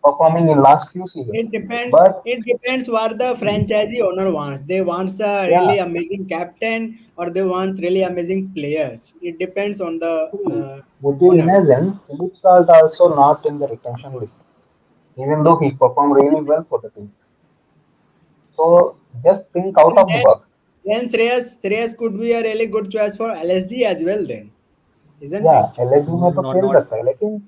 performing in last few seasons. It depends. But It depends what the franchisee owner wants. They wants a yeah, really amazing captain, or they wants really amazing players. It depends on the see, would you owners. imagine Philip Salt also not in the retention list, even though he performed really well for the team. So just think out And of the box. then Shreyas could be a really good choice for LSG as well. Then, isn't Yeah, it? LSG में तो खेल Not सकता है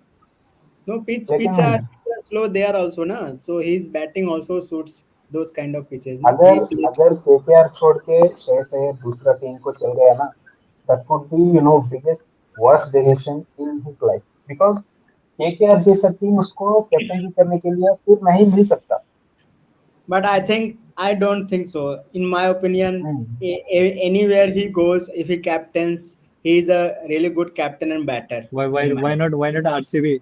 No, pitch लेकिन are slow there also, na. So his batting also suits those kind of pitches, na. अगर He plays. अगर KKR छोड़ के श्रेयस अय्यर दूसरा टीम को चल गया ना, that could be biggest worst decision in his life because KKR जैसा टीम उसको कैप्टनसी करने के लिए फिर नहीं मिल सकता. But I don't think so. In my opinion, hmm. anywhere he goes, if he captains, he's a really good captain and batter. In my why not RCB?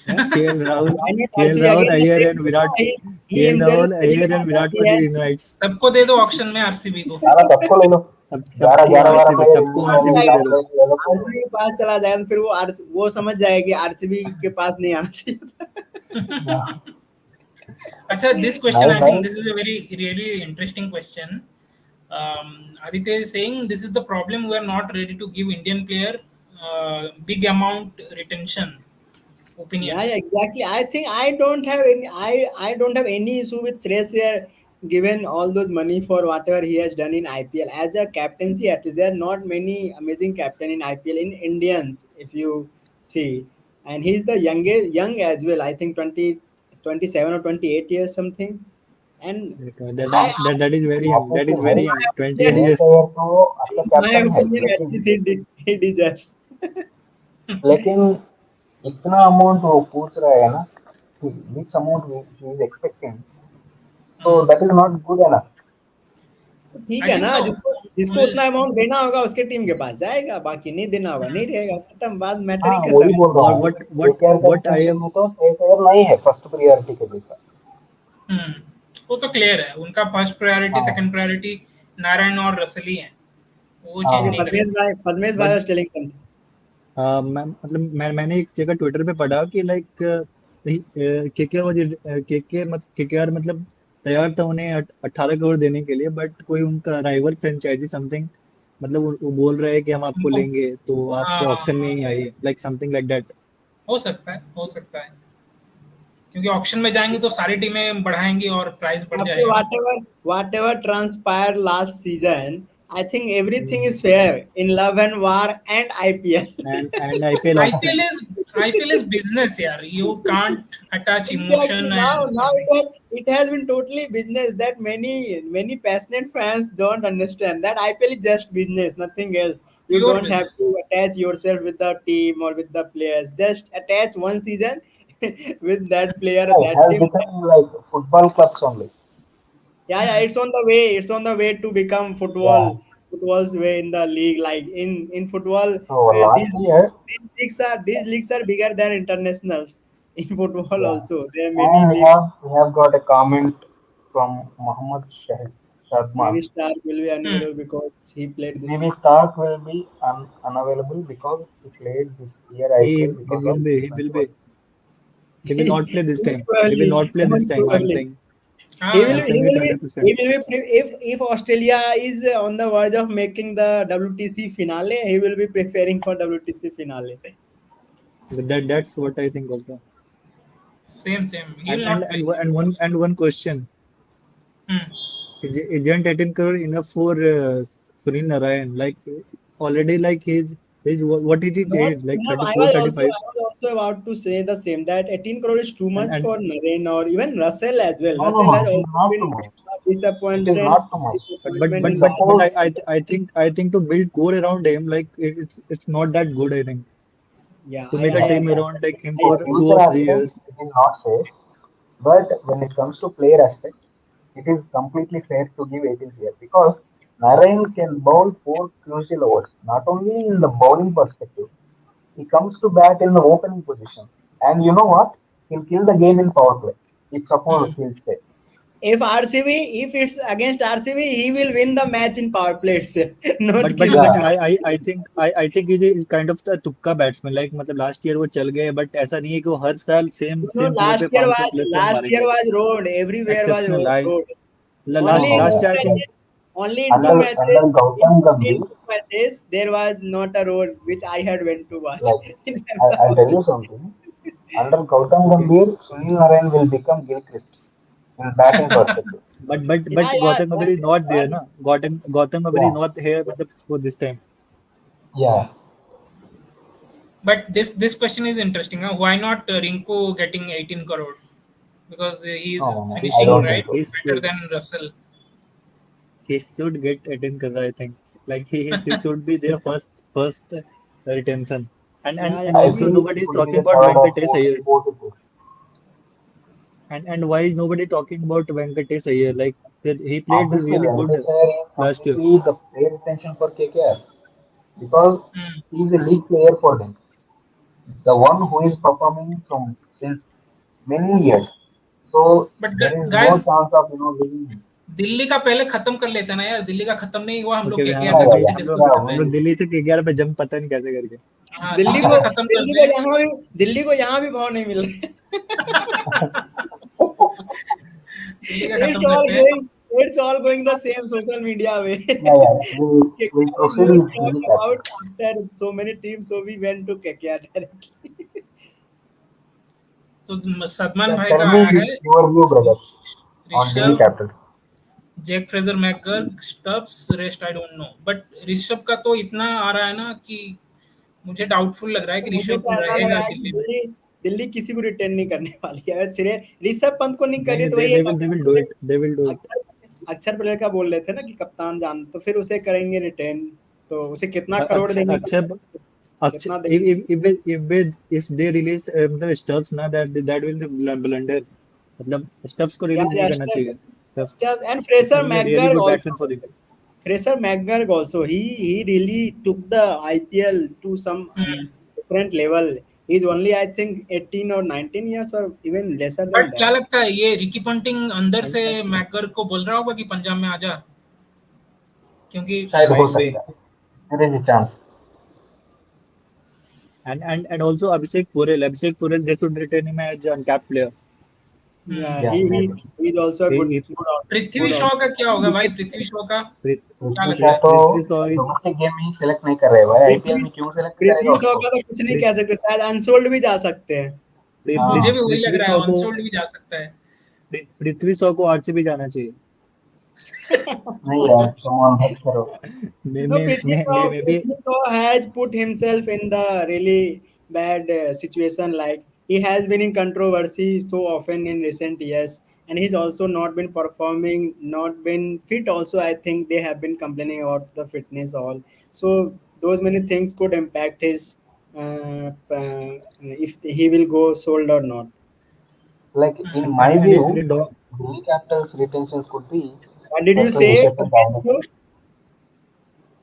yeah. Why not KL RCB Rahul, again? The Iyer same and thing, Virat, no? He KL himself is Rahul, telling Iyer now and that Virat he Kohli has. unites. सबको दे दो auction में RCB को. सारा सबको ले लो. ग्यारह सबको ग्यारह बारह आरसीबी, प्लेयर सबको इंडियन पास वाले आरसीबी जाएगा को दे सात दो. प्लेयर ले लो खेल लो. आरसीबी के पास चला जाएगा, फिर वो समझ जाएगा कि आरसीबी के पास नहीं आना चाहिए था। हाँ, अच्छा, this question, नहीं I think भाई. this is a very really interesting question. Aditya is saying this is the problem, we are not ready to give Indian player big amount retention. Yeah, Opinion. yeah, exactly. I think I don't have any issue with Shreyas here, given all those money for whatever he has done in IPL. As a captaincy, at least there are not many amazing captain in IPL in Indians, if you see. And he's the young as well. I think 27 or 28 years something. And हाँ, That is very young. That obviously is भाई. very young. 28 in Shreyas years. Iyer तो अच्छा my captain है opinion, at लेकिन least he deserves. लेकिन इतना amount वो पूछ रहा है ना, which amount he is expecting, so Hmm. that is not good enough. तो ठीक I है think ना, the जिसको जिसको only उतना अमाउंट देना होगा उसके टीम के पास जाएगा, बाकी नहीं देना होगा नहीं रहेगा, खत्म, बात, मैटर हाँ, ही खत्म वही है। बोल रहा हूँ. KKR What I captaincy am में तो श्रेयस अय्यर नहीं है फर्स्ट प्रायोरिटी के जैसा. हम्म, वो तो क्लियर है, उनका फर्स्ट प्रायोरिटी हाँ, सेकंड प्रायोरिटी नारायण और रसल ही है, वो चेंज हाँ. नहीं करेंगे. पद्मेश भाई but वाज टेलिंग समथिंग। मैंने एक जगह ट्विटर पे पढ़ा कि लाइक केके वाज केकेआर मतलब तैयार था उन्हें 18 करोड़ देने के लिए, बट कोई उनका राइवल फ्रेंचाइजी समथिंग मतलब वो बोल रहे हैं कि हम आपको उनको लेंगे तो आप हाँ ऑक्शन में हाँ, ही आइए, लाइक समथिंग लाइक दैट. हो सकता है, हो सकता है, क्योंकि ऑक्शन में जाएंगे तो सारी टीमें बढ़ाएंगी और प्राइस बढ़ After जाएगा ना. whatever transpired last season, I think everything is fair in love and war and IPL. And IPL IPL auction. is IPL is business, यार. You can't attach Exactly. emotion Now, and now something. it has been totally business that many passionate fans don't understand. That IPL is just business, nothing else. You Pure don't have to business. attach yourself with the team or with the players. Just attach one season with that player or It that has team. become like football clubs only. Yeah, yeah, Hmm. it's on the way. It's on the way to become Yeah. football's way in the league. Like in football, So these last year, these leagues are bigger than internationals. In football yeah, also, there are many and leagues. we have got a comment from Mohammad Sharma. Maybe Stark will be Hmm. unavailable because he played this Maybe season. Stark will be unavailable because he played this year IPL He because will of be, T20 World he will not play this Most time. He will probably, not play this most time, I'm probably. saying. हाँ, I'm saying it 100%. If Australia is on the verge of making the WTC finale, he will be preparing for WTC finale. That's what I think also. same. He And will and not and play. one and one and one question. Hmm. Isn't 18 crore enough for Sunil Narayan? Like already like his what is his Not age? Like enough. 34, 35. I was also about to say the same, that 18 crore is too much And for Naren or even Russell as well. No, no, Russell no. has It is also not too been much. a It is not too much. disappointment in the but Suppose, I think to build core around him, like it's not that good, I think. yeah, To make a no, team around like him I for for agree. 2 future or 3 aspect, years. it is not safe. But when it comes to player aspect, it is completely fair to give 18 here because Narayan can bowl four crucial overs, not only in the bowling perspective, he comes to bat in the opening position. And you know what? He'll kill the game in power play if suppose Hmm. he'll stay. if RCB, if it's against RCB, he will win the match in power play itself. Not but किसी Yeah, but से. I think he's kind of the तुक्का batsman like मतलब last year वो चल गए but ऐसा नहीं है कि वो हर साल सेम You know, सेम जगह पे 500 प्लस रन last year मारेंगे was road. Everywhere was exceptional I road. no, Only last no, in no. Last two year I think matches. Only in two matches. Under In Gautam only in Gambhir, two matches, there was not a road which I had went to watch. like In I'll tell you Ahmedabad. something. Under Gautam Gambhir, Sunil Narayan will become Gilchrist in batting perspective. but Yeah, Gautam Gambhir is not there ना Gautam Gambhir is Yeah, not here मतलब for this time yeah. But this question is interesting. Huh? Why not Rinku getting 18 crore? Because he No, is no, no. he I finishing don't should think right so. better than Russell. he should get 18 crore I think like he should be their first retention yeah, and yeah. I also feel nobody he is could be talking the about third or Venkatesh Iyer fourth to. and why is nobody talking about Venkatesh Iyer like he played Obviously, really good Venkatesh Iyer is last year completely the player retention for KKR because Hmm. he's a league player for them. The one who is performing from since many years. So But there is no guys, chance of losing him. Delhi का पहले खत्म कर लेते हैं ना यार. दिल्ली का खत्म नहीं हुआ, हम लोग ओके केकेआर हाँ का कब अभी से Yeah, डिस्कस yeah, कर रहे हम हैं. लोग दिल्ली से केकेआर पे जंग पता नहीं कैसे करके हाँ, दिल्ली दिल्ली को का खत्म करते हैं. दिल्ली को यहाँ भी भाव नहीं मिल रहा. दिल्ली का It's खत्म all करते हैं. going. It's all going the same social media way. yeah, yeah. We KKR is proceed more with talked Delhi about Capitals. after so many teams, so we went to KKR directly. तो सदमान Yeah, भाई tell का me आया है your view, brother, on Delhi Rishabh, Capitals. Jack Fraser, McGurk, Stubbs, rest I don't know. But Rishabh का तो इतना आ रहा है ना कि मुझे डाउटफुल लग रहा है कि मुझे ऋषभ तो ऐसा लग रहेगा रहा है कि दिल्ली में. दिल्ली किसी को रिटेन नहीं करने वाली है. अगर सिरे ऋषभ पंत को नहीं करिए नहीं तो वही एक they will do it they will do it अक्षर अक्षर पटेल का बोल रहे थे ना कि कप्तान जान, तो फिर उसे करेंगे रिटेन. तो उसे कितना करोड़ अक्षय देंगे, अक्षय कितना अक्षय देंगे. if they release मतलब स्टब्स ना that will be blunder मतलब स्टब्स को या रिलीज नहीं करना चाहिए Stubbs and it Fraser will be a really McGurk good batsman also. for them Fraser McGurk also, he really took the IPL to some different level. He's only I think 18 or 19 years or even lesser than but क्या that. लगता है ये Ricky painting अंदर and से मैकगर्ग को बोल रहा होगा कि पंजाब में आ जा, क्योंकि शायद हो might be सकता है. There is a chance. and also Abhishek Purel they should retain him as an uncapped player Yeah, Yeah, maybe. he's also a he, Prithvi good Shaw का क्या होगा भाई? option. पृथ्वी शॉ का Prith- क्या पृथ्वी लग रहा शॉ है? तो Prithvi Shaw is domestic game में ही सेलेक्ट नहीं कर रहे भाई. आईपीएल पृथ्वी में क्यों सेलेक्ट करेगा पृथ्वी शॉ उसको? का तो कुछ नहीं Prith- कह सकते, शायद अनसोल्ड भी जा सकते हैं. मुझे हाँ. भी वही लग पृथ्वी रहा शॉ है, को अनसोल्ड भी जा सकता है. पृथ्वी शॉ को आरसीबी जाना चाहिए नहीं यार, कमान मत करो. No, may be Prithvi Shaw has put himself in the really bad situation. Like he has been in controversy so often in recent years, and he's also not been performing, not been fit. Also, I think they have been complaining about the fitness all. So those many things could impact his if he will go sold or not. Like in Hmm. my and view, and Delhi Capitals retentions could be What did you first say? Rishabh Pant obviously.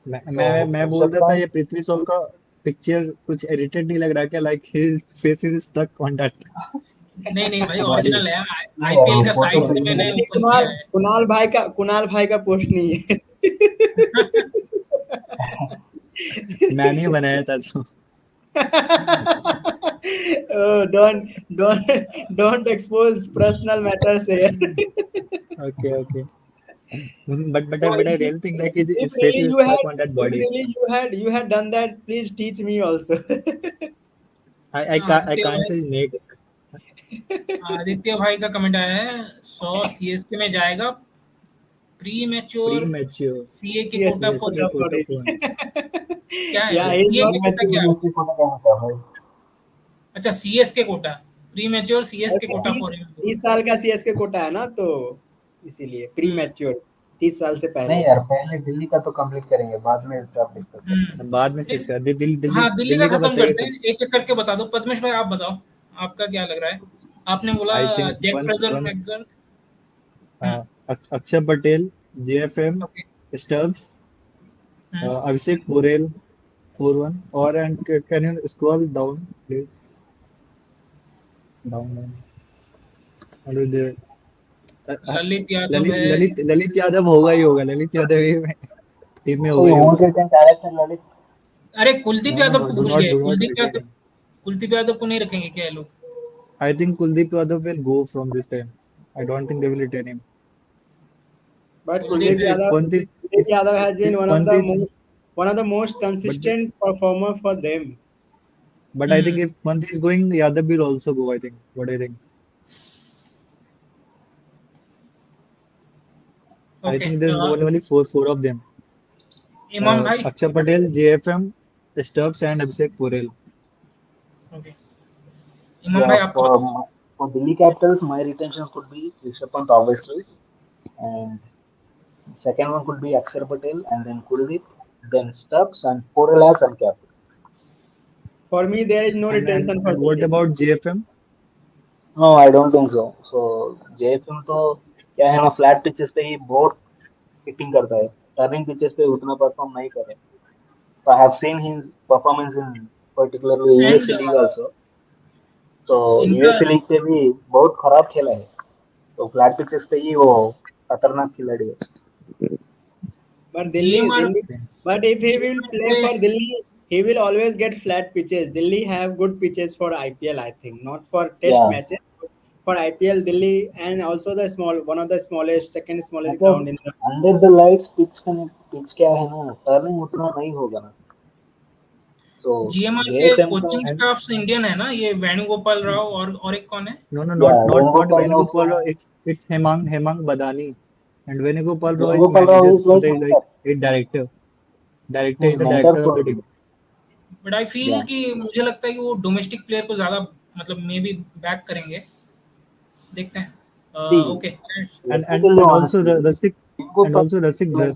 So मैं बोल Rishabh रहा था ये Pant, Prithvi Shaw का picture कुछ edited नहीं लग रहा क्या like his face is stuck on that नहीं नहीं भाई, बॉडी ओरिजिनल है. नहीं यार आईपीएल वो का फोटो साइड से सही मैंने है. नहीं, ओपन किया है. कुणाल भाई का पोस्ट नहीं है. मैंने ही बनाया था तो Oh, don't expose personal matters here. Okay but I तो really think like if his face really is you stuck had on that if body really you had done that, please teach me also. I Aditya can't भाई, say Nick Aditya भाई का comment आया है, 100 CSK में जाएगा, pre mature premature सीए के quota CSK for CSK quota him. for quota him. for him क्या है Yeah, भाई, he's सीए not के कोटा क्या प्रीमेच्योर है? उसकी फोटो क्या होता है भाई? अच्छा, सीएस के कोटा, प्री मैच्योर सीएस के ऐसे कोटा 30 फॉर हिम. 30 साल का सीएसके कोटा है ना, तो इसीलिए प्री मैच्योर 30 साल से नहीं पहले. यार, पहले दिल्ली का तो कंप्लीट करेंगे, बाद में सब डिस्कस करते हैं. बाद में इस सिर्फ दिल्ली हाँ, दिल्ली का दिल्ली का खत्म बताइए करते सब हैं, एक एक करके बता दो. पद्मेश भाई आप बताओ, आपका क्या लग रहा है? आपने बोला I think Jack one Fraser one McGurk. Hmm. Akshar Patel JFM okay. Stubbs hmm. Abhishek Porel 4-1 or and can you scroll down please down under the Lalit Yadav Lalit है। ललित ललित यादव होगा ही होगा, ललित यादव ही टीम में So होगा you ही won't होगा। retain character Lalit? अरे Kuldeep no no Yadav no, को डू भूल नॉट गए, do not Kuldeep retain Yadav. Him. Kuldeep Yadav को नहीं रखेंगे क्या ये लोग? I think Kuldeep Yadav will go from this time. I don't think they will retain him. But Kuldeep If है। if Pant is Kuldeep if Yadav has if been Pant is one of the most but consistent performer for them. but I think hmm. if Pant is going, Yadav will also go. I think. What do you think? I okay. think there's only four of them. इमाम भाई। Akshar Patel, JFM, Stubbs, and Abhishek Porel. Okay. इमाम Yeah, भाई आपका बताओ। for Delhi Capitals, my retentions could be Rishabh Pant obviously, and second one could be Akshar Patel, and then Kuldeep, then Stubbs, and Porel as uncapped. For me, there is no And and retention for and what Delhi. about JFM? No, I don't think so. So JFM तो क्या है ना, flat pitches पे ही बहुत hitting करता है, turning pitches पे उतना परफॉर्म नहीं कर रहा है. So I have seen his performance in particularly and USC League also. तो इनका USC League पे भी बहुत खराब खेला है. तो फ्लैट पिचेस पे ही वो खतरनाक खिलाड़ी है. But Delhi, GMR Delhi, Yes. but if he will GMR play पे for Delhi, he will always get flat pitches. Delhi have good pitches for IPL, I think, not for Test Yeah, matches. But for IPL, Delhi and also the small, one of the smallest, second smallest ground मतलब in the. Under the lights pitch क्या है ना, turning उतना नहीं होगा ना. तो GMR के जेएफएम का, कोचिंग And स्टाफ इंडियन है ना, ये वेणुगोपाल राव और एक कौन है? no, no, या not Venugopal Rao Venugopal Rao. तो, It's Hemang Badani, and Venugopal Rao is Venugopal Rao manager. Is like मतलब like mentor, a director. Director he is is the mentor director of for the me. team. But I feel या कि मुझे लगता है कि वो domestic player को ज्यादा मतलब मे बी बैक करेंगे। देखते हैं। See, okay. And let me and tell you and also honestly, Rasik and Venugopal also Rasik like Bhai.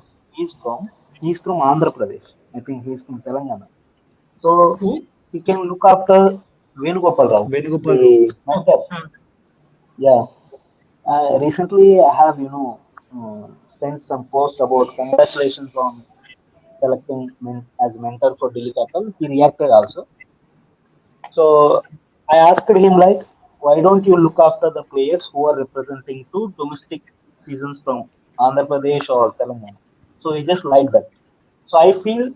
he's from Andhra Pradesh. I think he's from Telangana. So who? he can look after Venugopal Rao, Venugopal the Rao. Oh, mentor. हाँ। Yeah. Recently, I have, sent some post about congratulations on selecting as mentor for Delhi Capital. He reacted also. So I asked him like, why don't you look after the players who are representing two domestic seasons from Andhra Pradesh or Telangana? So he just liked that. So I feel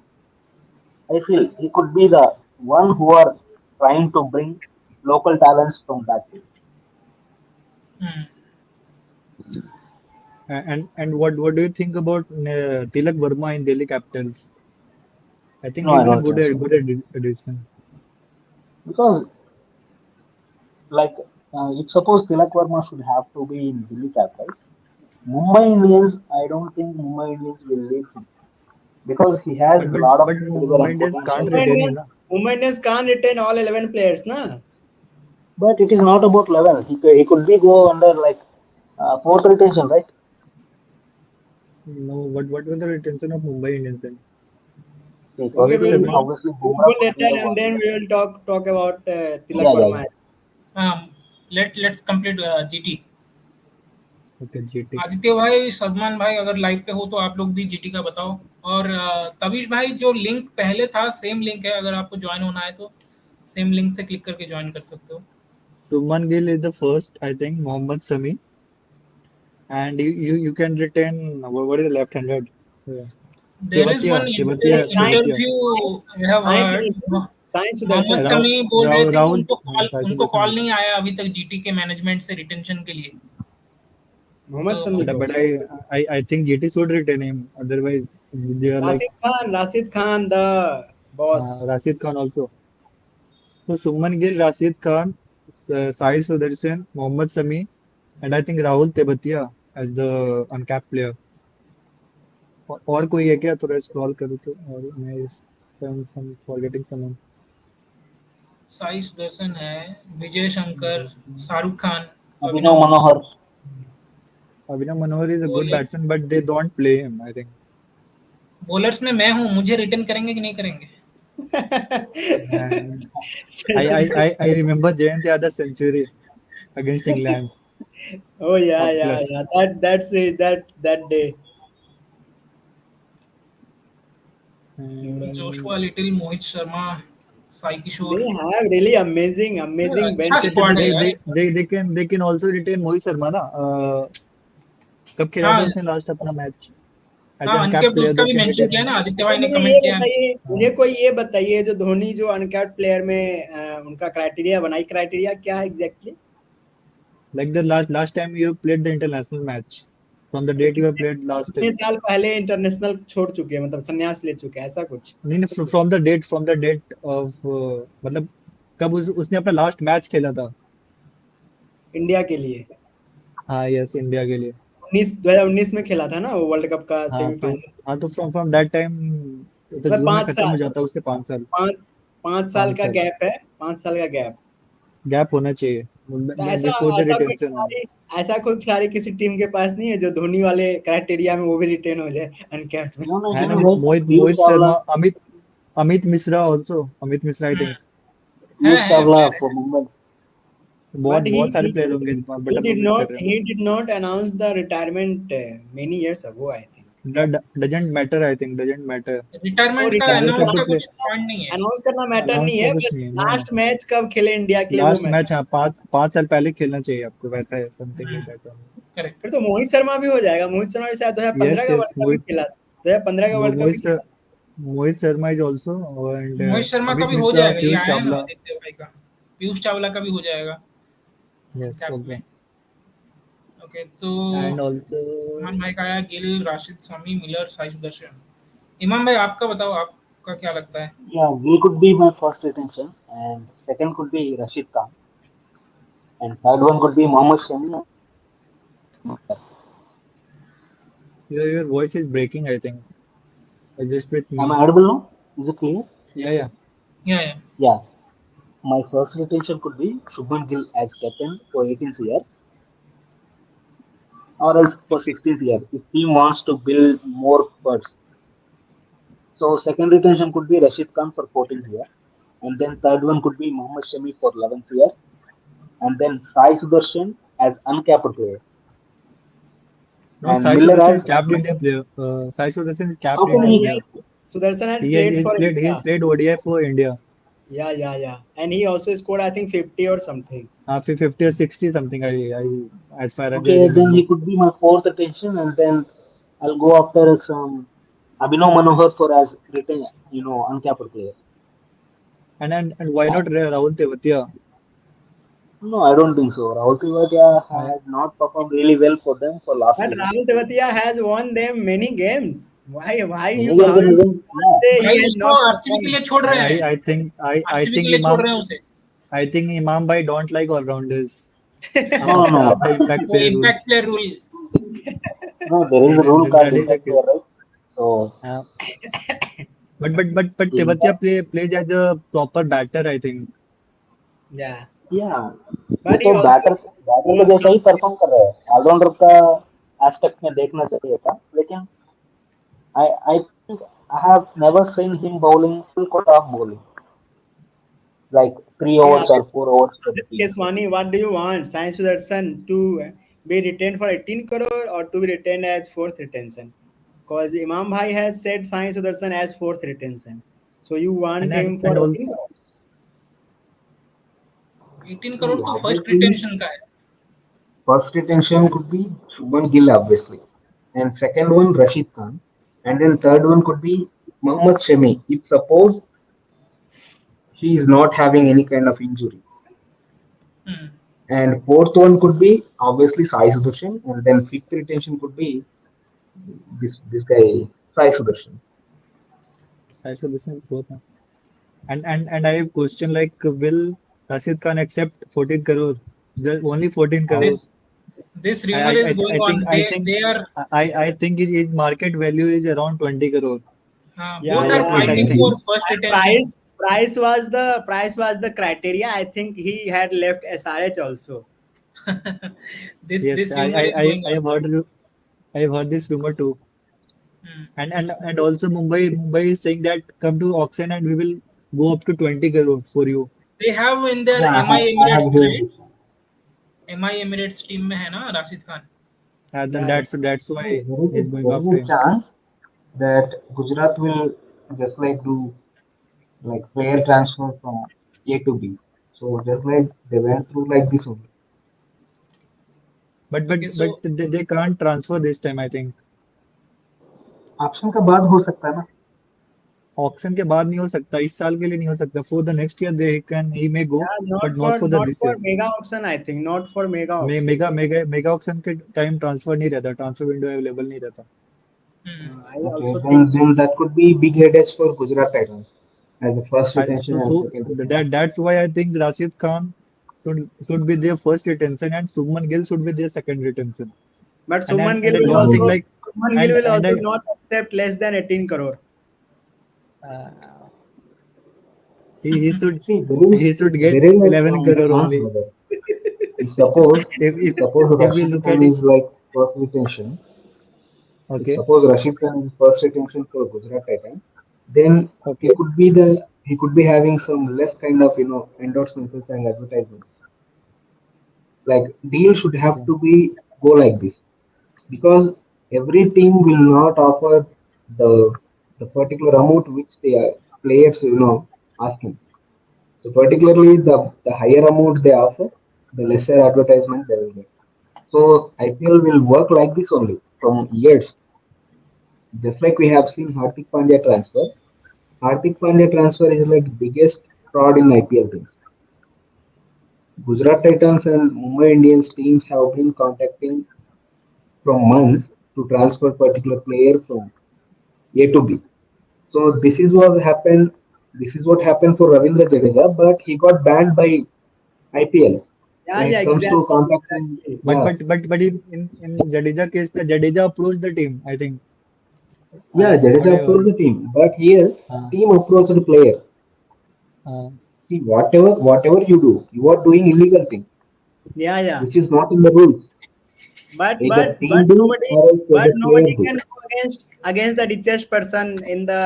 he could be the one who are trying to bring local talents from that team. Hmm. And what do you think about Tilak Verma in Delhi Capitals? I think No, he I will a don't think so. good addition. Because like it's supposed Tilak Verma should have to be in Delhi Capitals. Mumbai Indians, I don't think Mumbai Indians will leave him because he has a lot of But caliber Mumbai and Indians can't potential. Mumbai retain him, Indians, na? Mumbai Indians can't retain all 11 players, na? But it is not about level. He could be go under like fourth retention, right? No, what was the retention of Mumbai Indians then? Okay, First Rohit thing, Sharma. obviously, we'll Bumrah go could be later the and one. then we will talk about Tilak Yeah, yeah, Verma. yeah. Let's complete GT. Okay, GT. Aditya भाई, सलमान भाई, अगर live पे हो तो आप लोग भी GT का बताओ। और तविश भाई, जो लिंक पहले था सेम लिंक है, अगर आपको ज्वाइन होना है तो सेम लिंक से क्लिक करके ज्वाइन कर सकते हो। Suman Gill is the first, I think. Mohammad Sami, and you can retain what is the left-handed? Uh, there is one Science, Tebatia. Interview I have Science heard. Sudarshan. Science Mohammed Sudarshan. Shami बोल रहे थे कि Rahul Sai उनको Sudarshan call also. नहीं आया अभी तक GT के मैनेजमेंट से रिटेंशन के लिए। Mohammad तो Sami But bro. I think GT should retain him. Otherwise, they are like Rashid Khan, the boss. Rashid Khan also. So Suman Gill, Rashid Khan, Sai Sudarshan, Mohammad Sami, and I think Rahul Tebatia as the uncapped player. और कोई है क्या? थोड़ा scroll करो तो और मैं some forgetting someone. Sai Sudarshan है, Vijay Shankar, Shahrukh Khan, Abhinav Abhinav Manohar. Manohar. Abhinav Manohar is a good bowlers batsman, but they don't play him, I think. Bowlers में मैं हूँ, मुझे रिटर्न करेंगे कि नहीं करेंगे? And I remember Jayant Yadav century against England Oh yeah, of yeah, plus. yeah. That's it. That day. Joshua And Little, Mohit Sharma, Sai They Kishore. have really amazing, यार amazing अच्छा bench they स्क्वाड है strength. यार। they can also retain Mohit Sharma na. कब खेला था हाँ उसने last अपना मैच एज हाँ, अनकैप्ड अनकेप्ट प्लेयर उसका दैट भी कैन मेंशन रिटेन किया है इन। ना, आदित्य तो भाई ने मुझे कमेंट ये किया है। बताइए, मुझे हाँ, कोई ये बताइए, जो धोनी जो अनकैप्ड प्लेयर में उनका क्राइटेरिया बनाई, क्राइटेरिया क्या है exactly? like the last time you played the international match, from the तो date you have कितने played last कितने time. साल पहले इंटरनेशनल छोड़ चुके हैं, मतलब संन्यास ले चुके हैं, ऐसा कुछ? नहीं नहीं, from the date of मतलब कब उसने अपना लास्ट मैच खेला था। इंडिया के लिए हाँ यस, इंडिया के लिए। 2019 में खेला था ना वो वर्ल्ड कप का हाँ तो सेमीफाइनल। हाँ तो फ्रॉम दैट टाइम, तो मतलब जून में पाँच खत्म हो साल जाता है उसके 5 साल। पाँच 5 साल पाँच का साल गैप है, 5 साल का गैप। गैप होना चाहिए तो ऐसा बिफोर द ऐसा कोई रिटेंशन। खिलाड़ी ऐसा कोई खिलाड़ी किसी टीम के पास नहीं है जो धोनी वाले क्राइटेरिया में वो भी रिटेन हो जाए अनकैप्ड में? No, है ना, like Piyush Mohit Sharma, Chawla, Amit Mishra also, Amit Mishra आई हम्म, थिंक। Piyush है Chawla प्लेयर है। for Mumbai. बहुत But बहुत सारे प्लेयर होंगे बट अब वो मिस कर रहे हैं। he did not announce the retirement many years ago, I think. Doesn't matter, I think doesn't matter. वो रिटायरमेंट का most retirement of announce the का प्ले कुछ पॉइंट नहीं है। अनाउंस करना मैटर अनाउंस नहीं का है, कुछ बस नहीं है ना। लास्ट मैच कब खेले इंडिया के लिए वो लास्ट मैटर। मैच, हाँ, 5 साल पहले खेलना चाहिए आपको, वैसा है, something like hmm, that. Correct. फिर तो मोहित शर्मा भी हो जाएगा। मोहित शर्मा भी शायद 2015 यस का यस, वर्ल्ड कप भी खेला, 2015 का वर्ल्ड कप भी खेला। Mohit Sharma is also, and Mohit Sharma का अमित भी हो मिश्रा, जाएगा, ये पीयूष आया है ना चावला। आदित्य भाई का। पीयूष चावला का भी हो जाएगा यस कैप्ट ऑल्सो। में। ओके तो एंड ऑल्सो इमरान भाई का आया गिल, राशिद, समी, मिलर, साई सुदर्शन। इमाम भाई आपका बताओ, आपका क्या लगता है? Yeah, we could be my first retention, and second could be Rashid Khan, and third one could be Mohammad Shami. your voice is breaking, I think, just with Am me. I audible now? Is it clear? Yeah. या Yeah. My first retention could be Shubman Gill as captain for 18th year, or else for 16th year if team wants to build more birds. So second retention could be Rashid Khan for 14th year, and then third one could be Mohammad Shami for 11th year, and then Sai Sudarshan as uncapped player, No, and Sai Miller Sudarshan as is capped India player. Sai Sudarshan is capped how can Yeah, India he? player. Sudarshan had He played has for played India. ODI for India. Yeah. And he also scored, I think, 50 or something. 50 or 60 something, as far as I Okay, then remember. he could be my fourth retention, and then I'll go after some Abhinav Manohar for as retain, uncapped player. And why not Rahul Tewatia? No, I don't think so. Rahul Tewatia Uh, has not performed really well for them for last But season. Rahul Tewatia has won them many games. Why you Many games how in you his yeah. say he भाई has उसको not RCB के performed? लिए छोड़ रहे हैं। I RCB के think लिए छोड़ रहे हैं उसे। I think Imam Bhai don't like all rounders. No, no, After no. impact वो player impact rules. Player rule. No, there is a rule called That is the impact player, case. right? So Uh, but the Tewatia impact, plays as a proper batter, I think. Yeah, yeah. वो but he तो also batter के bowls जैसा ही some. Perform कर रहा है, allrounder का aspect में देखना चाहिए था, लेकिन I think I have never seen him bowling full quota of bowling, like three Okay, overs or 4 overs for the team. Keswani, what do you want? Science Sudarshan to be retained for 18 crore or to be retained as fourth retention? Because Imam Bhai has said Science Sudarshan as fourth retention. So you And want and, him for and 18 also crore? 18 See, crore तो first obviously, retention का है। first retention could be Shubman Gill, obviously, and second one Rashid Khan, and then third one could be Mohammad Shami. If suppose he is not having any kind of injury, hmm, and fourth one could be obviously Sai Sudarshan, and then fifth retention could be this guy Sai Sudarshan. I should listen to both. And I have question like, will Rashid Khan accept 14 crore? Just only 14 I crore. this this rumor is going on, they are I think his market value is around 20 crore. Yeah, both are What I fighting and, think. for first and retention। price was the criteria. I think he had left SRH also. this Yes, this rumor is going I on। have heard this rumor too. Hmm, And also Mumbai is saying that come to auction and we will go up to 20 crore for you. they have in their yeah MI I have Emirates, heard right? this. MI Emirates team में है ना Rashid Khan. And then Yeah. that's No, why he's going there is after a him. chance that Gujarat will just like do like player transfer from A to B. So just like they went through like this only. but Okay, but so but they can't transfer this time, I think. Option का बाद हो सकता है ना. Auction के बाद नहीं हो सकता, इस साल के लिए नहीं हो सकता. For the next year they can he may go, Yeah, but not for the not this for year. mega auction. I think not for mega may auction. Mega mega mega auction के time transfer नहीं रहता, transfer window available नहीं रहता. hmm, I Okay, also think so. then that could be big headaches for Gujarat Titans as the first I, retention so and so second retention. that's why I think Rashid Khan should be their first retention and Subman Gill should be their second retention. But And Suman Gill and I will Yeah, don't think also maybe. like Suman Gill will and also I not accept less than 18 crore. uh, he should See, get there is a 11 crore chance, only. brother. If suppose If if if suppose if we Rashid look Khan at it, is like first retention, if okay, suppose Rashid Khan is first retention for Gujarat Titans, then okay, he could be having some less kind of endorsements and advertisements. Like deal should have okay, to be go like this because every team will not offer the particular amount which the players asking. So particularly the higher amount they offer, the lesser advertisement they will get. So IPL will work like this only from years. Just like we have seen Hardik Pandya transfer. Hardik Pandya transfer is like biggest fraud in IPL things. Gujarat Titans and Mumbai Indians teams have been contacting from months to transfer particular player from A to B. So this is what happened. This is what happened for Ravindra Jadeja, but he got banned by IPL Yeah, when yeah, it comes to exactly, contacting. exactly. Yeah, but in Jadeja case, the Jadeja approached the team. I think yeah, what Jadeja I approached heard. the team, but here Uh, team approached the player. uh, See, whatever you do, you are doing illegal thing, Yeah, yeah. which is not in the rules. But Either but but team do nobody or else but the player nobody do. can go against the richest person in the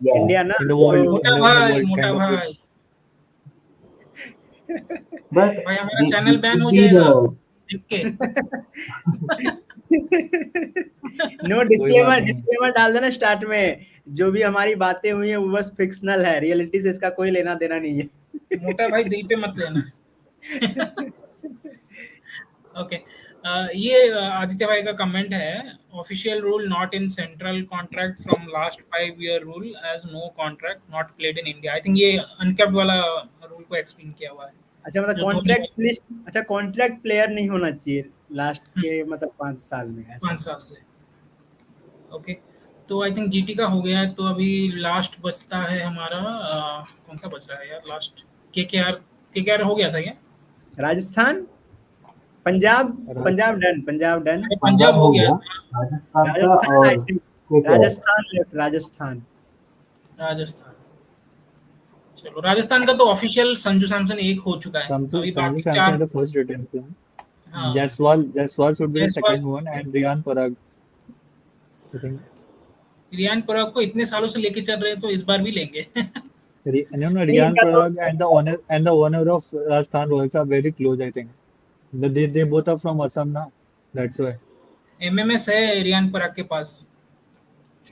Yeah, India, na? in the world, So in the world मोटा kind of thing. भाई but भाई हमारा channel this ban could हो be जाएगा the देख के. No कोई बात डिस्क्लेमर नहीं. डिस्क्लेमर डाल देना स्टार्ट में, जो भी हमारी बातें हुई है वो बस फिक्शनल है, रियलिटी से इसका कोई लेना देना नहीं है. मोटा भाई दिल पे मत लेना. ओके. ये आदित्य भाई का कमेंट है. Official rule not in central contract from last 5 year rule as no contract not played in India. I think ये अनकैप्ड वाला रूल को एक्सप्लेन किया हुआ है अच्छा, मतलब जो धोनी कॉन्ट्रैक्ट लिस्ट, अच्छा कॉन्ट्रैक्ट प्लेयर नहीं होना चाहिए लास्ट के मतलब 5 साल में, ऐसा 5 साल कुछ. से. ओके. तो आई थिंक जीटी का हो गया है. तो अभी लास्ट बचता है हमारा. कौन सा बच रहा है यार लास्ट? के के आर हो गया था क्या? Rajasthan, Punjab, Punjab Rajasthan done, Punjab done. अरे पंजाब पंजाब हो हो गया गया, था. राजस्थान का राजस्थान आई और think, KKR. Rajasthan left, Rajasthan. Rajasthan. चलो राजस्थान का तो ऑफिशियल संजू सैमसन एक हो चुका है. अभी Sanju बाकी Samson चार. is the first retention. हाँ. Jaiswal should be the Jaiswal. second one, and Riyan Parag. I think Riyan Parag को इतने सालों से लेके चल रहे हैं तो इस बार भी लेंगे. No, no, नहीं Riyan इनका तो, Parag and the owner of Rajasthan Royals are very close. I think they both are from Assam now. That's why MMS है रियान पराग के पास.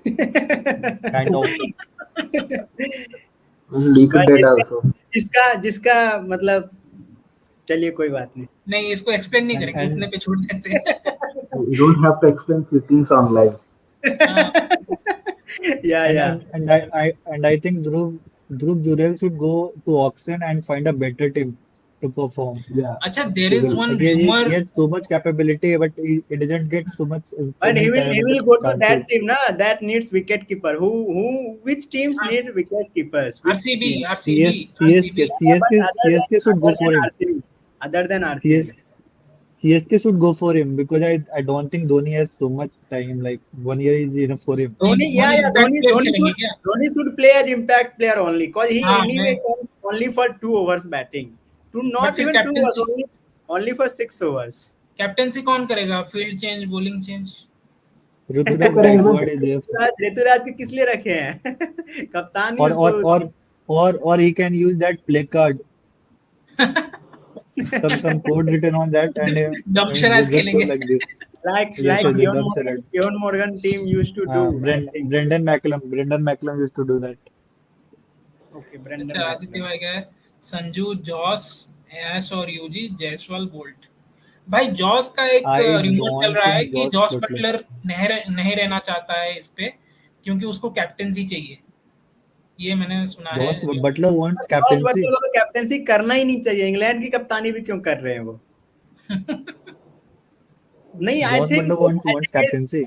kind of. Leaked but data also. जिसका जिसका मतलब, चलिए कोई बात नहीं. नहीं इसको एक्सप्लेन नहीं and करेंगे, उतने and पे छोड़ देते हैं. You don't have to explain few things on live. हाँ. या and या and and I think Dhruv Jurel should go to auction and find a better team to perform. Yeah, अच्छा, there he is will. One Like he rumour. has so much capability, but he doesn't get so but many he will मतलब go to chances. that team ना, that needs wicket keeper. Who which teams need wicket keepers, which RCB team? RCB CSK RCB. But CSK should go other for than him. RCB, other than RCB. CS CSK should go for him because I don't think Dhoni has so much time. Like 1 year is enough for him. नहीं Dhoni, yeah, Dhoni yeah, impact player खेलेंगे क्या? Dhoni should play as impact player only, because he हाँ anyway मैं. comes only for 2 overs batting. To but not फिर even 2 overs, captaincy. only for 6 overs. Captaincy कौन करेगा? Field change, bowling change. खुद तो Ruturaj करेंगे ना. Gaikwad is there. ऋतुराज के किस लिए रखे हैं? कप्तान ही Or उसको. or or or he can use that play card. Some code written on that and dumb charades just go खेलेंगे. like this. like Yes, the Kieron dumb Morgan, salad. Kieron Morgan team used to do, I think. Brendan McCullum used to do that. Okay, Brendan अच्छा Aditya McCullum. भाई का है. Sanju, Jos, S और UG, Jaiswal, bolt. भाई Jos का एक I remove चल don't रहा है think कि Josh जॉस Butler. बटलर नहीं रहना चाहता है इस पे, क्योंकि उसको कैप्टेंसी चाहिए। ये मैंने सुना है। Josh Butler wants Jos captaincy. Buttler को तो कैप्टेंसी करना ही नहीं चाहिए, इंग्लैंड की कप्तानी भी क्यों कर रहे हैं वो? नहीं, Josh Butler I wants think captaincy.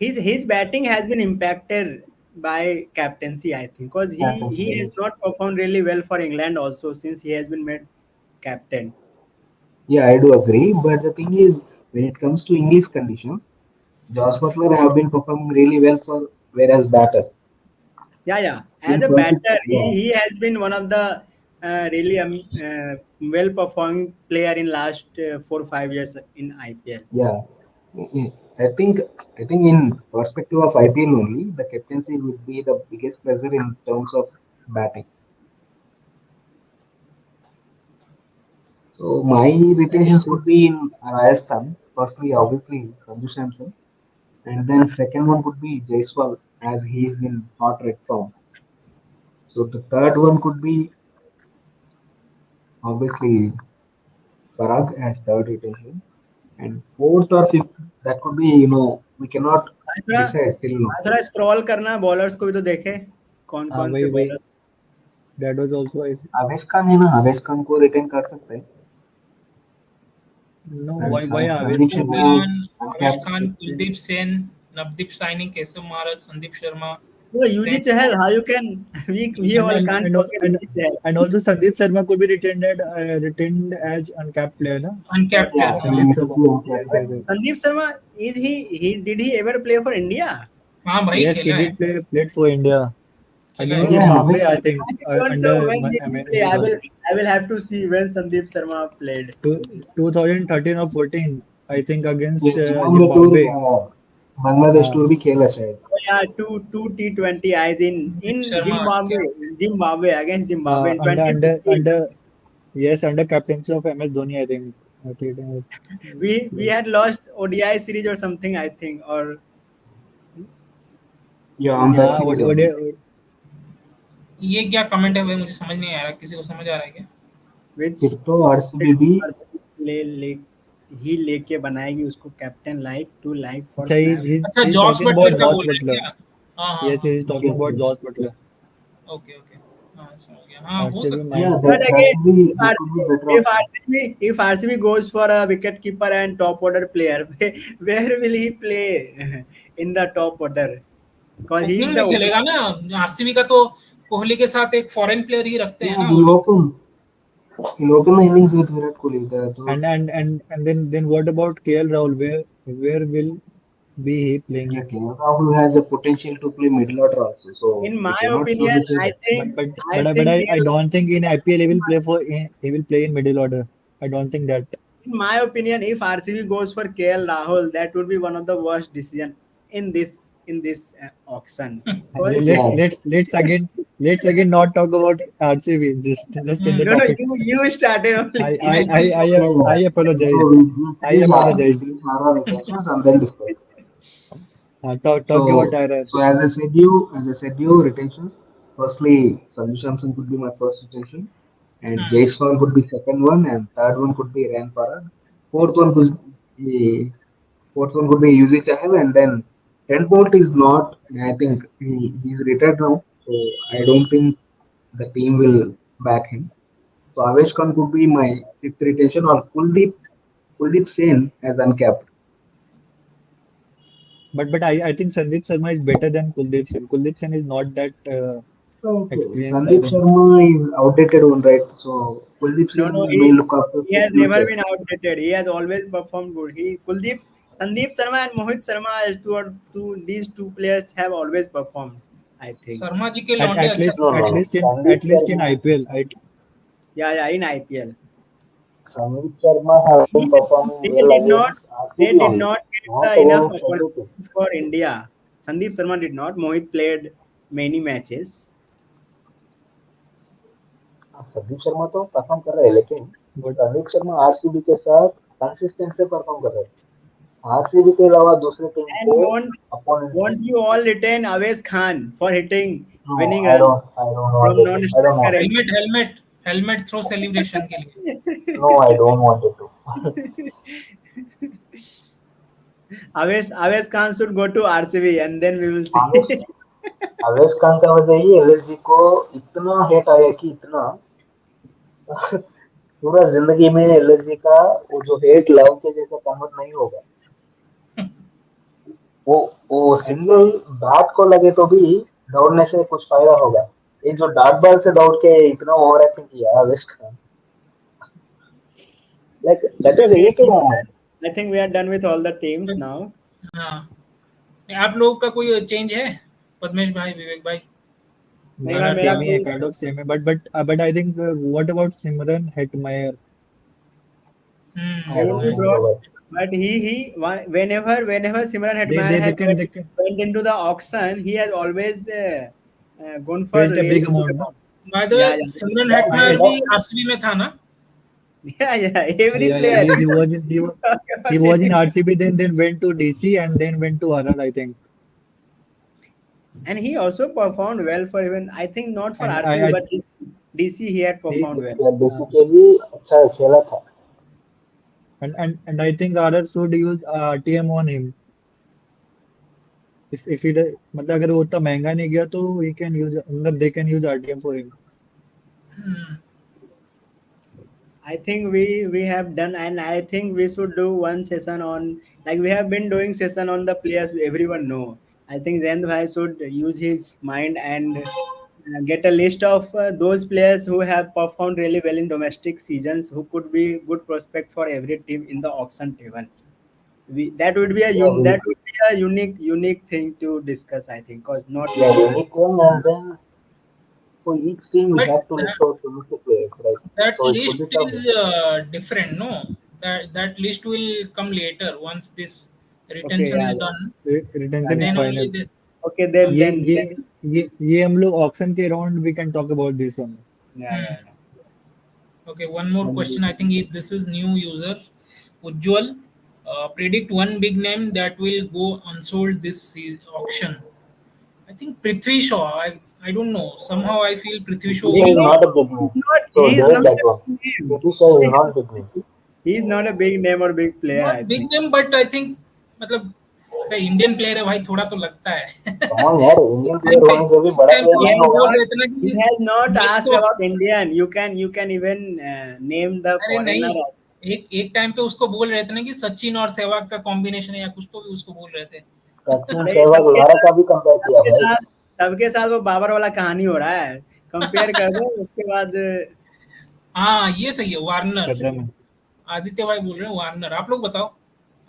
his batting has been impacted by captaincy, I think, because he has Captaincy. not performed really well for England also since he has been made captain. Yeah, I do agree. But the thing is, when it comes to English condition, Josh Butler have been performing really well for whereas batter. Yeah, yeah. As In a first, batter, yeah, he has been one of the really well performing player in last 4 5 years in IPL. yeah. Mm, I think I think in perspective of IPL only, the captaincy would be the biggest pleasure in terms of batting. So my rotations would be in Rajasthan. Firstly, obviously Sanju Samson, and then second one would be Jaiswal as he is in hot red form. So the third one could be obviously Parag as third rotation, and fourth or fifth that could be we cannot आज थोड़ा decide till now. आज थोड़ा scroll करना, bowlers को भी तो देखे कौन हाँ कौन से वही bowler. that was also I see. आवेश खान है ना, आवेश खान को रिटेन कर सकते हैं No, and why Aves Sandeep Khan? Sharma Avesh uncapped Khan, fifteen. Kuldeep Sen, Navdeep Saini, Keshav Maharaj, Sandeep Sharma, वो यूजी प्रेम Chahal, how you can we And all and can't and al- forget and, Yuji Chahal. and also Sandeep Sharma could be retained as uncapped player, na? Uncapped या player. हाँ ही Sandeep should Sharma. Be Yes, uncapped. yes, But yes. Sandeep Sharma, is he did he ever play for India? हाँ भाई Yes, he खेला है, did played for India खेला है against खेला है। Zimbabwe, I या think, I don't know under when did he play. MS Dhoni. I will have to see when Sandeep Sharma played. 2013 or 14, I think, ये against Zimbabwe tour Zimbabwe. Bangladesh Uh, tour भी खेला शायद. Oh yeah, two T20 eyes Sandeep in Sharma Zimbabwe, क्या, Zimbabwe against Zimbabwe in under under 2015. under yes, under captaincy of MS Dhoni, I think. I think We had lost ODI series or something, I think, or या on that just हाँ series only. ODI. ये क्या comment है भाई, मुझे समझ नहीं आ रहा, किसी को समझ आ रहा है क्या? which फिर तो आरसीबी भी. person ले ही लेके बनाएगी उसको captain, like to like for अच्छा, फ्लैग। अच्छा, he's Jos talking Buttler about का Josh बोल रहे हैं Butler. क्या? हाँ हाँ Yes, हाँ, he's talking Yes, about yes. Josh Butler. Okay okay, हाँ समझ गया, हाँ हो RCB सकता है। Yeah, mindset. But that again, could be if that could be RCB, better if option. RCB, if RCB goes for a wicket keeper and top order player, where will he play in the top order? Because he is opening the में खेलेगा opener. ना, RCB का तो कोहली के साथ एक foreign player ही रखते हैं Yeah, ना वो लोग। he'll open the innings with Virat Kohli. So And then what about KL Rahul? Where will be he playing? yeah, KL Rahul has a potential to play middle order also. So In we my cannot opinion, surely say I that. But think but I but I, but think I, I KL, don't think in IPL he will play in middle order. I don't think that. in my opinion, if RCB goes for KL Rahul, that would be one of the worst decision in this auction. Because Let's Yeah, let's let's again not talk about RCB. Just change the hmm, no, no, topic. you started I only. I I बिल्कुल। I, yeah, yeah. I apologize. So we I finish apologize. our rotations and then discuss. Talk about So, Tyler. so as I said you, retentions. Firstly, Sanju Samson could be my first retention, and hmm, Jaiswal could be second one, and third one could be Ryan Parag. Fourth one could be fourth one could be Yuzi Chahal, and then ten Bolt is not. I think he's retired now, so I don't think the team will back him. So Avesh Khan could be my fifth retention, or Kuldeep Sen as uncapped. But I think Sandeep Sharma is better than Kuldeep Sen. Kuldeep Sen is not that So experienced, I Sandeep think. Sharma is outdated one, right? So Kuldeep No, no, Singh may look after he the has never future. been outdated. He has always performed good. Sandeep Sharma and Mohit Sharma as these two players have always performed, I think. Sharma ji के At लौंडे at अच्छा least No, खेलते no, at हैं। no. least in Sandeep at least in Sharma, IPL. Yeah, yeah, in IPL. Sandeep Sharma have been Even performing they well did not against they RCB did only, not get not the enough against other teams. opportunities for India. Sandeep Sharma did not. Mohit played many matches. हाँ, संदीप शर्मा तो perform कर रहे हैं, लेकिन But Sandeep Sharma RCB के साथ consistent से perform कर रहे हैं. आरसीबी के अलावा दूसरे टीम And के अपोनेंट में. won't you all retain Awais Khan for hitting No, winning runs I don't want from it. I don't non-striker want it. end? Helmet helmet helmet throw celebration के लिए। No, I don't want it to. Aves Khan should go to RCB and then we will see. Honest, Avesh Khan का वजह ही LSG को इतना hate आया कि इतना पूरा जिंदगी में एलएसजी का वो जो हेट लव के जैसा कन्वर्ट नहीं होगा। वो वो सिंगल बैट को लगे तो भी दौड़ने से कुछ फायदा होगा। ये जो डॉट बॉल से दौड़ के इतना ओवर एक्टिंग किया Avesh Khan, like that Okay, is epic moment. I think we are done with all the teams now. हाँ, आप लोगों का कोई चेंज है? पद्मेश भाई, विवेक भाई, नहीं मेरा भाई, आरआर मेरा टीम सेम ही में? है, कोई काइंड ऑफ सेम है, but I think what about Simran Hetmyer? I he will don't be think brought, so. but whenever Simran Hetmyer they has can they can went into the auction, he has always gone for fetched a really big good amount, no? amount. By the way, Yeah, Simran Yeah, And Hetmyer and and भी that, RCB में था ना? yeah. Every yeah, player. he was in RCB, then went to DC and then went to RR, I think. And he also performed well for even, I think not for And RCB, I but his DC he had he performed well. DC के भी अच्छा खेला था। and I think RR should use TM on him. If he मतलब अगर वो उतना महंगा नहीं गया तो he can use, मतलब they can use RTM for him. I think we have done, and I think we should do one session on, like we have been doing session on the players everyone know. I think Zen Bhai should use his mind and get a list of those players who have performed really well in domestic seasons, who could be good prospect for every team in the auction table. That would be Yeah, we that would be a unique thing to discuss. I think, because not yeah many. unique one, and then for each team we But have to list out domestic players, right? that So it should list be tough. is different, no? That list will come later once this Okay, retention yeah, is yeah, done. yeah, Retention is Then yeah. only final. this. Okay, ये ये then ये हम लोग auction के round we can talk about this one. yeah, Hmm. yeah, yeah. Okay, one more When question. I think if this is new user, Ujjwal, predict one big name that will go unsold this auction. I think Prithvi Shaw. I don't know. Somehow I feel Prithvi Shaw British Big will is name? be not a big He's name, not. so He's delete not that a one. big name. British is not a big name. He's not a big name or big player. I not big think. name, but I think मतलब Indian player है भाई, थोड़ा तो लगता है। Come on यार, एक Indian time player पे होने से भी एक बड़ा टाइम पे प्लेयर He नहीं has उसको होगा। बोल not. रहे थे ना He कि has not mix asked of. about Indian. You can even name the अरे foreigner. नहीं, एक एक टाइम पे उसको बोल रहे थे ना कि सचिन और सहवाग का कॉम्बिनेशन है या कुछ, तो भी उसको बोल रहे थे। सचिन अरे सहवाग लारा का भी कंपेयर किया सबके भाई। साथ सबके साथ वो बाबर वाला कहानी हो रहा है। कंपेयर कर दो उसके बाद। हाँ, ये सही है, वार्नर। खतरम है। आदित्य भाई बोल रहे हैं वार्नर। आप लोग बताओ,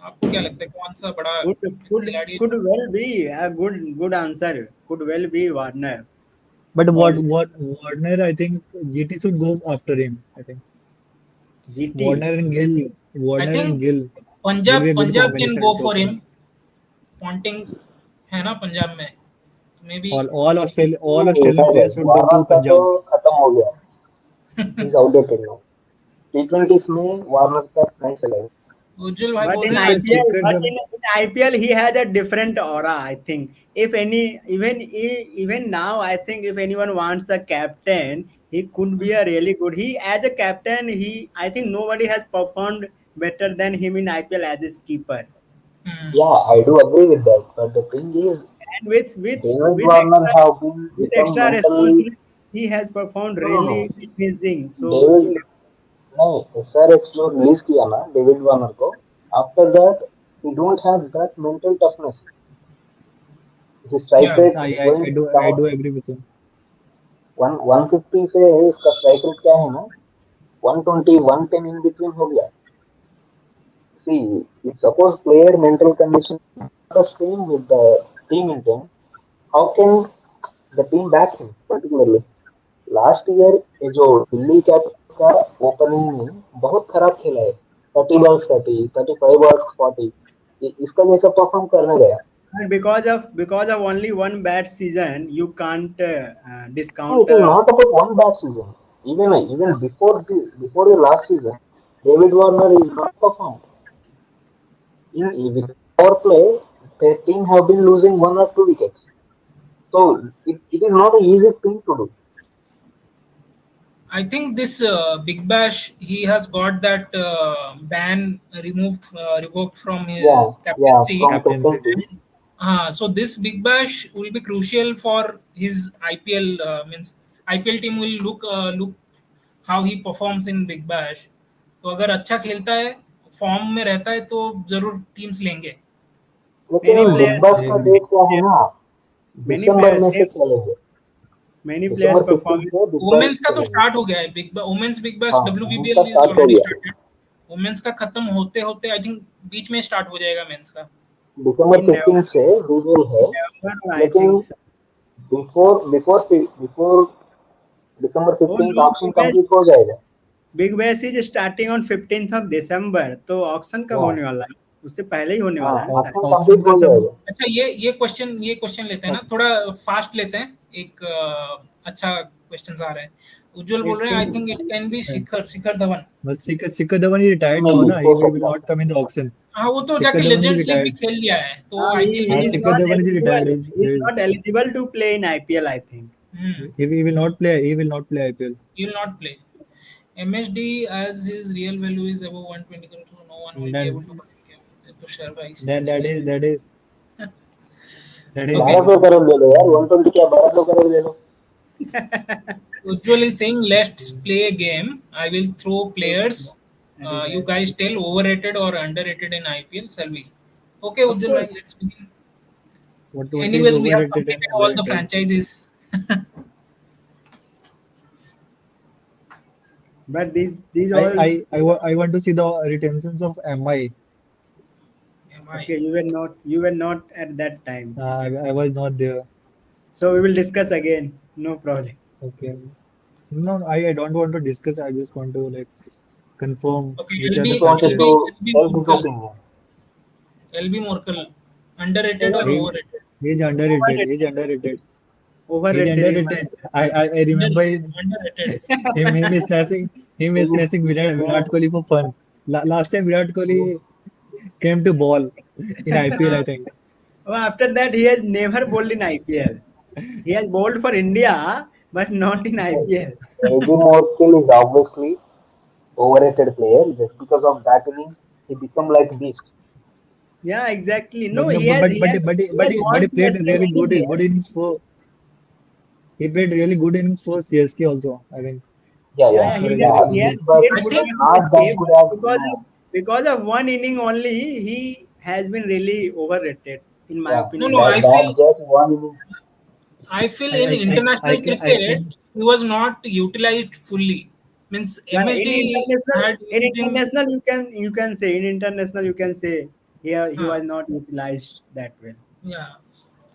आपको क्या लगता है कौन सा बड़ा Could could खिलाड़ी? could well be a good answer. Could well be Warner. But Cause what Warner, I think GT should go after him. I think GT. Warner and Gill, I Warner and think Gill will Punjab be a good Punjab can combination go in the for auction. Him. Ponting है ना पंजाब में, maybe. All नहीं Australian है, players should go Warner to का तो Punjab. खत्म हो गया। He is outdated now. टी20 में वार्नर का नहीं चलेगा। उज्जवल भाई But बोल in रहे हैं आई Secret, think. IPL, secret but जब in IPL, he has a different aura. I think if any, even now, I think if anyone wants a captain, he could be a really good. He as a captain, I think nobody has performed better than him in IPL as a keeper. Yeah, I do agree with that. But the thing is, And with David with Warner extra have been with become extra mentally. responsibility, he has performed No, no, no. really amazing. So David नहीं, SRH जो release किया ना David Warner को, after that he don't have that mental toughness. His strike या yes, rate I going do I down. do agree with him. 150 से इसका strike rate क्या है ना, 120 110 इन बिटवीन हो गया। See, if suppose player mental condition is the same with the team intent, how can the team back him particularly? Last year ये जो Delhi Capitals का ओपनिंग में बहुत खराब खेला है। 30 बॉल्स 35 बॉल्स 40, इसका जैसा परफॉर्म करने गया। and because of only one bad season, you can't No, discount. it is not about one bad season. Even before the last season, David Warner is not performed. With power play, the team have been losing 1 or 2 wickets. So it is not an easy thing to do. I think this Big Bash, he has got that ban revoked from Yeah, his yeah, captaincy. from captaincy. captaincy. So this Big Bash will be crucial for his IPL. Means IPL team will look how he performs in Big Bash. तो अगर अच्छा खेलता है, form में रहता है तो जरूर टीम्स लेंगे. लेकिन Many बिग players, बास I का agree. डेट क्या है ना, many दिसंबर players, में से same, खेलेंगे। many players दिसंबर 15 performing. से बिग बास वुमेन्स का तो खेलेंगे। स्टार्ट हो गया है. वुमेन्स बिग बैश हाँ, वुमेन्स का WBBL इज स्टार्ट हो ऑलरेडी गया। स्टार्टेड. वुमेन्स का खत्म होते होते आई थिंक बीच में स्टार्ट हो जाएगा मेंस का. दिसंबर In 15 से रूल है, November, I लेकिन think. So. बिफोर दिसंबर Oh 15 no, ऑप्शन कंप्लीट हो जाएगा। Big Bash is starting on 15th of December. तो ऑक्शन कब हाँ, होने वाला है? उससे पहले ही होने हाँ, वाला है ना शायद. ऑप्शन ऑक्शन कंप्लीट का हो सब जाएगा। अच्छा, ये क्वेश्चन लेते हैं ना, थोड़ा फास्ट लेते हैं. एक अच्छा क्वेश्चन आ रहा है. उज्जवल बोल It रहे हैं I can think it can be Shikhar Shikhar Dhawan. बस Shikhar Dhawan is retired may now be ना, हो he will सकता है। not come in the auction. हाँ, वो तो Shikhar जाके Dhawan is लेजेंड्स लीग भी retired. खेल लिया है तो आईपीएल he में हाँ, भी is नहीं. Shikhar not Dhawan is retired. eligible. He is not eligible to play in IPL, I think. Hmm. He will not play. He will not play IPL. He will not play. MSD as his real value is above 120 crores, so no one will be able Then to buy him. तो share price that सही that है. is that is that is Okay. 1200 crore ले लो यार, 120 क्या 1200 करोड़ ले लो। Ujjwal is saying, let's play a game. I will throw players. That is You nice. guys tell overrated or underrated in IPL. Shall we? Okay, Of Ujjwal bhai, course. let's begin. what is Anyways, we have overrated and completed all the underrated. franchises. But these I all I I, wa- I want to see the retentions of MI. Am I? okay. You were not at that time. I was not there. So we will discuss again. No problem. Okay. No, I don't want to discuss. I just want to like confirm Okay, which are LB, the Just wanted LB, to franchise. LB tell his Morkel. opinion. LB Morkel. Underrated or Over He overrated? he's underrated. He's overrated. underrated. He's Overrated in my underrated. I remember Underrated. him is snatching Virat Kohli for fun. Last time Virat Kohli came to ball in IPL, I think. oh, after that, he has never bowled in IPL. He has bowled for India, but not in Yes, IPL. Eddie Morkel is obviously overrated player. Just because of that innings, he become like beast. Yeah, exactly. No, But no, he but has but he but has but he, he but has he, but won he played CSK really many good years. innings for he played really good innings for CSK also, I think. Yeah, Yeah, yeah, yeah, For a yeah, really he has good. but played I good think for not that CSK, good but as because of one inning only, he has been really overrated, in my yeah, no, opinion. no. that that just one inning. I feel I in I I I international can I cricket can he was not utilized fully. Means Yeah, MSD had in used him. international you can say in international you can say he Huh, was not utilized that well. yeah.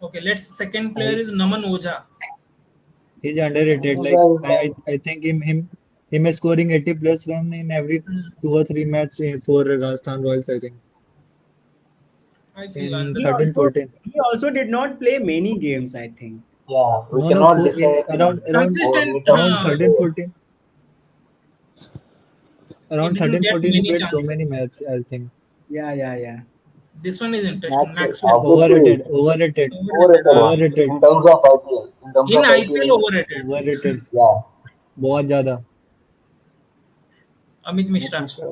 Okay. Let's. Second player I is Naman Oja. he's underrated. Like I think him is scoring 80 plus run in every Hmm. 2 or 3 match for Rajasthan Royals, I think. I feel In He underrated. 13 also 14. he also did not play many games, I think. Yeah, we No, no, cannot four, decide around or Consistent. rate him around straight 13 away. 14. He Around didn't 13 get 14 he many played so chances. many matches, I think. Yeah, yeah, yeah. This one is interesting. Maxwell, Maxwell. obviously Overrated, overrated, Overrated. overrated one overrated, in terms of IPL. In terms In of IPL, IPL, overrated. overrated. yeah, बहुत ज्यादा Amit Smith Mishra. Mishra,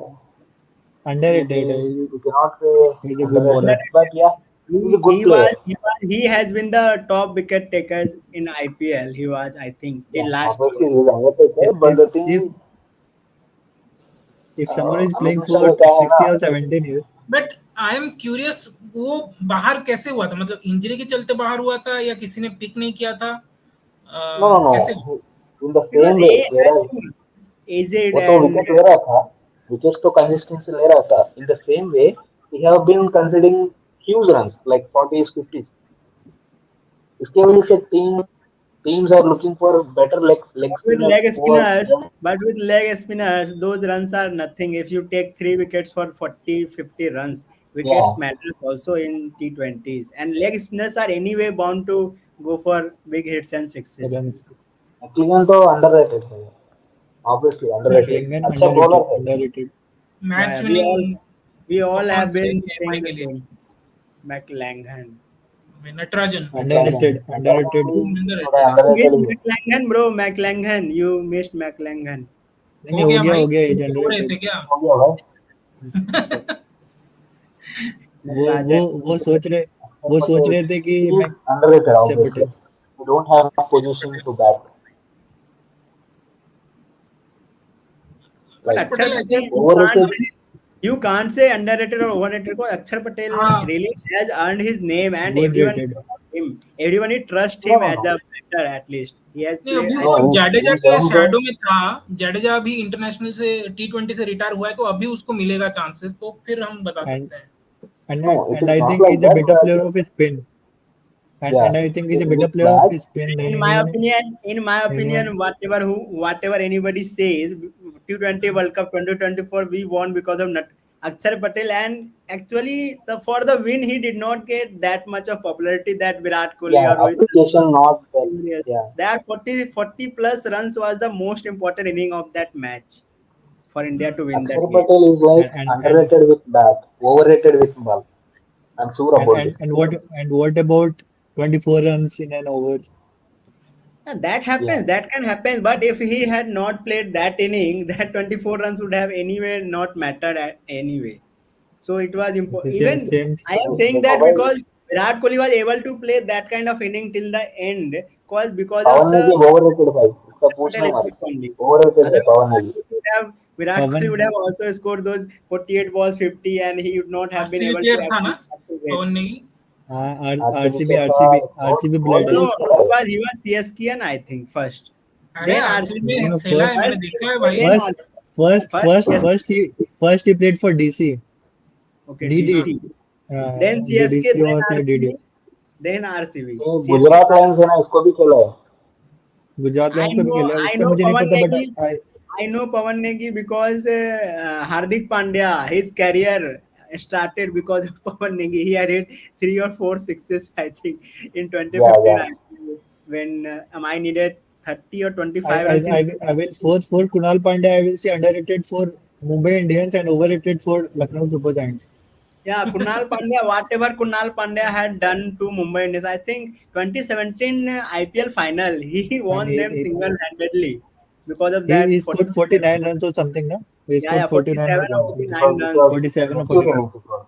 maybe underrated है. we cannot say He's a good underrated, bowler. but Underrated. yeah, he's a He good he player. was he was he has been the top wicket takers in IPL. He was, I think, till Yeah, last year. obviously he's an undertaker, If but if the if thing, if someone is Amit playing Mishra for का क्या है ना, 60 or 17 years, but I am curious वो बाहर कैसे हुआ था. मतलब इंजरी के चलते बाहर हुआ था या किसी ने पिक नहीं किया था. no, no, कैसे. no, in the Because same way, I whereas think aged वो तो and विकेट ले रहा था, विकेट तो कंसिस्टेंसी ले रहा था. In the same way, he have been considering huge runs like 40s, 50s. इसकी वजह से teams are looking for better leg with spinners leg who are spinners, young. but with leg spinners, those runs are nothing. If you take 3 wickets for 40, 50 runs, wickets Yeah, matter also in T20s. And leg spinners are anyway bound to go for big hits and sixes. runs. क्लियन तो underrated है, obviously underrated. McLennan अच्छा bowler underrated, है. underrated. Yeah, match yeah, winning we all have performance been देंगे saying MI the के लिए. same. McLanghan. Natarajan. Underrated. थोड़ा underrated है। You underrated missed ही है. McClanahan, bro. McClanahan. You missed McClanahan. नहीं हो नहीं, गया भाई, हो गया एज सो रहे थे अंडररेटेड. क्या? हो गया भाई. अच्छा. वो वो Natarajan. वो सोच रहे वो But सोच रहे थे कि he is मैं underrated अक्षर obviously. Patel. We don't have a position to bat. But Like अक्षर Akshar Patel I Patel, think. overrated. you can't say underrated or overrated. Because Akshar Patel हाँ, really has earned his name, and Good everyone rated. knows him. Everyone trust No, him no, as no. a batter at least. He has नहीं played. अभी I वो No, think Jadeja in के terms of shadow में था। जाडेजा अभी international से T20 से retire हुआ है, तो अभी उसको मिलेगा चांसेस, तो फिर हम बता And सकते हैं। and no, it and is I not think like he's a that. better But player of his spin. yeah, And I think he's a better with player of bat, his spin than in my anyone. opinion, whatever anybody says, T20 World Cup 2024 we won because of Akshar Patel, and actually for the win he did not get that much of popularity that Virat Kohli yeah, or Rohit appreciation not that. Sharma. Yes. Yeah, That 40 plus runs was the most important inning of that match for India to win Akshar that game. Patel is like And underrated with bat, overrated with ball. And Surya and about and this. and what and what about 24 runs in an over? And that Yeah, happens, that can happen. But if he had not played that inning, that 24 runs would have anyway not mattered anyway. So it was It's important. the same Even same. I am saying देखो that भाई, because Virat Kohli was able to play that kind of inning till the end, because of Pawan the Negi overrated भाई, उसका Patel पूछना मत. effect only. Overrated है पवन Otherwise, Negi. Virat Kohli Pawan. would have also scored those 48 balls, 50, and he would not have been RCB able to player था ना actually get. पवन Negi? RCB RCB का था, RCB बहुत RCB बहुत blood है. No, तेज खेला है. he was CSKN, I think, first. अरे Then आरसीबी RCB. No, में no, खेला है, मैंने First देखा है CSK, भाई। then first RCB. first First first CSK. first he played for DC. Okay, DD. DC. Then The CSK, DC then was like DD. RCB, then RCB. ये CSK. Gujarat Lions है ना, इसको भी खेला है. गुजरात I लायंस को भी know, खेला है, I उसका know मुझे नहीं Pawan पता but Negi. I know Pawan Negi because Hardik Pandya, his career started because of Pawan Negi. He had hit 3 or 4 sixes, I think, in या 2015 या IPL when I needed 30 or I 25 I runs in. I will for Kunal Pandya I will say underrated for Mumbai Indians and overrated for Lucknow Super Giants. Yeah, Kunal Pandya, whatever Kunal Pandya had done to Mumbai Indians, I think 2017 IPL final, he And won them single-handedly because of he that 40 scored 49 runs or something, no? He yeah, scored 49 47 odd or runs, which is 49 it runs. was 47 or cute 49. innings it was.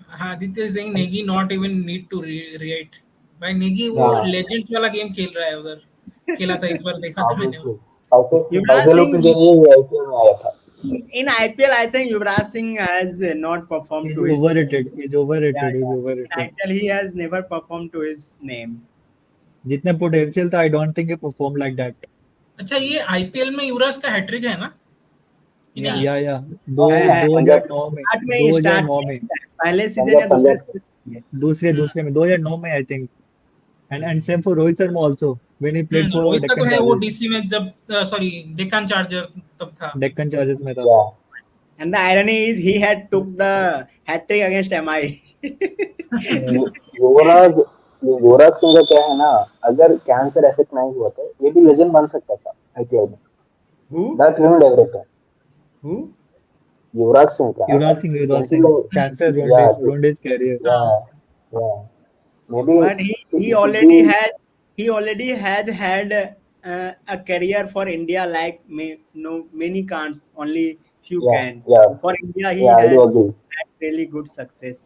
हाँ, Aditya is saying And Negi not even need to react. भाई नेगी वो हाँ, legends वाला game खेल रहा है उधर। खेला था इस बार, देखा था मैंने obviously. उसको। पैसे Yuvraj पैसे लूटने के Singh, लिए ये आईपीएल में आया था. in IPL, I think Yuvraj Singh has not performed he's to his. overrated. He's Yeah, overrated. He's yeah. In overrated. IPL, he has never performed to his name. जितने potential था, I don't think he performed like that. अच्छा, ये IPL में युवराज का hat trick है ना कि नहीं Yeah. है? या दो Uh, 2009 में स्टार्ट में 2009 में पहले सीजन या पंजाब दूसरे पंजाब सीजन में। दूसरे दूसरे में 2009 में I think. And same for Rohit Sharma also when he played for Rohit का तो Deccan है, वो Chargers. डीसी में जब सॉरी डेक्कन चार्जर तब था। Deccan Chargers में था. या And the irony is he had took the hat trick against MI. Yes. युवराज युवराज सिंह का क्या है ना, अगर कैंसर इफेक्ट नहीं हुआ तो ये भी लेजेंड बन सकता था आईपीएल में. Who? That ruined everything. Who? Yuvraj Singh का Yuvraj cancer. Singh. Cancer yeah ruined his career. Yeah हाँ, yeah maybe But it should be. he already has had a career for India like many can't, only few या can. या For India, he या I do has agree. had really good success.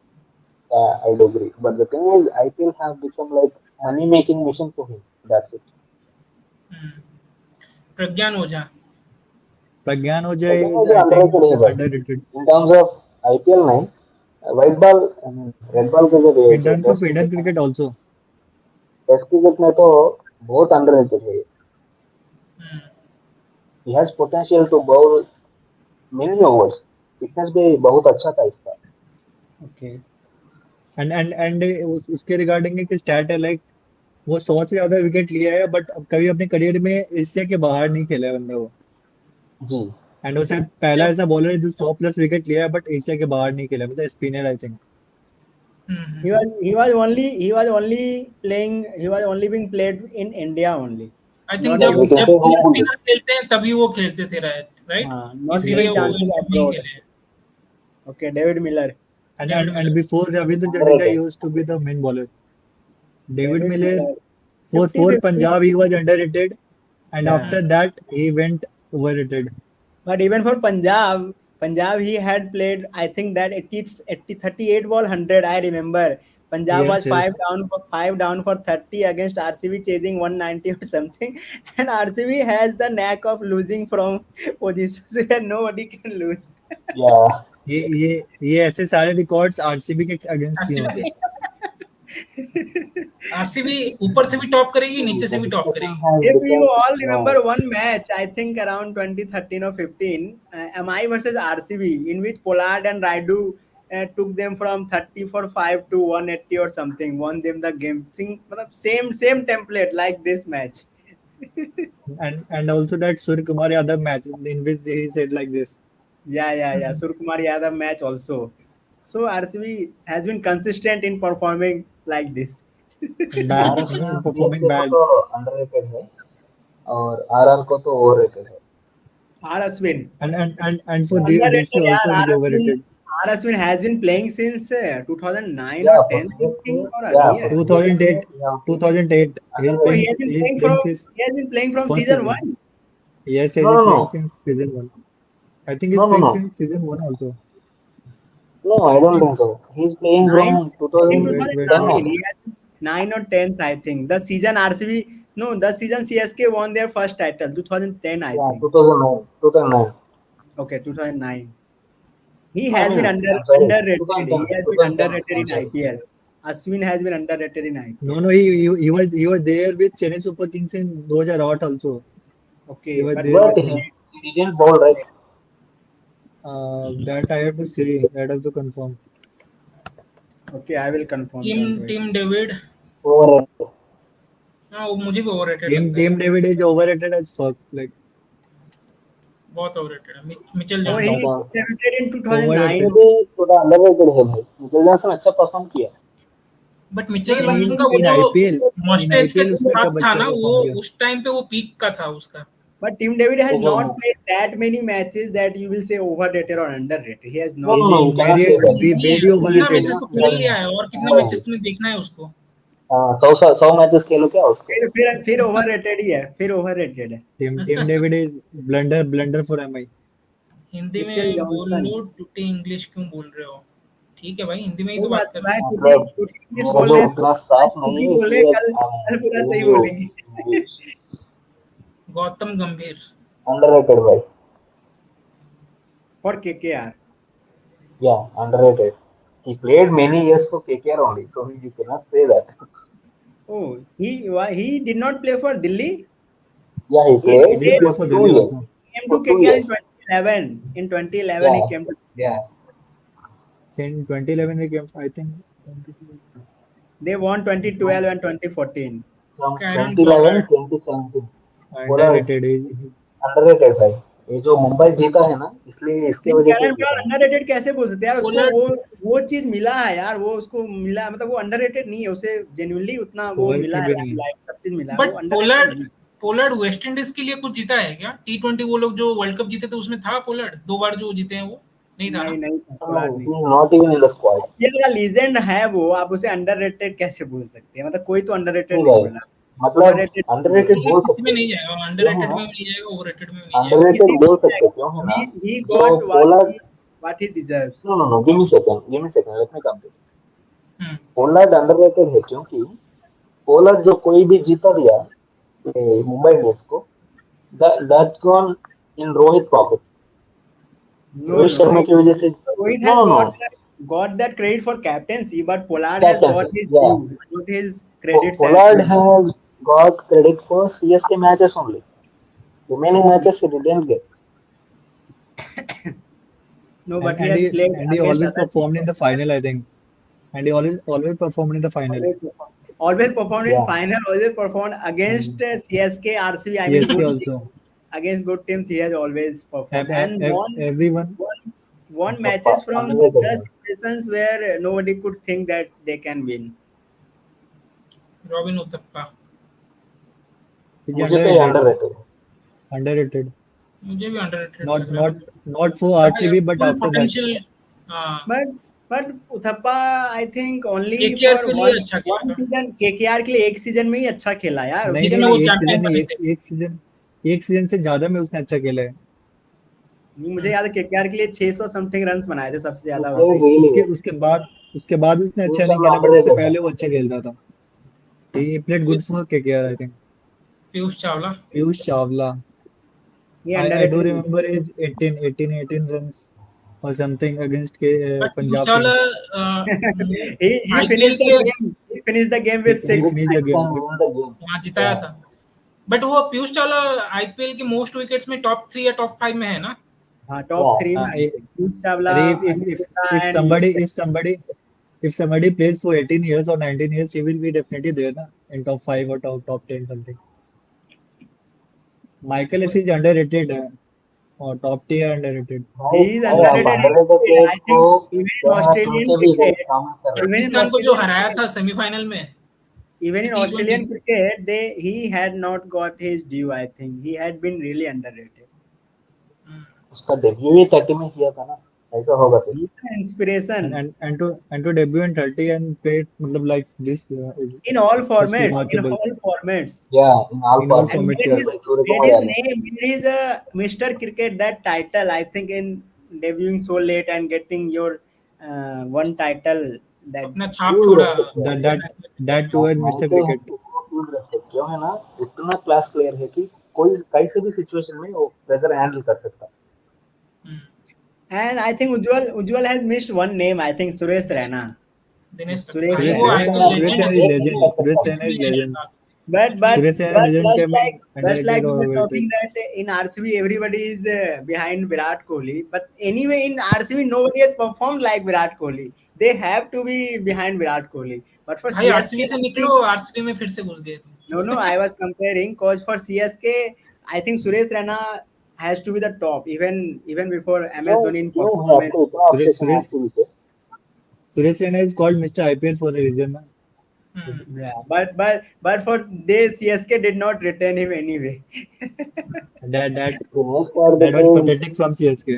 I do agree. But the thing is, IPL have become like money making machine for him. That's it. Pragyan Ojha. Pragyan Ojha Again, is, also I think, underrated here, but underrated. in terms of IPL 9, white ball, I mean, red ball के जो In terms of test Indian cricket है, cricket also. Test cricket में तो बहुत underrated है. He has potential to bowl many overs. Fitness भी बहुत अच्छा था इसका. Okay. And उसके रिगार्डिंग एक स्टैट है लाइक वो 100 से ज्यादा विकेट लिया है बट कभी अपने करियर में एशिया के बाहर नहीं खेला है बंदा वो. जी. एंड वो शायद पहला ऐसा बॉलर है जो 100 प्लस विकेट लिया है बट एशिया के बाहर नहीं खेला है. मतलब spinner I think. He was only being played in India only. I think Not जब We giving can जब say ये home only. स्पिनर खेलते हैं तभी वो खेलते थे, राइट? not इसीलिए giving यस वो यस. chances इंडिया में ही abroad. खेले हैं। Okay, David Miller. And David and Miller. and before Ravindra Jadeja Underrated. used to be the main bowler. David David Miller Miller. for 50-50. Punjab he was underrated, and Yeah. after that he went overrated. But even for Punjab he had played, I think that 38 ball 100. I remember Punjab was Yes, yes. five down for 30 against RCB chasing 190 or something. And RCB has the knack of losing from positions where nobody can lose. Yeah. ये ऐसे सारे records RCB के against किए RCB होंगे. के RCB ऊपर से भी टॉप करेगी, See, नीचे से the भी टॉप discussion करेगी. has If you become, all yeah, remember one match, I think around 2013 or 15, MI versus RCB, in which Pollard and Raidu took them from 30 for 5 to 180 or something, won them the game. Same template like this match. And also that Surya Kumar Yadav match in which he said like this. Yeah. Surkumar Yadav match also. So RCB has been consistent in performing like this. Bad, Maharashtra performing CSK को bad. तो underrated है और RR को तो overrated है. R Ashwin. And for DC Underrated, also yeah. it is overrated. R Ashwin has been playing since 2009 or Yeah, for 10, I think, CSK, or yeah, for earlier. 2008, CSK, yeah, 2008. Oh, he has been He is playing playing from since he has been playing from first season season. one. Yes, no, he is no, playing no, since season one. I think he's no, no, playing no, since season one also. no, I don't think Means so. He's playing Nine, from I think Wait 2010 now. 2009. only. He has been 9 or 10th, I think. The season RCB, no, the season CSK won their first title, 2010, I Yeah, think. 2009, 2009. Okay, 2009. He No, I has been mean, I'm sorry, underrated. He 2010, has been 2010. underrated I'm in sorry. IPL. Ashwin has been underrated in No, IPL. no, he was there with Chennai Super Kings in 2008 also. He Okay, was but there But with he, them. he didn't bowl right. That I have to see. That I have to confirm. okay, I will confirm. Team Don't wait. Team David, Overrated. हाँ वो मुझे भी overrated Team लगता है. Team David is overrated as fuck. Like बहुत overrated है. Mitchell Oh, ऐसा Johnson. he कौन सा? debuted in ये 2009. overrated. भी थोड़ा अंडररेटेड है भाई. मिचेल जॉनसन अच्छा परफॉर्म किया. बट मिचेल नहीं, but जॉनसन In का वो in जो IPL in मस्टेज के IPL उसने साथ कब था अच्छा ना, वो परफॉर्म किया. उस टाइम पे वो पीक का था उसका. Tim David has not 2009. played that many matches that you will say overrated or underrated. He has No, not no, He's no, played. you in cannot say that. very नहीं है, very इतना overrated. Matches तो खेल लिया है, और कितने Mumbai matches Indians. तुम्हें देखना है उसको. हाँ, 100 मैचेस खेलो क्या उसके. फिर overrated ही है. फिर overrated है. Team David is blunder for MI. Hindi Mitchell में बोल जॉनसन. लो, टूटी इंग्लिश क्यों बोल रहे हो? ठीक है भाई, हिंदी में ही कोई तो बात बात कर रहे भाई, हैं. टूटी मतलब टूटी इंग्लिश मेरा बोल जो रहे हैं तो उतना आज साफ नहीं टूटी है बोले, इसलिए कल पूरा गिविंग सही यू बोलेंगे. गौतम गंभीर. अंडररेटेड भाई. For KKR. Yeah, underrated. He played many years for KKR only, so you cannot say that. Oh, he did not play for Delhi. Yeah, he He played He did played. play for for two Delhi years. also. Came For to two KKR in years. 2011. In 2011, he Yeah, came to KKR. yeah. In 2011 he came. I think 2012. They won 2012 and 2014. From Kieron 2011, Pollard. 2017. Pollard Underrated. underrated भाई. ये जो मुंबई जीता है ना, इसलिए इसके नहीं, वजह से कैरन जीता ब्राउन है. अंडररेटेड कैसे बोल सकते हैं यार? उसको पोलार्ड. वो चीज मिला है यार. वो उसको मिला, मतलब वो अंडररेटेड नहीं है. उसे जेन्युइनली उतना वो मिला Overrated है, भी नहीं है. लाइफ सब चीज मिला है. वो बट अंडररेटेड पोलार्ड, नहीं. पोलार्ड वेस्ट इंडीज के लिए कुछ जीता है क्या? T20 वो लोग जो वर्ल्ड कप जीते थे उसमें था पोलार्ड, 2 बार जो जीते हैं वो नहीं था नहीं, ना. नहीं था, No, पोलार्ड नहीं. he is not even in the squad. IPL का लीजेंड है वो. आप उसे अंडररेटेड कैसे बोल सकते हैं? मतलब कोई तो अंडररेटेड नहीं नहीं भाई. बोला. मतलब ओवररेटेड बोला. अंडररेटेड ठीक है, बोल किसी में सकते हैं. नहीं जाएगा, क्यों अंडररेटेड है में ना? भी नहीं जाएगा, ओवररेटेड में भी नहीं जाएगा. अंडररेटेड किसी बोल में सकते हैं. क्यों है ना? he जो got Pollard. what he deserves. No, no, no. Give me a second. Give me a second. Let me complete. Hmm. Pollard underrated है क्योंकि पोलार्ड जो कोई भी जीता दिया मुंबई इंडियंस को, that's gone in Rohit pocket. No, Rohit no, Sharma no. की वजह से. Rohit no has no. got that credit for captaincy, but Pollard has got Captaincy. his Yeah. due, got his credits as Pollard well. has got credit for CSK matches only. Remaining matches he didn't get. No, And but he and has he played and he against always other teams performed in the also. final, I think. And he always performed in the final. Always, always performed in Yeah. final. Always performed against And CSK, RCB. I mean, CSK good teams. also. Against good teams, he has always performed and Everyone. won matches from Underrated the है. situations where nobody could think that they can win. Robin Uthappa. He's मुझे तो ये underrated. underrated है. Underrated. मुझे भी underrated Not लग रहा है, not मतलब not for था, RCB, but full after that. Potential. हाँ. But but Uthappa I think only KKR for के लिए वन अच्छा खेला वन था, सीजन केकेआर के लिए एक सीजन में ही अच्छा खेला यार, नहीं उसके नहीं जिसमें नहीं, वो बाद एक चैंपियन सीजन नहीं, बने थे। एक सीजन से ज्यादा में उसने अच्छा खेला है। मुझे याद है केकेआर के लिए 600 समथिंग रन्स बनाए थे सबसे He ज्यादा played उसने। really उसके well. उसके बाद उसने He is अच्छा नहीं an खेला, बट उससे underrated guy. पहले वो अच्छा खेल रहा था। He played good for KKR I think. Piyush Chawla. Piyush Chawla, ये I do underrated. remember his 18 runs or something against but Piyush Punjab Chawla Kings. he IPL finished the के game. He finished the game with He Who six. finished the who game. can win the game? वहाँ जिताया Yeah. था। But वो Piyush Chawla IPL के most wickets में top 3 या top 5 में है ना? हाँ, टॉप Yeah. थ्री में I, पीयूष चावला, अरे Ajanta if and somebody plays for 18 years or 19 years, he will be definitely there na, in top 5 or top 10 something. Michael वो is underrated or top tier underrated. he भाई is भाई आप underrated. Underrated I को think even in क्या है सुन Australian के भी cricket, काम कर रहे हैं। even in पाकिस्तान को जो Australian हराया cricket, था सेमीफाइनल में even in T20। Australian cricket, he had not got his due. I think he had been really underrated. उसका डेब्यू ही 30 में किया था ना, ऐसा होगा फिर। He's an And inspiration to debut in 30 and play मतलब like this is in all just formats. In remarkable all formats. या in all in all And formats formats. made Yeah. Played his by Surya made Kumar his Yadav. name, made his Mr. Cricket that title. I think in debuting so late and getting your one title that अपना छाप full छोड़ा respect है। That international cricket में। toward Mr. मानते हैं Cricket. कि उसको full respect क्यों है ना, इतना क्लास प्लेयर है कि कोई कैसे भी सिचुएशन में वो प्रेशर हैंडल कर सकता है। and I think Ujjwal has missed one name. I think Suresh Raina. Dinesh Karthik Suresh भाई Suresh वो Suresh Raina. Raina, IPL Raina Suresh legend Raina है, is एक नहीं कर legend. सकता। Suresh Raina इसमें is नहीं legend. रहेगा, But कुछ भी। but Suresh Raina but legend just came like in just underrated like we or were overrated. talking that in RCB everybody is behind Virat Kohli. But anyway, in RCB nobody has performed like Virat Kohli. They have to be behind Virat Kohli. But for भाई CSK, RCB से I निकलो, think RCB में फिर से घुस गए तुम। no. I was comparing because for CSK, I think Suresh Raina has to be the top even before MS क्यों Dhoni in क्यों है आपको performance. इतना Suresh ऑब्सेशन है Suresh आरसीबी से? Suresh Raina is called Mr. IPL for a reason. Na. Hmm. Yeah, but for they CSK did not retain him anyway. That that Dinesh Karthik that was is pathetic from CSK.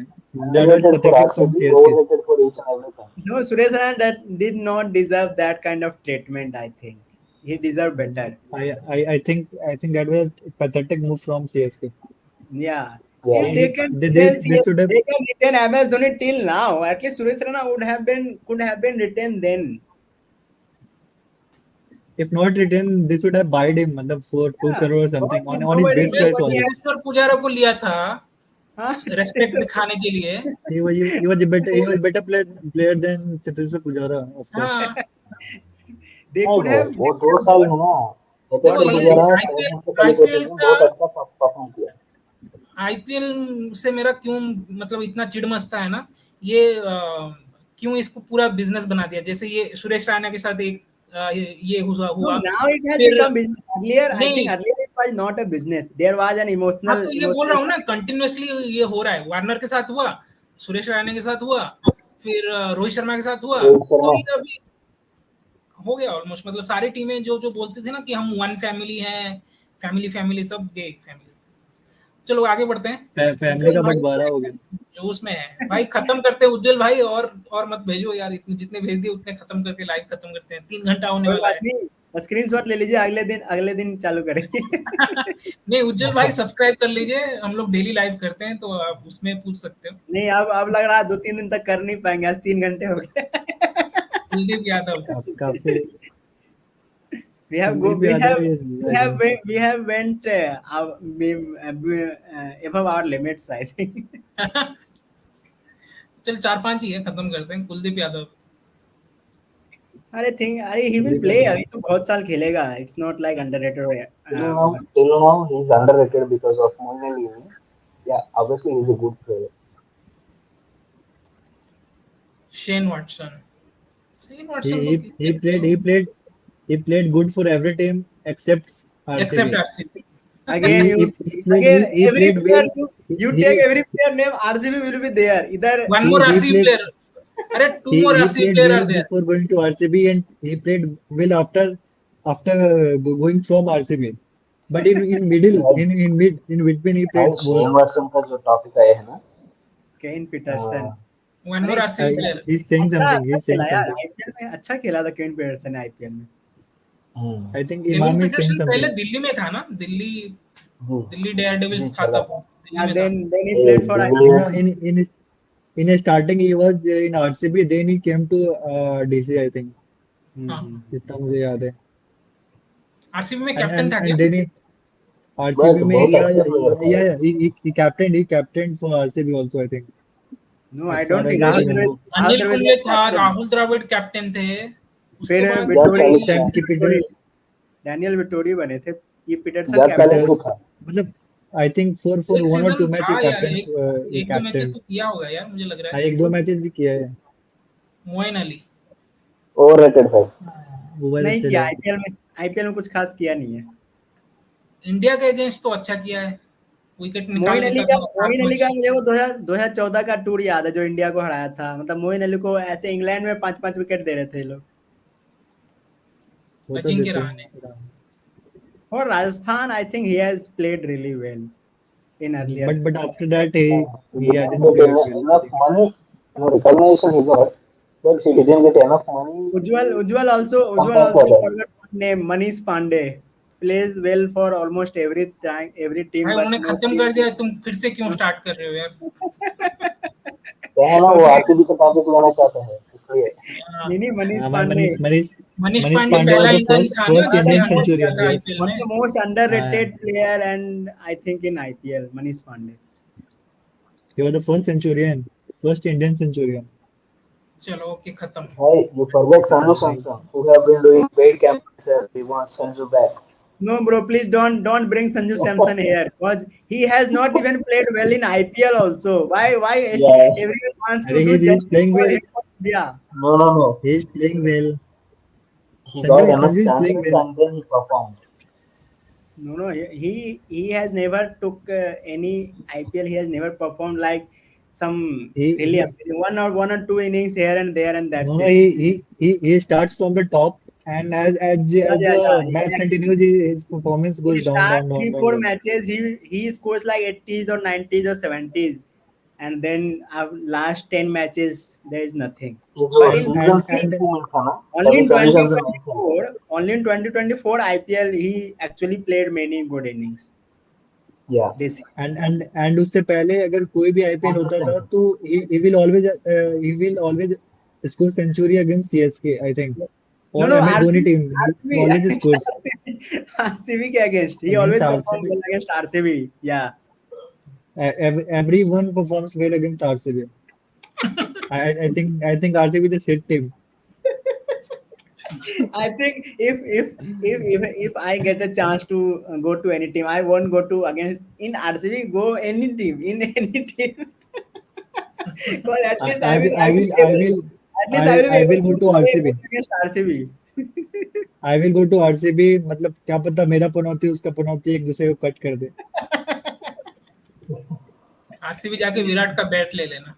That was underrated for pathetic from RCB, CSK. Overrated for each and everything. No, Suresh Raina that did not deserve that kind of treatment. I think he deserved better. I think that was a pathetic move from CSK. Yeah, या if they He, can retain they CS, should have, they can retain MS Dhoni till now. At least Suresh Raina would have been could have been retained then. if not written, they should have buyed him मतलब for 2 Yeah, crore or but something on his nobody base price मैं nobody only. has. Cheteshwar Pujara को लिया था Huh? Respect दिखाने के लिए। He was better player than Cheteshwar Pujara, of course. हाँ, They नहीं could वो have वो 2 साल है ना, देखो चेतेश्वर got ये they पुजारा could have, 7 से आईपीएल क्वालिफायर आईपीएल में का बहुत अच्छा परफॉर्म किया। आईपीएल से मेरा क्यों मतलब इतना चिढ़ मचता है ना, ये क्यों इसको पूरा बिजनेस बना दिया। जैसे ये सुरेश रैना के साथ एक ये हुआ no, हुआ now it has फिर become business. Earlier, I think नहीं। earlier it was not a business. There was an हाँ emotional तो ये बोल रहा emotional. हूँ ना, कंटिन्यूअसली ये हो रहा है। वार्नर के साथ हुआ, सुरेश रैना के साथ हुआ, फिर रोहित शर्मा के साथ हुआ। रोहित तो शर्मा ये अभी हो गया ऑलमोस्ट, मतलब सारी टीमें जो जो बोलते थे ना कि हम वन फैमिली हैं, फैमिली फैमिली सब गए फैमिली। चलो आगे बढ़ते हैं। फैमिली उज्जवल का भाई बंटवारा हो गया। जोश में है भाई, खत्म करते हैं उज्जवल भाई। और मत भेजो यार, इतने जितने भेज दिए उतने खत्म करके लाइव खत्म करते हैं, 3 घंटा होने कोई वाला बात है। नहीं, स्क्रीनशॉट ले लीजिए, अगले दिन चालू करेंगे। नहीं उज्जवल भाई सब्सक्राइब कर लीजिए, हम लोग डेली लाइव करते हैं तो आप उसमें पूछ सकते हो। नहीं, अब लग रहा है 2-3 दिन तक कर नहीं पाएंगे, आज 3 घंटे हो गए। कुलदीप यादव। काफी we have go Kuldeep we Yadav have is we have legend. we have went above our limits, I think. चल 4-5 ही है, खत्म करते हैं। कुलदीप यादव। अरे he will Kuldeep play, Yadav अभी तो बहुत साल खेलेगा, it's not like underrated over. till now he's underrated because of Moine leaving. Yeah, obviously he's a good player. Shane Watson. Shane he Watson को he he क्रिकेट played तो he played he played good for every team except except RCB. RCB. Again you again He every played player well. you take He every player name, RCB will be there either. One he more he RCB played player, अरे 2 more he RCB played player are well there. before going to RCB and he played well after going from RCB. But in middle भाई in between he भाई played Shane worse. Watson का जो topic आया है ना, Kane Peterson. One अरे मोर RCB player. He's saying अच्छा something. अच्छा He's saying खेला यार something. आईपीएल में, अच्छा खेला था केविन पीटरसन ने आईपीएल में। Hmm, I think Kevin Imam is saying Pietersen पहले something. दिल्ली में था ना, दिल्ली जी दिल्ली डेयर जी डेविल्स था खेला तब, था। दिल्ली Yeah, में था. then he ये played for You de Villiers know, in his starting he was in RCB. Then he came to DC, I think. हाँ, IPL. जितना मुझे याद है. आरसीबी में And कैप्टन and था क्या? and then he बस RCB में, बहुत yeah, अच्छे yeah, प्लेयर था yeah, वो। yeah. He captained for RCB also, I think. No, I As don't far think as I अरे, remember. Rahul Anil Dravid Kumble was था, captain. राहुल द्रविड़ कैप्टन थे. उसके फिर बाद जॉर्ज विटोरी Uस सैलिस time था। की विटोरी डैनियल विटोरी बने थे, ये पीटरसन जॉर्ज कैप्टन सैलिस Peter, भी था। था। मतलब I think for एक one or season two match था यार, he एक दो मैचेस captained. तो किया होगा यार, मुझे लग रहा हाँ, है. एक दो उस मैचेस भी किया है. मोइन अली. ओवररेटेड था। नहीं ओवररेटेड किया है. आईपीएल में कुछ खास किया नहीं है। इंडिया के अगेंस्ट तो अच्छा किया है, विकेट निकाल मोइन अली देता का था हर मोइन अली का मैच. मुझे वो 2014 का टूर याद है जो इंडिया को हराया था। मतलब मोइन अली को ऐसे इंग्लैंड में 5-5 विकेट दे रहे थे ये लोग। वो तो अजिंक्य देते रहाणे. हैं. और Rajasthan I think he has played really well in earlier. But after that he He hasn't didn't get played well, I enough think. money, recognition he got, but he didn't get enough money Ujwal compared for also that. forgot one name, Manish Pandey plays well for almost every team भाई but उन्होंने no खत्म team। कर दिया, तुम फिर से क्यों start कर रहे हो यार? क्या है ना, वो Okay, आरसीबी का टॉपिक लेना चाहते हैं इसलिए। हाँ, नहीं Manish Pandey, Manish Manish Manish Manish Pandey Pandey was पहला the इंडियन था ना first जिसने Indian 100 किया centurion. था Yes. आईपीएल one of में. the most Uh, underrated player and I think in IPL, Manish Pandey. he was the first centurion, first Indian centurion. चलो okay, खत्म. भाई you forget Sanju Right. Samson who have been doing paid campaigns as we want Sanju back. No, bro, please don't bring Sanju Samson here because he has not even played well in IPL also. Why Yeah, everyone wants to अरे do he's justice playing for well. him for India? no. He's playing well. He got enough Sanju is playing chances well. and then he performed. No, he has never took any IPL. He has never performed like some really He amazing one or two innings here and there, and No, that's no, it. he starts from the top, and Yeah, as yeah, yeah, the match exactly. continues, his performance goes He down, start down, down, three down, four down. matches. He scores like 80s or 90s or 70s, and then last 10 matches there is nothing. ये जो But in season only, peak movement था ना, only तभी in Sanju Samson नहीं खेलता। 2024, only in 2024 IPL he actually played many good innings या this year. And उससे पहले अगर कोई भी आईपीएल होता था कंसिस्टेंट। तो he will always score century against CSK, I think, No, or no, MS Dhoni team. He RCB, always scores RCB के against. He against always performs RCB. well against RCB. Yeah. Everyone performs well against RCB. I think RCB is a set team. I think if I get a chance to go to any team, I won't go to against in RCB. Go any team in any team. Because at least I will be I will able go to to play RCB. well against RCB. I will go to RCB. मतलब क्या पता मेरा पनौती उसका पनौती एक दूसरे को cut कर दे. RCB जाके विराट का बैट ले लेना.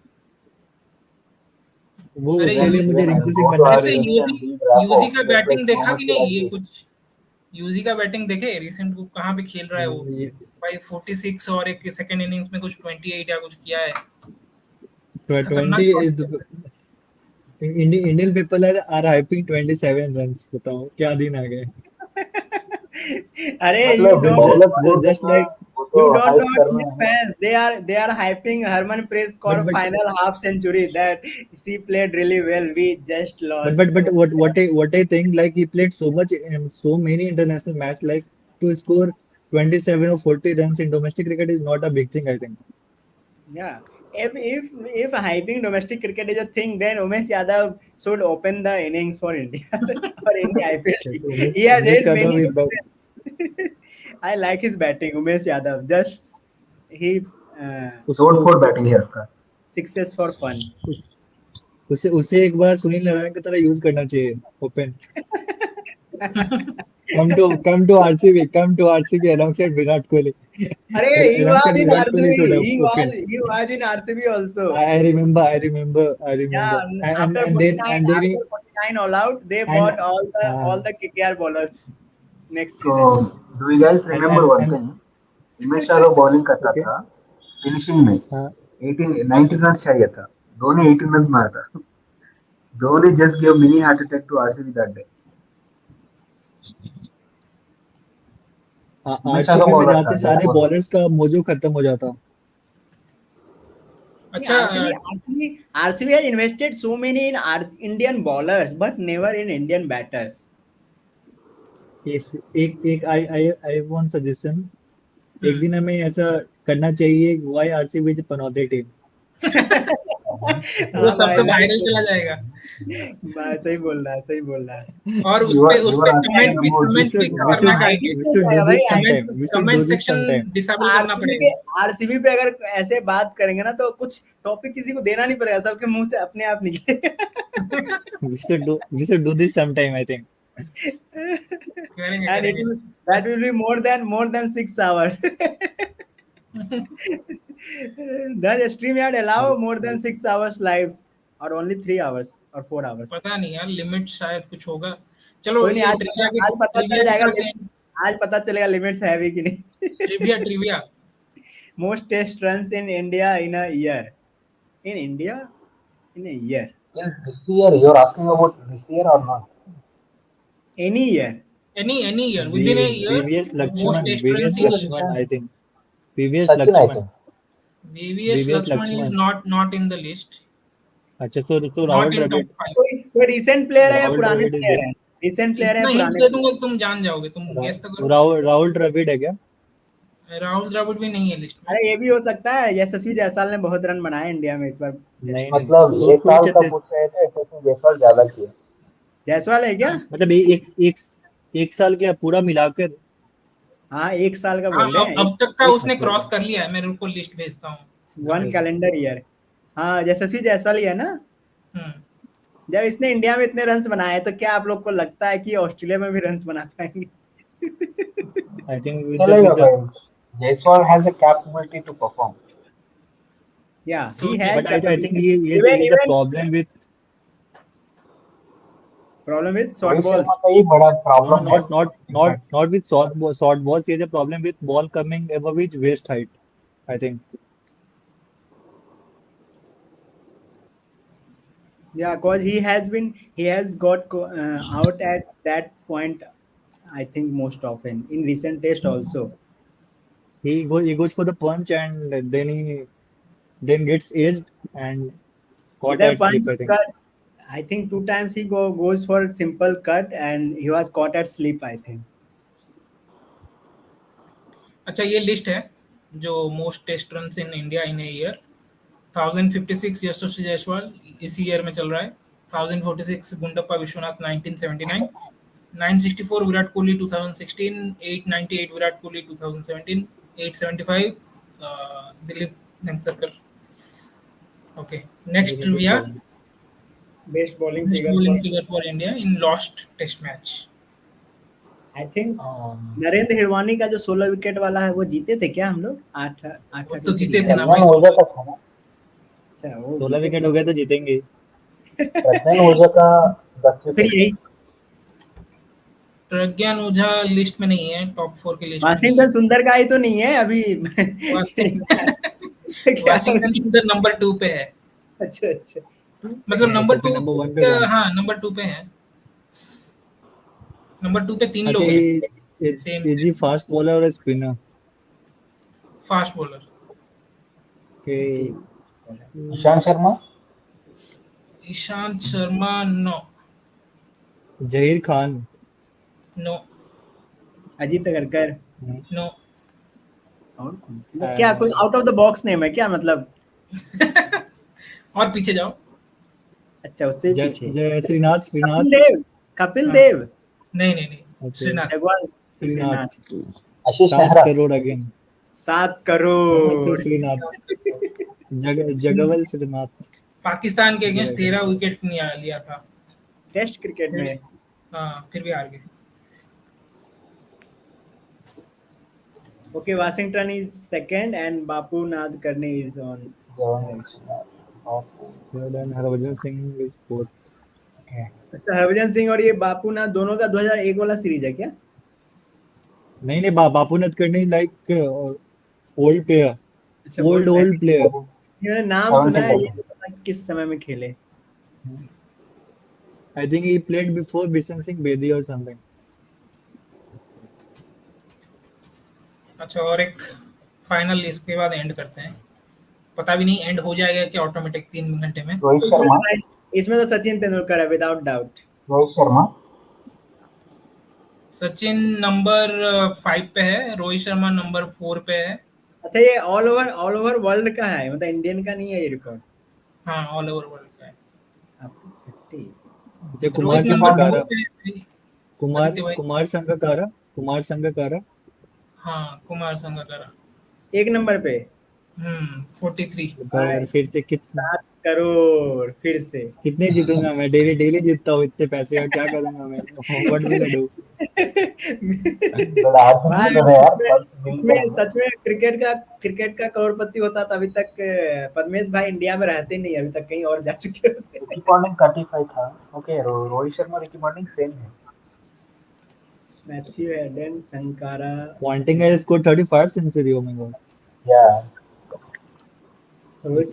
वो अरे उसके लिए मुझे even I Rinku Singh go to बनना वैसे पड़ेगा. आरसीबी यूजी एंड ही ब्रावो, यूजी का दैट वाज बैटिंग सो देखा कि मच नहीं, ये लकी। कुछ यूजी का बैटिंग देखे रिसेंट को, कहाँ पे खेल रहा है वो ये भाई. 46 और एक सेकंड इनिंग्स में कुछ 28 या कुछ किया है. 20 खतरनाक शॉट is खेलता है. Indian people are hyping 27 runs. बताओ क्या दिन आ गए. Arey, मतलब बॉलर को Just देखना, like वो तो you don't know हाइप करना Indian है। fans. They are hyping Harmanpreet Kaur but final half century that she played really well. We just lost. what I think, like he played so much so many international match, like to score 27 or 40 runs in domestic cricket is not a big thing, I think. Yeah. If hyping domestic cricket is a thing, then Umesh Yadav should open the innings for India or any IPL Yes, team. He has Umesh hit Yadav many is but sixes. I like his batting, Umesh Yadav. Just he uh, road उसको for batting है उसका। sixes for fun. उस, उसे उसे एक बार सुनील नारायण की तरह use करना चाहिए open. Come to RCB alongside Virat Kohli. Arey, he was Alongside in Virat Kohli should RCB. have opened. He was in RCB also. I Yeah, remember. And after and then 49, and then after he, 49 all out, they and bought all uh, the KKR bowlers next तो season. Do you guys remember one and thing, Umesh Yadav bowling करता okay. था, finishing में हाँ 18 19 run चाहिए था, Dhoni 18 run मारा था. Dhoni just gave mini heart attack to RCB that day. हमेशा का आरसीबी में बॉलर था, जाते डेथ सारे बॉलर. बॉलर्स का मोजो खत्म हो जाता। See, अच्छा RCB has invested so many in Indian bowlers, but never in Indian batters. एक एक आई वांट सजेशन, एक हम्म, दिन हमें ऐसा करना चाहिए, why RCB is Panauti team. वो हाँ भाई, सबसे लाइक वायरल चला जाएगा। भाई सही बोल रहा है, सही बोल रहा है। और You उस were पे asking कमेंट्स भी about वी कमेंट्स भी शुड वी खतरनाक शुड आएंगे। आईपीएल वी मिल शुड डू जाएगा भाई, this IPL. Sometime, we should comment do this section sometime. Disable करना आरसीबी के पड़ेगा। आरसीबी पे अगर ऐसे बात करेंगे ना तो कुछ टॉपिक किसी को देना नहीं पड़ेगा, सबके मुंह से अपने आप निकले। We should do this sometime I think. करेंगे And it करेंगे। will that will be more than 6 hours. The stream yard allow more than 6 hours live, or only 3 hours or 4 hours. पता नहीं यार, लिमिट शायद कुछ होगा। चलो कोई नहीं, ये आज पता चल ट्रिविया के जाएगा साथ एंड। आज पता चलेगा लिमिट्स है भी कि नहीं। Trivia trivia Most test runs in India in a year. In India, in a year. In this year, you're asking about this year or not? Any year. Any year with in a year. VVS most Laxman, test run VVS in Yes, India. Laxman I then think, VVS Sachin, I Laxman, think. VVS VVS Laxman is Laxman. Not in the list, अच्छा, तो not Rahul in top Dravid, 5। कोई recent player है या राहुल पुराने Dravid is player है? Recent player है या इतना हिंट पुराने दे प्लेयर? दूंगा कि तुम जान जाओगे, तुम गेस तो करो। राहुल द्रविड़ है क्या? राहुल द्रविड़ भी नहीं है लिस्ट में। अरे ये भी हो सकता है, यशस्वी जायसवाल ने बहुत रन बनाए इंडिया में इस बार टेस्ट नहीं में। नहीं, मतलब ये साल सोच का थे, पूछ रहे थे, तो जयसवाल ज्यादा किया. जायसवाल है क्या? मतलब एक एक एक साल क्या पूरा मिलाकर। हाँ, 1 साल का हाँ, बोल रहे हैं, अब तक का एक उसने अच्छा क्रॉस कर लिया है। मैं रुको लिस्ट भेजता हूँ। One calendar year. हाँ, यशस्वी जायसवाल ही है ना। हम्म, जब इसने इंडिया में इतने रन्स बनाए तो क्या आप लोग को लगता है कि ऑस्ट्रेलिया में भी रन्स बना पाएंगे? आई थिंक चलेगा विद द, भाई. Jaiswal has a capability to perform. Yeah so he has but I think capability. ये even the even problem with, problem with short Rohit Sharma balls. का ही बड़ा नो प्रॉब्लम है. Not not not in fact not with short balls, ये the problem with ball coming above his waist height I think. Yeah, because he has got out at that point, I think most often in recent test also. He goes for the punch and then gets aged and caught Either at punch slip I think. cut. I think 2 times he goes for simple cut and he was caught at slip, I think. अच्छा ये list है जो most test run in India in a year. 1056 Yashasvi Jaiswal इसी year में चल रहा है। 1046 Gundappa Viswanath 1979। 964 Virat Kohli 2016। 898 Virat Kohli 2017। 875 Dilip Vengsarkar. Okay, next Really good trivia. bowling. Best bowling best figure for, bowling figure for India in lost test match. I think Narendra Hirwani का जो 16 wicket वाला है वो जीते थे क्या हम लोग? आठ आठ वो आठ तो विकेट जीते जीते थे थे। ना प्रज्ञान भाई ओझा 16। का था ना. अच्छा, वो 16 जीते विकेट थे। हो गए तो जीतेंगे। प्रज्ञान ओझा का 10 तो फिर विकेट. यही प्रज्ञान ओझा लिस्ट में नहीं है, टॉप 4 की लिस्ट में नहीं है। वाशिंगटन सुंदर का ही तो नहीं है अभी। क्या? वाशिंगटन सुंदर नंबर 2 पे है। अच्छा अच्छा, टू पे मतलब है। नंबर तो फिर 2। नंबर 1 पे कौन? हाँ, नंबर 2 पे है। नंबर 2 पे 3 अच्छा, लोग हैं। सेम ये जी सेम फास्ट बॉलर और स्पिनर फास्ट बॉलर। के। Okay. Ishant Sharma. Ishant Sharma no. Zaheer Khan. No Ajit Agarkar. No. और कौन? मतलब क्या कोई out of the box name है क्या मतलब? और पीछे जाओ। अच्छा, उससे भी जय पीछे। जय श्रीनाथ श्रीनाथ। कपिल देव। कपिल हाँ, देव। नहीं नहीं नहीं, ओके, श्रीनाथ। जगवाल श्रीनाथ। श्रीनाथ। आशीष 7 नेहरा. करोड़ अगेन। 7 करोड़। श्रीनाथ, जगवल श्रीनाथ। पाकिस्तान के अगेंस्ट जय 13 विकेट लिया था। टेस्ट क्रिकेट फिर भी में। हाँ, फिर भी हार गए। Okay, Washington is second and Bapu Nadkarni is on. Third and Harbhajan Singh is fourth. अच्छा, हरभजन सिंह और ये बापू नाद दोनों का 2001 वाला सीरीज है क्या? नहीं नहीं, बापू नतकर्णी लाइक ओल्ड प्लेयर, अच्छा, old old man. Old player. ये मैंने नाम सुना 70 है, ये lakhs. नहीं पता कि किस समय में खेले। I think he played before Bishan Singh Bedi or something. अच्छा, और एक फाइनल इसके बाद एंड करते हैं। पता भी नहीं एंड हो जाएगा कि ऑटोमेटिक 3 घंटे में। Rohit इसमें तो Sharma. भाई, इसमें तो सचिन तेंदुलकर है without doubt. Rohit Sharma. Sachin number 5 पे है, रोहित शर्मा नंबर 4 पे है। अच्छा, ये ऑल ओवर वर्ल्ड का है, मतलब इंडियन का नहीं है ये रिकॉर्ड। हाँ, ऑल ओवर वर्ल्ड का है। आफ्टर 30। अच्छा, He Rohit Kumar keep number on four Sangakkara, पे है भाई। कुमार आदित्य भाई। कुमार संगकारा, कुमार संगकारा। हाँ, कुमार संगकारा। एक नंबर पे 43। बताओ भाई, यार, फिर से कितना, 7 करोड़ फिर से। कितने जीतूंगा मैं? डेली डेली जीतता हूँ इतने पैसे, और क्या करूंगा मैं? What will I do? but RCB भाई, इधर है यार, इसमें फर्स्ट बिल इसमें करेंगे. सच में क्रिकेट का करोड़पति होता तो अभी तक पद्मेश भाई इंडिया में रहते नहीं, अभी तक कहीं और जा चुके रिकी होते। पॉन्टिंग 35 था. Okay, Rohit Sharma Ricky Ponting same है. Matthew Hayden Sangakkara. Wanting has scored 35 century. Oh my god. या Impressive. रोहित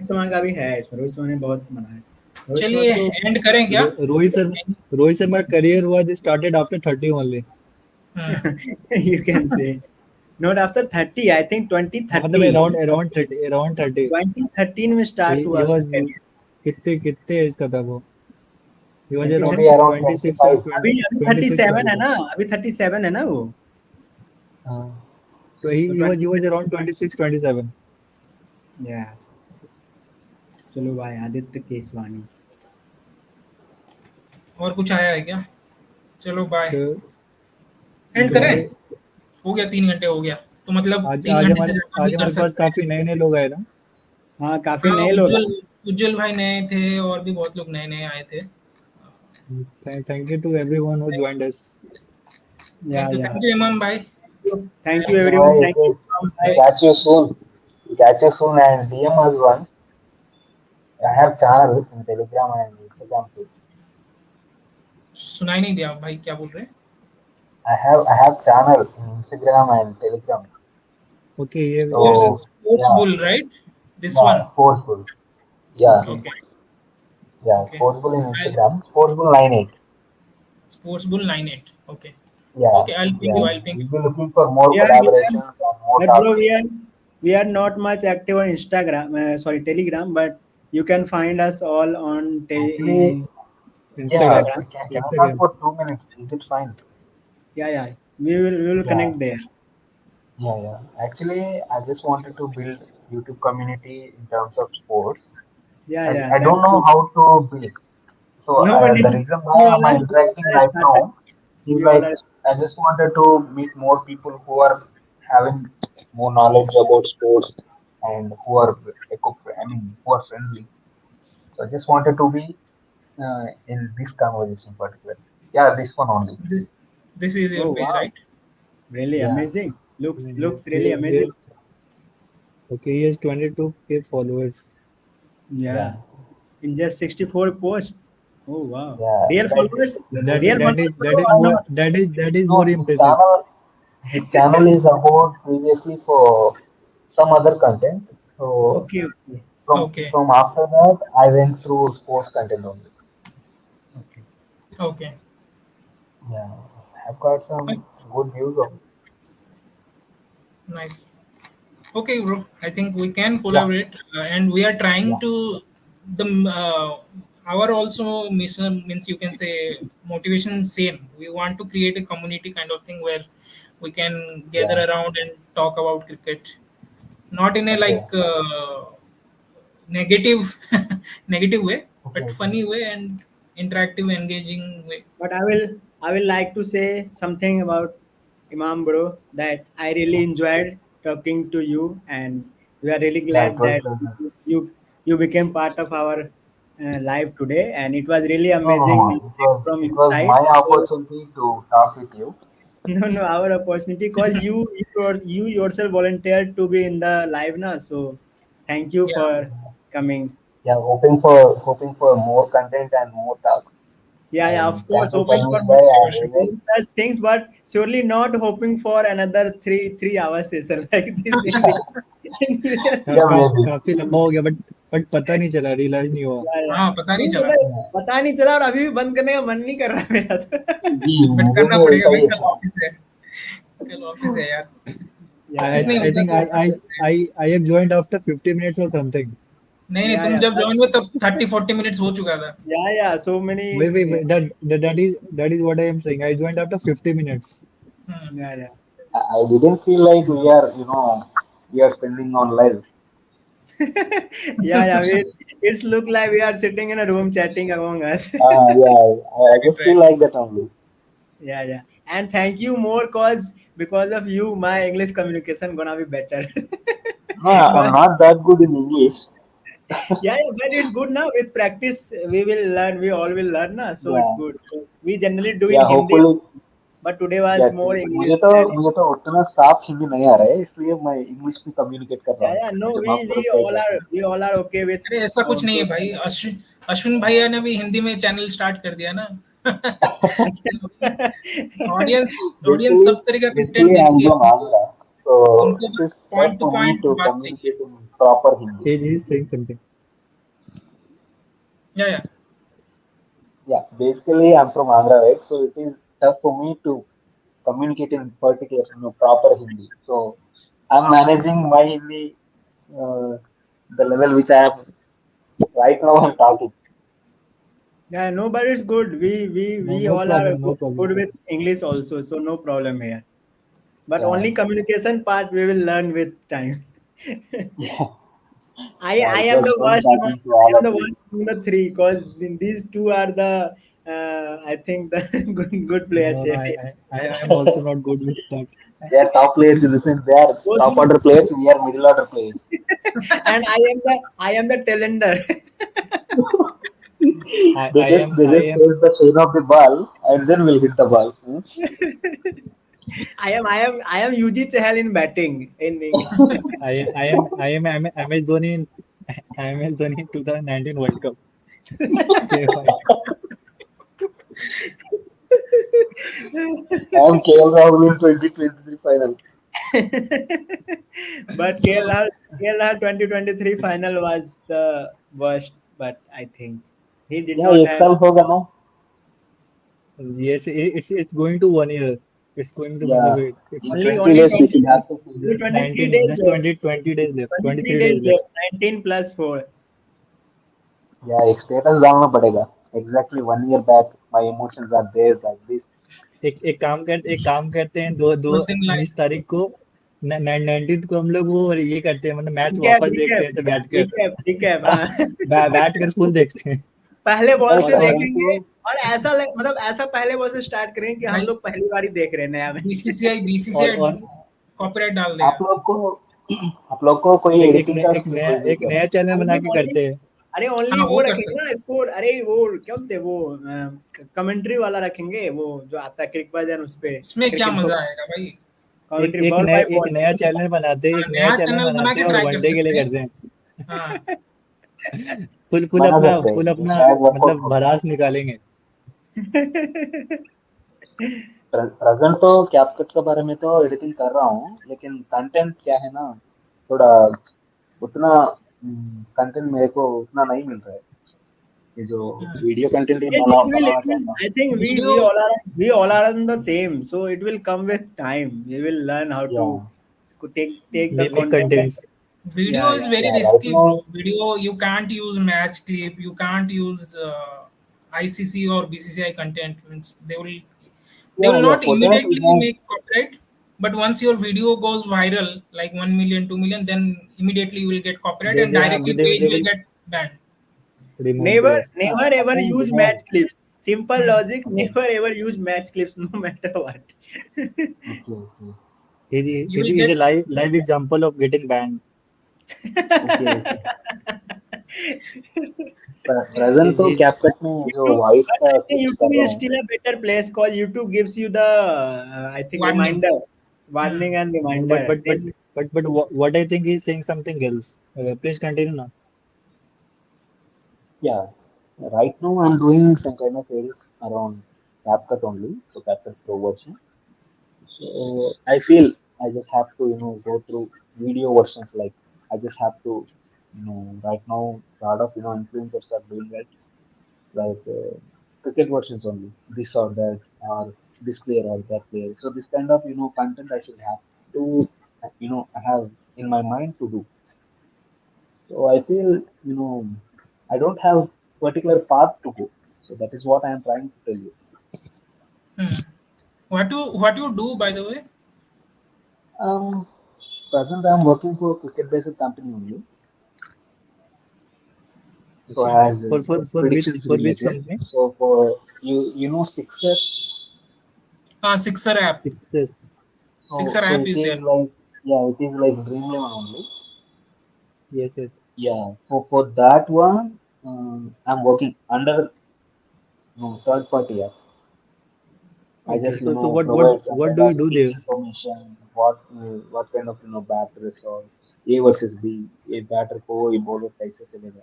शर्मा का भी है इसमें, रोहित शर्मा ने बहुत बनाया। रोहित शर्मा चलिए तो एंड करें क्या? Rohit Sharma career was started after 30 only. Hmm you can say not after 30, I think हाँ, मतलब 2013। around 30. 2013 में स्टार्ट हुआ He उसका was करियर। कितने कितने एज का था वो? He was he should around be 2013। around 26 or 25. 20, अभी अभी 26, 37 है 27. ना, अभी 37 है ना वो। हाँ, तो तो he 20। was around 26, 27. या चलो भाई, आदित्य केसवानी। और कुछ आया है क्या? चलो बाय। तो एंड करें? बाय। हो गया, 3 घंटे हो गया। तो मतलब आज तीन आज घंटे से हमारे ज्यादा भी आज कर हमारे पास सकते हैं। काफी नए नए लोग आए ना। हाँ, काफी हाँ, नए लोग उज्जवल आए। उज्जवल भाई नए थे और भी बहुत लोग नए नए आए थे। Thank you to everyone who joined us. या थैंक यू इमाम भाई। Thank you thanks. Okay, everyone, thank bye. You bye. भाई। Catch you soon. Catch you soon and DM us once. I have channel in Telegram and Instagram too. सुनाई नहीं दिया भाई, क्या बोल रहे हैं? I have channel in Instagram and Telegram. Okay, sports So sports yeah, bull right, this one. yeah, forceful. Yeah, okay. Okay yeah, okay. forceful in Instagram. Forceful 98. Sports bull 98। Okay Yeah, okay, I ping you, yeah. I ping We'll you. be looking for more we are collaborations and more but bro, talks. we are not much active on Instagram, sorry, Telegram, but you can find us all on Actually, yeah, Instagram. Instagram. can I talk Instagram. for 2 minutes? Is it fine? Yeah, we will Yeah, connect there. yeah. Actually, I just wanted to build YouTube community in terms of sports. Yeah, I don't that's know good. how to build. So No, the reason you why all I'm are interacting right started. now is You all like are. I just wanted to meet more people who are having more knowledge about sports and who are I mean who are friendly. So I just wanted to be in this conversation particularly. Yeah, this one only. This this is your Oh page wow, right? really Yeah, amazing. Looks Yeah, looks really he amazing. has, okay, he has 22K followers. yeah, Yeah, in just 64 posts. Oh wow, yeah. real Like followers, That real that followers, is that is or more not? that is more no, impressive. his channel is about previously for some other content. So Okay. from okay from after that, I went through sports content only. Okay. Okay. Yeah, I've got some good views of. Nice. Okay, bro. I think we can Yeah, collaborate, and we are trying yeah, to the our also mission means you can say motivation same. We want to create a community kind of thing where we can gather yeah. around and talk about cricket, not in a Okay, like negative negative way, okay, but okay. funny way and interactive, engaging way. But I will like to say something about Imam bro, that I really Yeah, enjoyed talking to you, and we are really yeah. It glad was that pleasure. you became part of our life today, and it was really No, no, amazing no. listening from It your was side. my So, opportunity to talk with you. no, our opportunity, because you yourself volunteered to be in the live now. So thank you Yeah. for coming. Yeah, hoping for more content and more talks. Yeah, yeah, of course, Campus hoping for Amish more, guy, Sure, I sure. really. such things, but surely not hoping for another three hour session like this in real, in real. Yeah, maybe. काफी लंबा हो गया but पता नहीं चला realise नहीं हुआ Yeah, yeah. हाँ, पता नहीं नहीं चला। पता नहीं चला, और अभी भी बंद करने का मन नहीं कर रहा मेरा तो। जी, बट मुझे करना भी पड़ेगा ऐसा भाई, ही कल था। ऑफिस है। कल ऑफिस है यार। Yeah, office yeah. नहीं I होता think तो कर सकते हैं। I have joined after 50 minutes or something. नहीं नहीं, Yeah, तुम yeah, जब ज्वाइन हुए तब 30-40 मिनट्स हो चुका था। yeah, yeah, so many. Wait, that is what I am saying. I joined after 50 minutes. Hmm. Yeah, yeah. I didn't feel like we are spending on live. Yeah, yeah. It's look like we are sitting in a room chatting among us. Yeah, I Right, just right. feel like that only. Yeah, yeah. And thank you more, cause because of you, my English communication gonna be better. No, I'm But not that good in English. yeah, yeah, but it's good now. With practice, we will learn. We all will learn, na. So it's Yeah, good. We generally do in yeah. Hindi, Hopefully, but today was yeah. more मुझे English. तो And मुझे तो उतना साफ हिंदी नहीं आ रहा है, इसलिए मैं इंग्लिश में कम्युनिकेट कर रहा yeah, हूँ. yeah. No, मुझे माफ we करो क्या all कहते are हैं. we all are okay with अरे ऐसा कुछ नहीं है good. भाई, अश्विन अश्विन भैया ने भी हिंदी में चैनल स्टार्ट कर दिया ना। ऑडियंस ऑडियंस Basically, सब तरह का कंटेंट basically I'm देखती है, from उनको Andhra, so उनको it बस is tough point two for me point to बात चाहिए। communicate in proper Hindi. He is saying something. या Yeah, basically I'm from Andhra, right? So it is tough for me to communicate in particular, proper Hindi. So I'm managing my Hindi, the level which I am right now. I'm talking. Yeah, no, but it's good. No, We no all are problem, no problem. good with English also, so no problem here. But Yeah, only communication part we will learn with time. yeah, I yeah. It am was the fun worst among talking to I all am of the you. worst among the three, because these two are the I think the good players No, here. I am also not good with that. They are top players in the sense they are Both top these, order players. We are middle order players. and I am the talender. They just they I just am chase the chain of the ball and then we'll hit the ball. Hmm? I am UG Chahal in batting in MS Dhoni in MS Dhoni in 2019 World Cup semi-final. I am KL Rahul in 2023 final. But KLR 2023 final was the worst. But I think he did Yeah, not एक have साल होगा ना. Yes, it's going to 1 year. It's going to Yeah, it's in only 20 only days we 20 should have to only finish. 23 19 days just left. 20 days left. 23 23 days days left. left. 19 plus 4. Yeah, एक status डालना पड़ेगा. Exactly 1 year back, my emotions are there like this. एक काम करते हैं दो दो उस दिन लाइव 19 तारीख को 19th को हम लोग वो ये करते हैं मतलब मैच Recap, वापस देखते recap, हैं तो बैठ कर recap, recap. हाँ. बैठ कर फुल देखते हैं पहले बॉल अरे से और कसम देखेंगे, से और ऐसा मतलब ऐसा पहले बॉल से स्टार्ट करेंगे कि हम भाई, लोग पहली बार ही देख रहे हैं नया मैच। बीसीसीआई और बीसीसीआई और कॉपीराइट डाल आप देगा। लोग को आप लोग को कोई एडिटिंग का स्किल होगी एक क्या? नया चैनल बना ओनली के ओनली करते हैं अरे ओनली हाँ, वो वो कर रखेंगे सकते ना स्कोर, अरे वो क्या बोलते हैं वो कमेंट्री वाला रखेंगे, वो जो आता है क्रिक बजन उस पे हैं। इसमें क्या क्रिकेट मजा आएगा भाई। कमेंट्री बॉल बाय एक बॉल। नया चैनल बनाते हैं हाँ, एक नया नया चैनल चैनल बना बनाते के हैं और ट्राई कर वनडे के लिए सकते हैं। करते हैं हाँ, फुल बना सकते हैं, फुल ये अपना शायद वर्कआउट मतलब हो. भड़ास निकालेंगे प्रेजेंट तो कैपकट के बारे में तो एडिटिंग कर रहा हूँ, लेकिन कंटेंट क्या है ना, थोड़ा उतना कंटेंट मेरे को उतना नहीं मिल रहा है. ये जो video content banana It will चाहता हूँ. I think video we all are on the same, so it will come with time. We will learn how या to take the make content. Contents video Yeah, is yeah. very या right risky, bro. Now. Video, you can't use match clip, you can't use ICC or BCCI content. Means they या will या not for that we immediately have. make copyright, but once your video goes viral like 1 million 2 million, then immediately you will get copyright and directly page they will will get banned. remove Never yes never ever again we use have. match clips. Simple Hmm. logic. Okay Never ever use match clips, no matter what. Okay okay You will is a get live example of getting banned okay okay. Present तो he CapCut में जो YouTube, voice but का I think कुछ कर YouTube रहा is हूँ. still a better place because YouTube gives you the I think reminder, warnings. warning Hmm. and no reminder. Then what I think he's saying something else please continue now Yeah. Right now, I'm doing some kind of edits around CapCut only, so CapCut Pro version. So I feel I just have to, go through video versions. Like I just have to, right now, a lot of influencers are doing that, like cricket versions only, this or that, or this player or that player. So this kind of content I should have to, I have in my mind to do. So I feel, I don't have particular path to go. So that is what I am trying to tell you. Hmm. What you do, by the way? Um, Present I'm working for a cricket-based company only. So Okay. as For predictions which related. company? So for Sixer. Sixer app. Sixer. Sixer So app it is is there. like, yeah, it is like Dream 11 only. Yes, yes. Yeah. For that one, I'm working under third party app. I Okay. just So provide some what kind do you of do pitch there? information, what kind of batters or A versus B, a batter को a bowler कैसे चलेगा.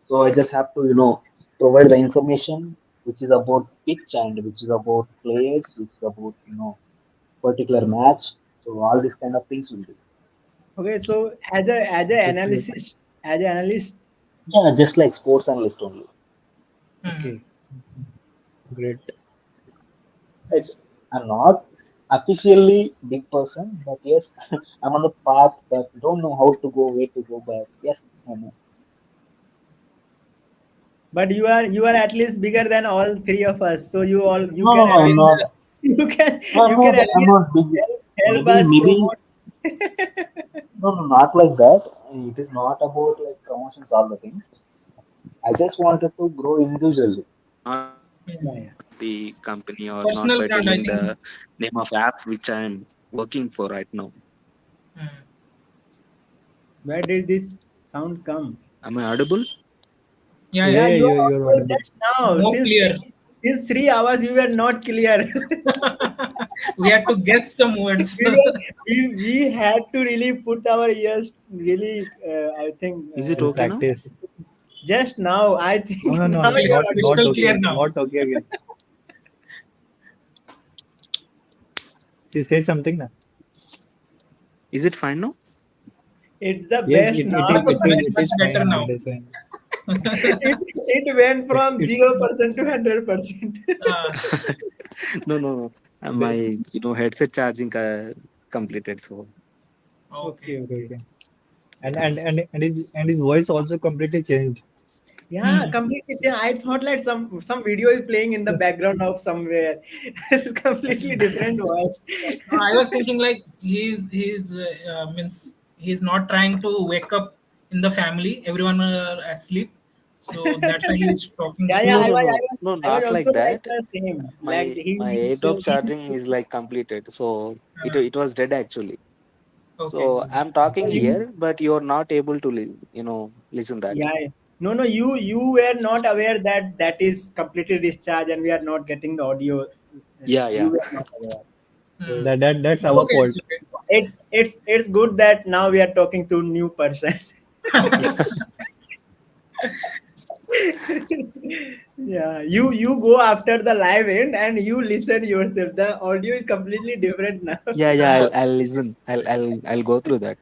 So I just have to provide the information which is about pitch and which is about players, which is about particular match. So all these kind of things will do. Okay, so as a That's great. analysis, as an analyst, Yeah, just like sports analyst only. Hmm. okay. Great. Like Nice. I'm not officially big person, but yes, I'm on the path, but don't know how to go, where to go. But yes, I know. But you are at least bigger than all three of us, so you No, no, can no, at I'm least not. No, you can at I'm least not big. help Maybe, us maybe, promote. no, no, not like that. It is not about like promotions, all the things. I just wanted to grow individually. Not by Hmm. Yeah, telling the company or not Personal by brand, I telling think. the name of app which I'm working for right now. Hmm. where did this sound come? Am I audible? Yeah, Yeah, yeah. Yeah, yeah, you are you're audible audible. just now. More clear. Since 3 hours, you were not clear. We had to guess some words. We had to really put our ears really. I think Is it Well, okay now? practice. just now. I No, think no, no, now no. you are Not audible. not Crystal clear okay. now. Not okay again. She said something na. Is it fine now? It's the Yes, best now. Much, much, it much is better fine. now. It is fine. It went from It's 0% to 100%. Uh, No, no, no. My best. headset charging completed. So okay. Okay, Okay, okay. okay. And his voice also completely changed. Yeah, Hmm. completely. I thought like some video is playing in the So, background of somewhere. It's completely different voice. No, I was thinking like he's means he's not trying to wake up in the family. Everyone are asleep, so that's why he's talking Yeah, yeah. no, slow. no, no, no, I was not also like like that. the same. Like My he's so AirDrop he's charging so, is like completed. So it Uh, it was dead actually. okay. So I'm talking you. here, but you're not able to listen that. Yeah, yeah. No, no. You were not aware that that is completely discharged and we are not getting the audio. Yeah, You yeah. were not aware. Hmm. So that's It's our okay. It's fault. okay. it's good that now we are talking to new person. Yeah, you go after the live end and you listen yourself. The audio is completely different now. Yeah, yeah. Uh, I'll listen. I'll go through that.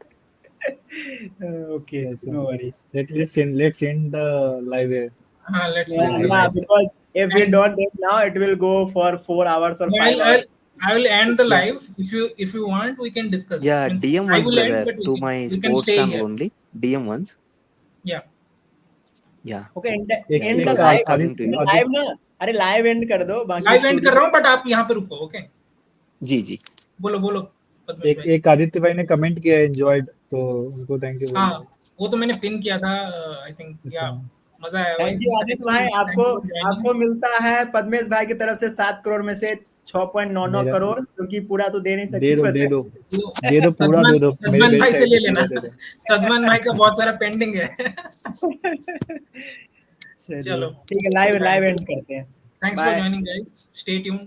Okay, Yes, sir. no worries. Let's end the live let's Yeah, end the live yeah, live. session. because if we And don't do it now, it will go for 4 hours or no, five hours. I will end the Yeah. live. If you want, we can discuss. Yeah, Means DM I once, will end, brother, but to my we can sports stay channel here. only. DM once. Yeah. Yeah, Okay, एक yeah. end It the was एक nice live. talking to you. Live ना, अरे live end कर दो, बाकी live and कर story. रहा हूँ बट आप यहाँ पे रुको. ओके. जी जी. बोलो बोलो पद्मेश भाई. एक आदित्य भाई ने कमेंट किया एंजॉयड तो उनको थैंक यू हाँ, बोलना है। वो तो मैंने पिन किया था. आई थिंक या अच्छा मजा आया भाई. थैंक यू आदित्य थैंक्स भाई, आपको फॉर ज्वाइनिंग. आपको मिलता है पद्मेश भाई की तरफ से 7 करोड़ में से 6.99 मेरा करोड़, क्योंकि पूरा तो दे नहीं सकते दे दो वो पूरा सदमन दे दो मेरे सदमन बैंक भाई का से है ले तो लेना. पूरा दे दो सदमन भाई का बहुत सारा पेंडिंग है. चलिए चलो. ठीक है, लाइव बाय. लाइव एंड करते हैं. Thanks for bye. Joining guys. Stay tuned.